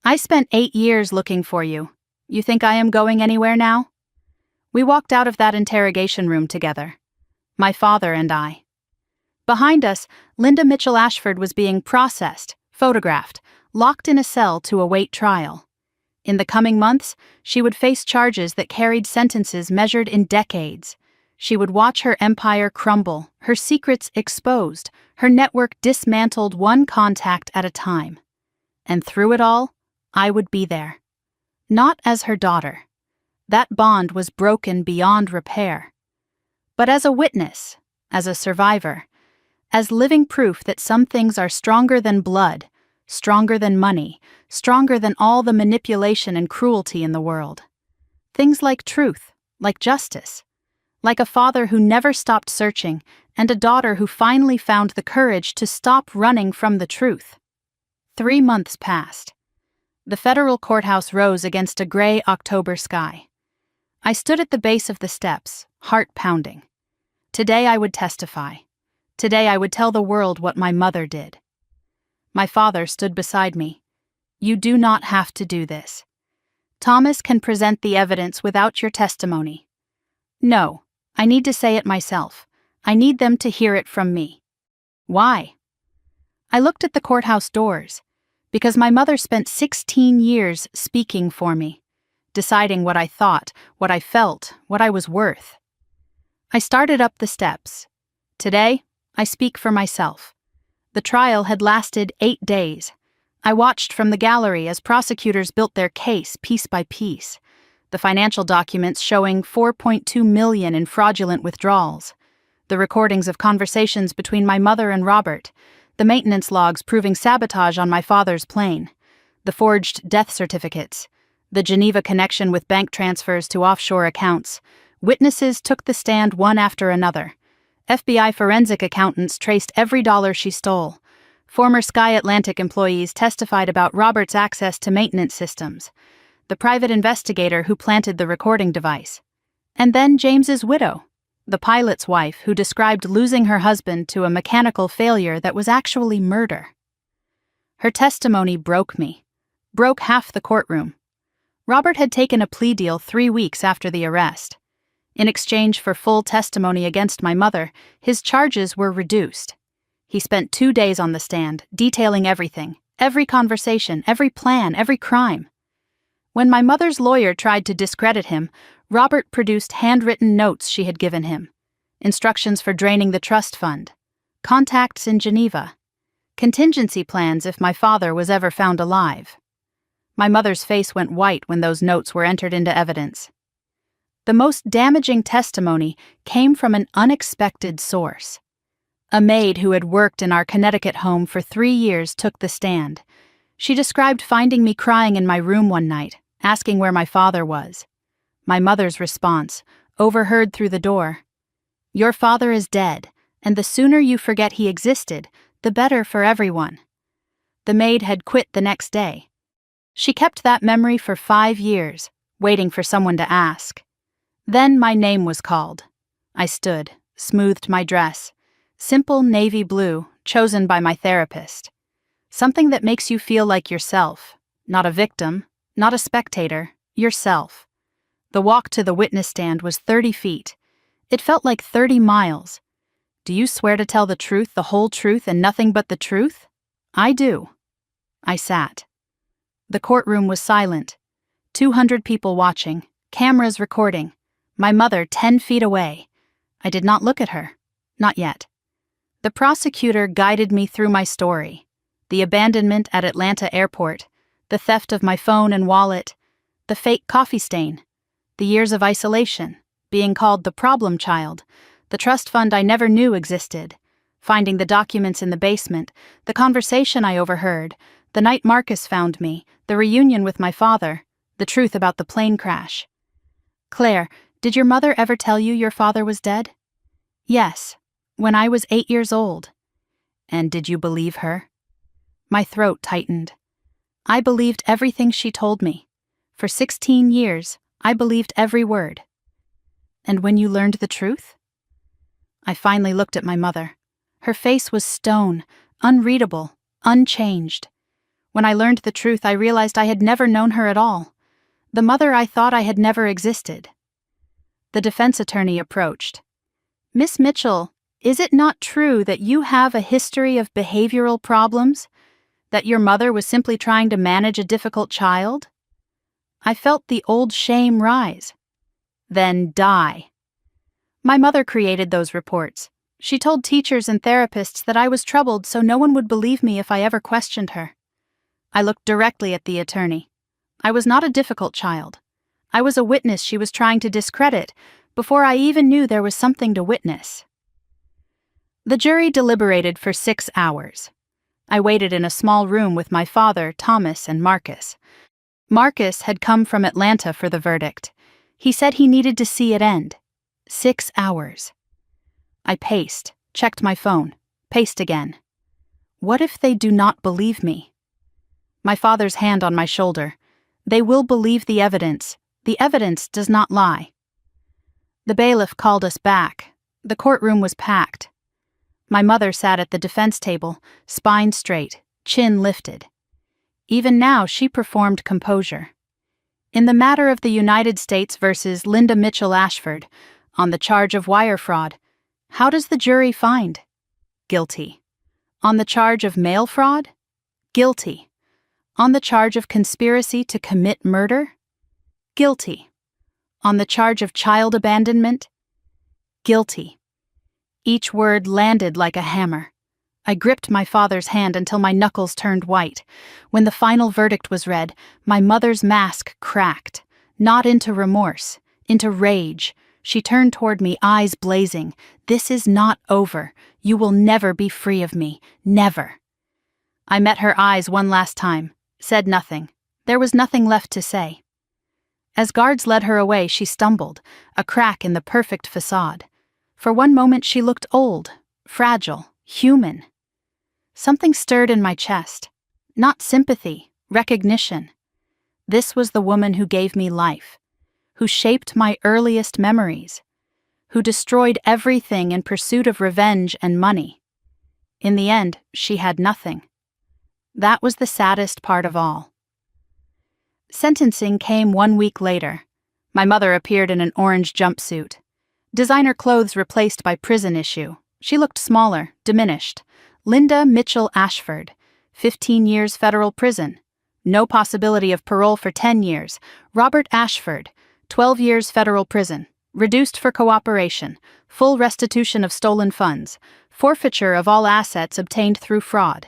I spent 8 years looking for you. You think I am going anywhere now? We walked out of that interrogation room together. My father and I. Behind us, Linda Mitchell Ashford was being processed, photographed, locked in a cell to await trial. In the coming months, she would face charges that carried sentences measured in decades. She would watch her empire crumble, her secrets exposed, her network dismantled one contact at a time. And through it all, I would be there. Not as her daughter. That bond was broken beyond repair. But as a witness, as a survivor, as living proof that some things are stronger than blood, stronger than money, stronger than all the manipulation and cruelty in the world. Things like truth, like justice, like a father who never stopped searching and a daughter who finally found the courage to stop running from the truth. 3 months passed. The federal courthouse rose against a gray October sky. I stood at the base of the steps, heart pounding. Today I would testify. Today I would tell the world what my mother did. My father stood beside me. You do not have to do this. Thomas can present the evidence without your testimony. No, I need to say it myself. I need them to hear it from me. Why? I looked at the courthouse doors, because my mother spent 16 years speaking for me, deciding what I thought, what I felt, what I was worth. I started up the steps. Today, I speak for myself. The trial had lasted 8 days. I watched from the gallery as prosecutors built their case piece by piece. The financial documents showing $4.2 million in fraudulent withdrawals. The recordings of conversations between my mother and Robert. The maintenance logs proving sabotage on my father's plane. The forged death certificates. The Geneva connection with bank transfers to offshore accounts. Witnesses took the stand one after another. FBI forensic accountants traced every dollar she stole. Former Sky Atlantic employees testified about Robert's access to maintenance systems. The private investigator who planted the recording device. And then James's widow, the pilot's wife who described losing her husband to a mechanical failure that was actually murder. Her testimony broke me. Broke half the courtroom. Robert had taken a plea deal 3 weeks after the arrest. In exchange for full testimony against my mother, his charges were reduced. He spent 2 days on the stand, detailing everything, every conversation, every plan, every crime. When my mother's lawyer tried to discredit him, Robert produced handwritten notes she had given him, instructions for draining the trust fund, contacts in Geneva, contingency plans if my father was ever found alive. My mother's face went white when those notes were entered into evidence. The most damaging testimony came from an unexpected source. A maid who had worked in our Connecticut home for 3 years took the stand. She described finding me crying in my room one night, asking where my father was. My mother's response, overheard through the door: "Your father is dead, and the sooner you forget he existed, the better for everyone." The maid had quit the next day. She kept that memory for 5 years, waiting for someone to ask. Then my name was called. I stood, smoothed my dress. Simple navy blue, chosen by my therapist. Something that makes you feel like yourself, not a victim, not a spectator, yourself. The walk to the witness stand was 30 feet. It felt like 30 miles. Do you swear to tell the truth, the whole truth, and nothing but the truth? I do. I sat. The courtroom was silent. 200 people watching, cameras recording. My mother 10 feet away. I did not look at her. Not yet. The prosecutor guided me through my story. The abandonment at Atlanta airport, the theft of my phone and wallet, the fake coffee stain, the years of isolation, being called the problem child, the trust fund I never knew existed, finding the documents in the basement, the conversation I overheard, the night Marcus found me, the reunion with my father, the truth about the plane crash. Claire, did your mother ever tell you your father was dead? Yes. When I was 8 years old. And did you believe her? My throat tightened. I believed everything she told me. For 16 years, I believed every word. And when you learned the truth? I finally looked at my mother. Her face was stone, unreadable, unchanged. When I learned the truth, I realized I had never known her at all. The mother I thought I had never existed. The defense attorney approached. Miss Mitchell, is it not true that you have a history of behavioral problems? That your mother was simply trying to manage a difficult child? I felt the old shame rise. Then die. My mother created those reports. She told teachers and therapists that I was troubled so no one would believe me if I ever questioned her. I looked directly at the attorney. I was not a difficult child. I was a witness she was trying to discredit before I even knew there was something to witness. The jury deliberated for 6 hours. I waited in a small room with my father, Thomas, and Marcus. Marcus had come from Atlanta for the verdict. He said he needed to see it end. 6 hours. I paced, checked my phone, paced again. What if they do not believe me? My father's hand on my shoulder. They will believe the evidence. The evidence does not lie. The bailiff called us back. The courtroom was packed. My mother sat at the defense table, spine straight, chin lifted. Even now, she performed composure. In the matter of the United States versus Linda Mitchell Ashford, on the charge of wire fraud, how does the jury find? Guilty. On the charge of mail fraud? Guilty. On the charge of conspiracy to commit murder? Guilty. On the charge of child abandonment? Guilty. Each word landed like a hammer. I gripped my father's hand until my knuckles turned white. When the final verdict was read, my mother's mask cracked, not into remorse, into rage. She turned toward me, eyes blazing. This is not over. You will never be free of me. Never. I met her eyes one last time, said nothing. There was nothing left to say. As guards led her away, she stumbled, a crack in the perfect facade. For one moment she looked old, fragile, human. Something stirred in my chest. Not sympathy, recognition. This was the woman who gave me life, who shaped my earliest memories, who destroyed everything in pursuit of revenge and money. In the end, she had nothing. That was the saddest part of all. Sentencing came 1 week later. My mother appeared in an orange jumpsuit. Designer clothes replaced by prison issue. She looked smaller, diminished. Linda Mitchell Ashford, 15 years federal prison. No possibility of parole for 10 years. Robert Ashford, 12 years federal prison. Reduced for cooperation. Full restitution of stolen funds. Forfeiture of all assets obtained through fraud.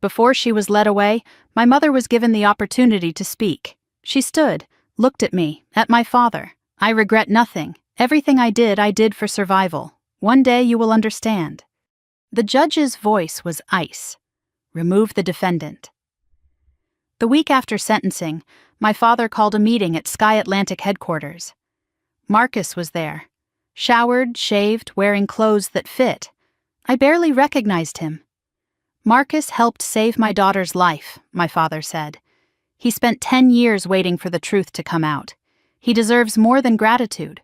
Before she was led away, my mother was given the opportunity to speak. She stood, looked at me, at my father. I regret nothing. Everything I did for survival. One day you will understand. The judge's voice was ice. Remove the defendant. The week after sentencing, my father called a meeting at Sky Atlantic headquarters. Marcus was there. Showered, shaved, wearing clothes that fit. I barely recognized him. Marcus helped save my daughter's life, my father said. He spent 10 years waiting for the truth to come out. He deserves more than gratitude.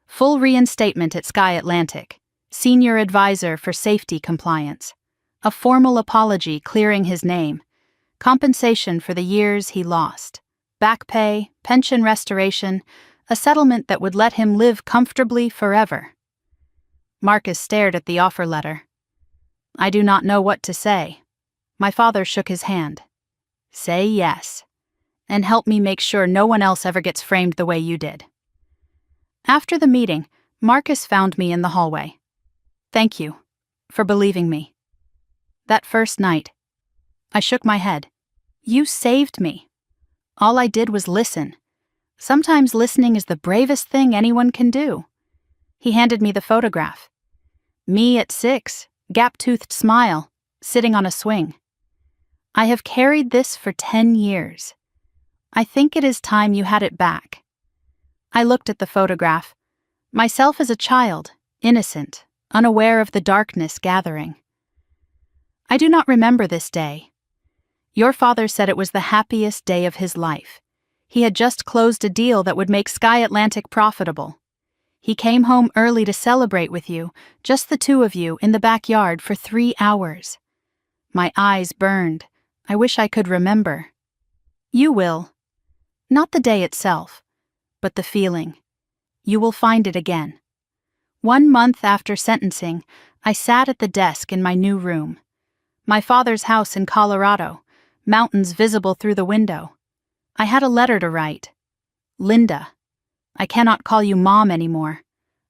Full reinstatement at Sky Atlantic. Senior advisor for safety compliance. A formal apology clearing his name. Compensation for the years he lost. Back pay, pension restoration, a settlement that would let him live comfortably forever. Marcus stared at the offer letter. I do not know what to say. My father shook his hand. Say yes. And help me make sure no one else ever gets framed the way you did. After the meeting, Marcus found me in the hallway. Thank you for believing me. That first night, I shook my head. You saved me. All I did was listen. Sometimes listening is the bravest thing anyone can do. He handed me the photograph. Me at 6, gap-toothed smile, sitting on a swing. I have carried this for 10 years. I think it is time you had it back. I looked at the photograph. Myself as a child, innocent, unaware of the darkness gathering. I do not remember this day. Your father said it was the happiest day of his life. He had just closed a deal that would make Sky Atlantic profitable. He came home early to celebrate with you, just the two of you, in the backyard for 3 hours. My eyes burned. I wish I could remember. You will. Not the day itself, but the feeling. You will find it again. 1 month after sentencing, I sat at the desk in my new room. My father's house in Colorado, mountains visible through the window. I had a letter to write. Linda, I cannot call you Mom anymore.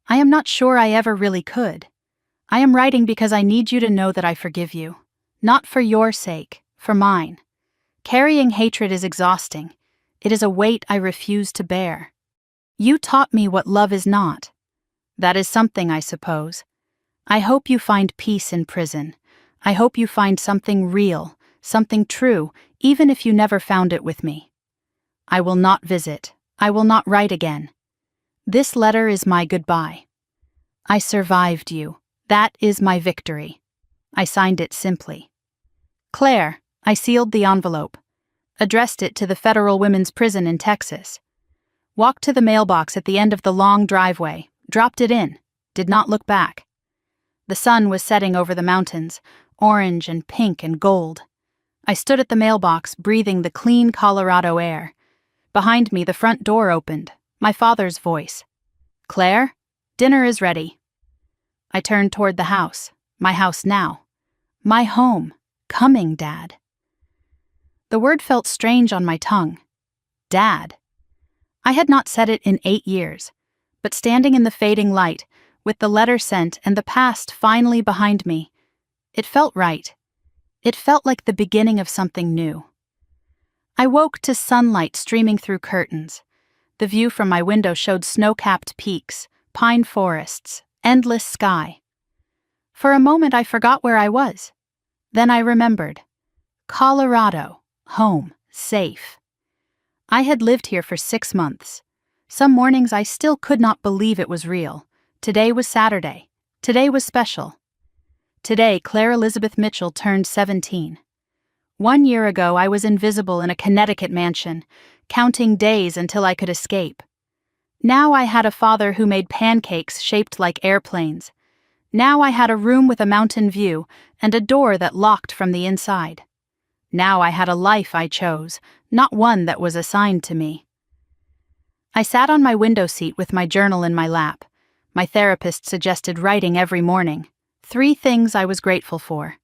I am not sure I ever really could. I am writing because I need you to know that I forgive you. Not for your sake, for mine. Carrying hatred is exhausting. It is a weight I refuse to bear. You taught me what love is not. That is something, I suppose. I hope you find peace in prison. I hope you find something real, something true, even if you never found it with me. I will not visit. I will not write again. This letter is my goodbye. I survived you. That is my victory. I signed it simply. Claire. I sealed the envelope. Addressed it to the Federal Women's Prison in Texas. Walked to the mailbox at the end of the long driveway, dropped it in, did not look back. The sun was setting over the mountains, orange and pink and gold. I stood at the mailbox, breathing the clean Colorado air. Behind me, the front door opened, my father's voice. Claire, dinner is ready. I turned toward the house, my house now. My home, coming, Dad. The word felt strange on my tongue. Dad. I had not said it in 8 years, but standing in the fading light, with the letter sent and the past finally behind me, it felt right. It felt like the beginning of something new. I woke to sunlight streaming through curtains. The view from my window showed snow-capped peaks, pine forests, endless sky. For a moment I forgot where I was. Then I remembered. Colorado, home, safe. I had lived here for 6 months. Some mornings I still could not believe it was real. Today was Saturday. Today was special. Today, Claire Elizabeth Mitchell turned 17. 1 year ago, I was invisible in a Connecticut mansion, counting days until I could escape. Now I had a father who made pancakes shaped like airplanes. Now I had a room with a mountain view and a door that locked from the inside. Now I had a life I chose, not one that was assigned to me. I sat on my window seat with my journal in my lap. My therapist suggested writing every morning. 3 things I was grateful for.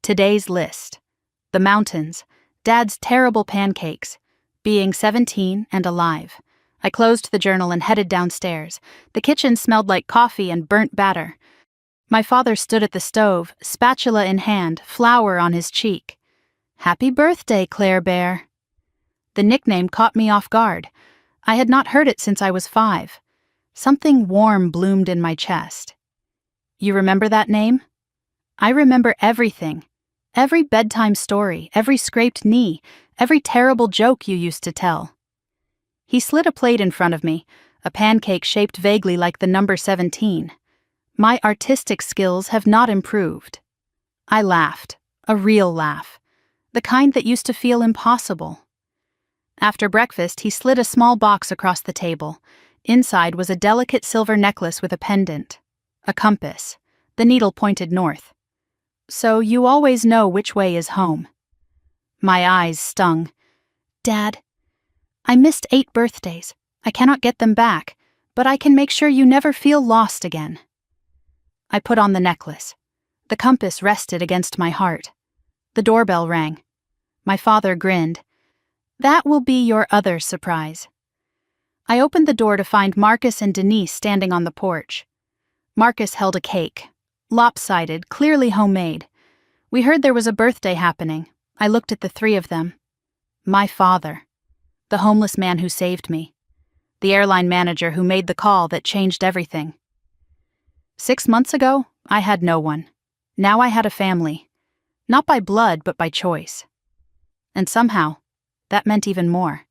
Today's list. The mountains, Dad's terrible pancakes, being 17 and alive. I closed the journal and headed downstairs. The kitchen smelled like coffee and burnt batter. My father stood at the stove, spatula in hand, flour on his cheek. Happy birthday, Claire Bear. The nickname caught me off guard. I had not heard it since I was 5. Something warm bloomed in my chest. You remember that name? I remember everything. Every bedtime story, every scraped knee, every terrible joke you used to tell. He slid a plate in front of me, a pancake shaped vaguely like the number 17. My artistic skills have not improved. I laughed, a real laugh, the kind that used to feel impossible. After breakfast, he slid a small box across the table. Inside was a delicate silver necklace with a pendant. A compass. The needle pointed north. So you always know which way is home. My eyes stung. Dad, I missed 8 birthdays. I cannot get them back, but I can make sure you never feel lost again. I put on the necklace. The compass rested against my heart. The doorbell rang. My father grinned. That will be your other surprise. I opened the door to find Marcus and Denise standing on the porch. Marcus held a cake. Lopsided, clearly homemade. We heard there was a birthday happening. I looked at the 3 of them. My father. The homeless man who saved me. The airline manager who made the call that changed everything. 6 months ago, I had no one. Now I had a family. Not by blood, but by choice. And somehow, that meant even more.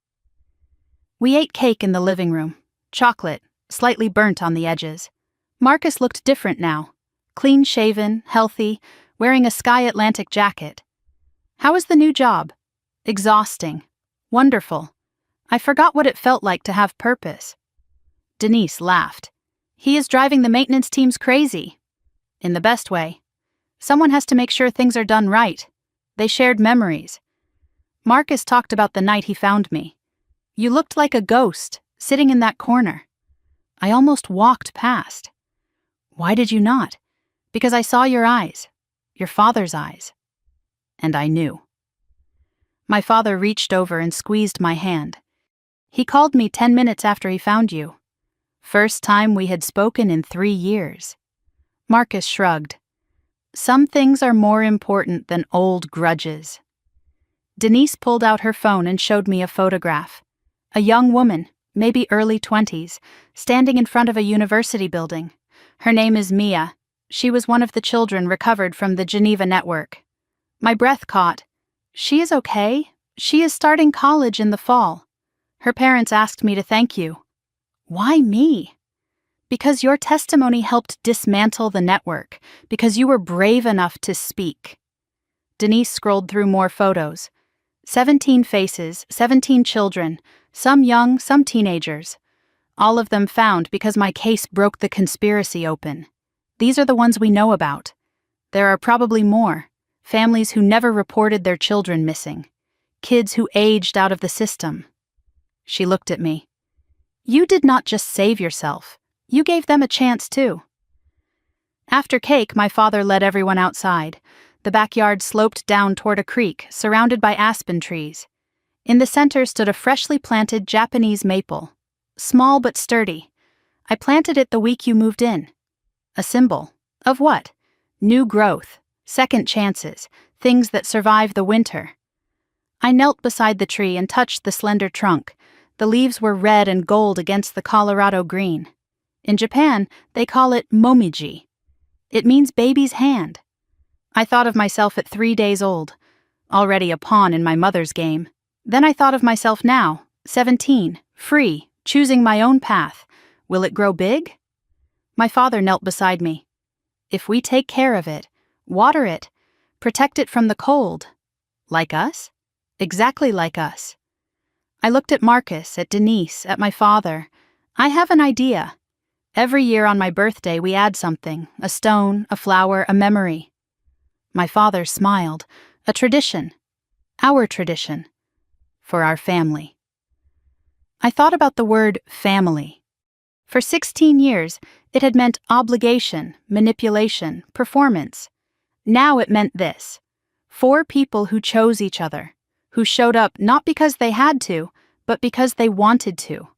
We ate cake in the living room. Chocolate, slightly burnt on the edges. Marcus looked different now. Clean-shaven, healthy, wearing a Sky Atlantic jacket. How was the new job? Exhausting. Wonderful. I forgot what it felt like to have purpose. Denise laughed. He is driving the maintenance teams crazy. In the best way. Someone has to make sure things are done right. They shared memories. Marcus talked about the night he found me. You looked like a ghost, sitting in that corner. I almost walked past. Why did you not? Because I saw your eyes. Your father's eyes. And I knew. My father reached over and squeezed my hand. He called me 10 minutes after he found you. First time we had spoken in 3 years. Marcus shrugged. Some things are more important than old grudges. Denise pulled out her phone and showed me a photograph. A young woman, maybe early 20s, standing in front of a university building. Her name is Mia. She was one of the children recovered from the Geneva network. My breath caught. She is okay. She is starting college in the fall. Her parents asked me to thank you. Why me? Because your testimony helped dismantle the network, because you were brave enough to speak. Denise scrolled through more photos. 17 faces, 17 children, some young, some teenagers. All of them found because my case broke the conspiracy open. These are the ones we know about. There are probably more. Families who never reported their children missing. Kids who aged out of the system. She looked at me. You did not just save yourself. You gave them a chance too. After cake, my father led everyone outside. The backyard sloped down toward a creek, surrounded by aspen trees. In the center stood a freshly planted Japanese maple. Small but sturdy. I planted it the week you moved in. A symbol. Of what? New growth, second chances, things that survive the winter. I knelt beside the tree and touched the slender trunk. The leaves were red and gold against the Colorado green. In Japan, they call it momiji. It means baby's hand. I thought of myself at 3 days old, already a pawn in my mother's game. Then I thought of myself now, 17, free, choosing my own path. Will it grow big? My father knelt beside me. If we take care of it, water it, protect it from the cold. Like us? Exactly like us. I looked at Marcus, at Denise, at my father. I have an idea. Every year on my birthday we add something, a stone, a flower, a memory. My father smiled. A tradition. Our tradition. For our family. I thought about the word family. For 16 years, it had meant obligation, manipulation, performance. Now it meant this. 4 people who chose each other, who showed up not because they had to, but because they wanted to.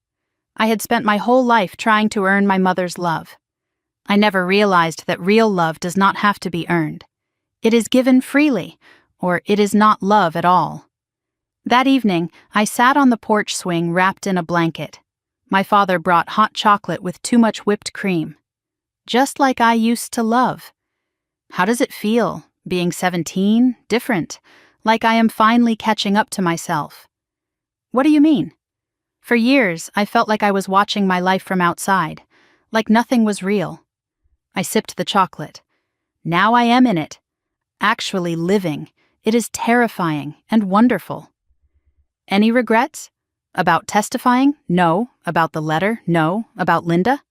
I had spent my whole life trying to earn my mother's love. I never realized that real love does not have to be earned. It is given freely, or it is not love at all. That evening, I sat on the porch swing wrapped in a blanket. My father brought hot chocolate with too much whipped cream. Just like I used to love. How does it feel, being 17, different, like I am finally catching up to myself? What do you mean? For years, I felt like I was watching my life from outside, like nothing was real. I sipped the chocolate. Now I am in it. Actually living. It is terrifying and wonderful. Any regrets? About testifying? No. About the letter? No. About Linda?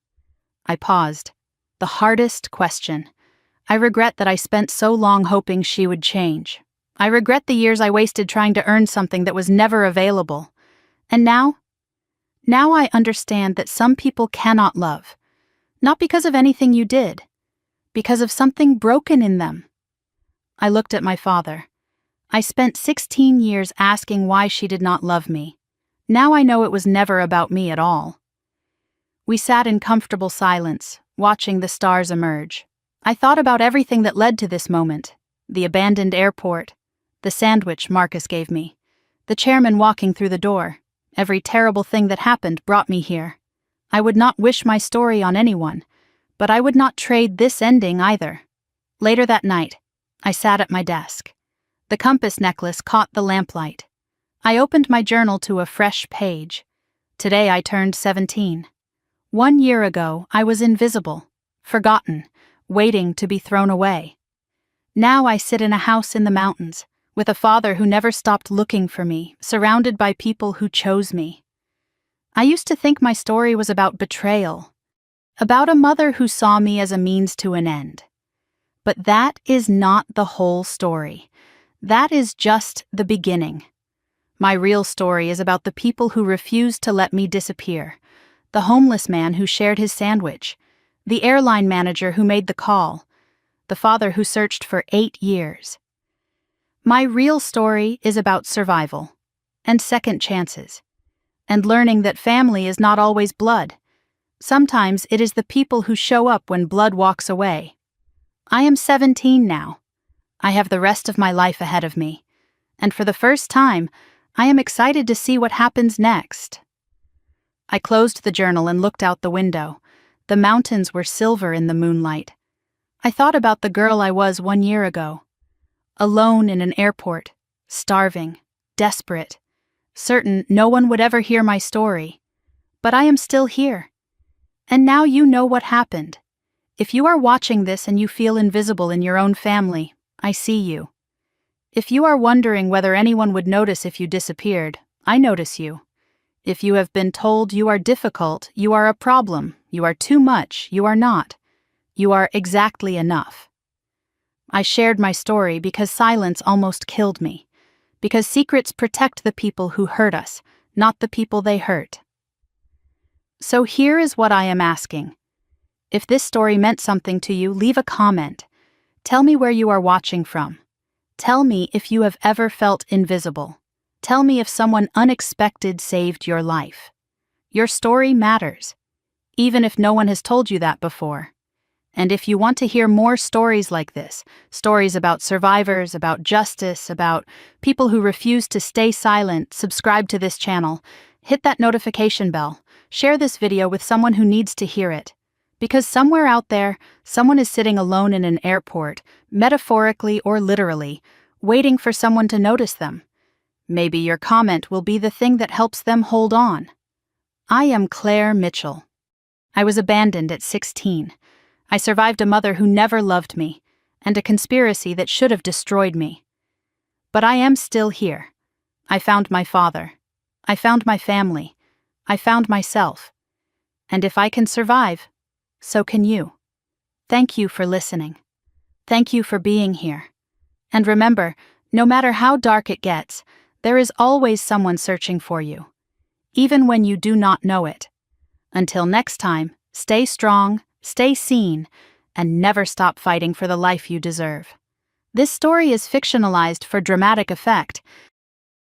I paused. The hardest question. I regret that I spent so long hoping she would change. I regret the years I wasted trying to earn something that was never available. And now? Now I understand that some people cannot love. Not because of anything you did. Because of something broken in them. I looked at my father. I spent 16 years asking why she did not love me. Now I know it was never about me at all. We sat in comfortable silence, watching the stars emerge. I thought about everything that led to this moment. The abandoned airport, the sandwich Marcus gave me, the chairman walking through the door. Every terrible thing that happened brought me here. I would not wish my story on anyone, but I would not trade this ending either. Later that night, I sat at my desk. The compass necklace caught the lamplight. I opened my journal to a fresh page. Today I turned 17. 1 year ago, I was invisible, forgotten, waiting to be thrown away. Now I sit in a house in the mountains, with a father who never stopped looking for me, surrounded by people who chose me. I used to think my story was about betrayal, about a mother who saw me as a means to an end. But that is not the whole story. That is just the beginning. My real story is about the people who refused to let me disappear, the homeless man who shared his sandwich, the airline manager who made the call, the father who searched for 8 years. My real story is about survival, and second chances, and learning that family is not always blood. Sometimes it is the people who show up when blood walks away. I am 17 now. I have the rest of my life ahead of me, and for the first time, I am excited to see what happens next. I closed the journal and looked out the window. The mountains were silver in the moonlight. I thought about the girl I was 1 year ago. Alone in an airport, starving, desperate, certain no one would ever hear my story. But I am still here. And now you know what happened. If you are watching this and you feel invisible in your own family, I see you. If you are wondering whether anyone would notice if you disappeared, I notice you. If you have been told you are difficult, you are a problem, you are too much, you are not. You are exactly enough. I shared my story because silence almost killed me. Because secrets protect the people who hurt us, not the people they hurt. So here is what I am asking. If this story meant something to you, leave a comment. Tell me where you are watching from. Tell me if you have ever felt invisible. Tell me if someone unexpected saved your life. Your story matters, even if no one has told you that before. And if you want to hear more stories like this, stories about survivors, about justice, about people who refuse to stay silent, subscribe to this channel. Hit that notification bell. Share this video with someone who needs to hear it. Because somewhere out there, someone is sitting alone in an airport, metaphorically or literally, waiting for someone to notice them. Maybe your comment will be the thing that helps them hold on. I am Claire Mitchell. I was abandoned at 16. I survived a mother who never loved me, and a conspiracy that should have destroyed me. But I am still here. I found my father. I found my family. I found myself. And if I can survive, so can you. Thank you for listening. Thank you for being here. And remember, no matter how dark it gets, there is always someone searching for you, even when you do not know it. Until next time, stay strong, stay seen, and never stop fighting for the life you deserve. This story is fictionalized for dramatic effect,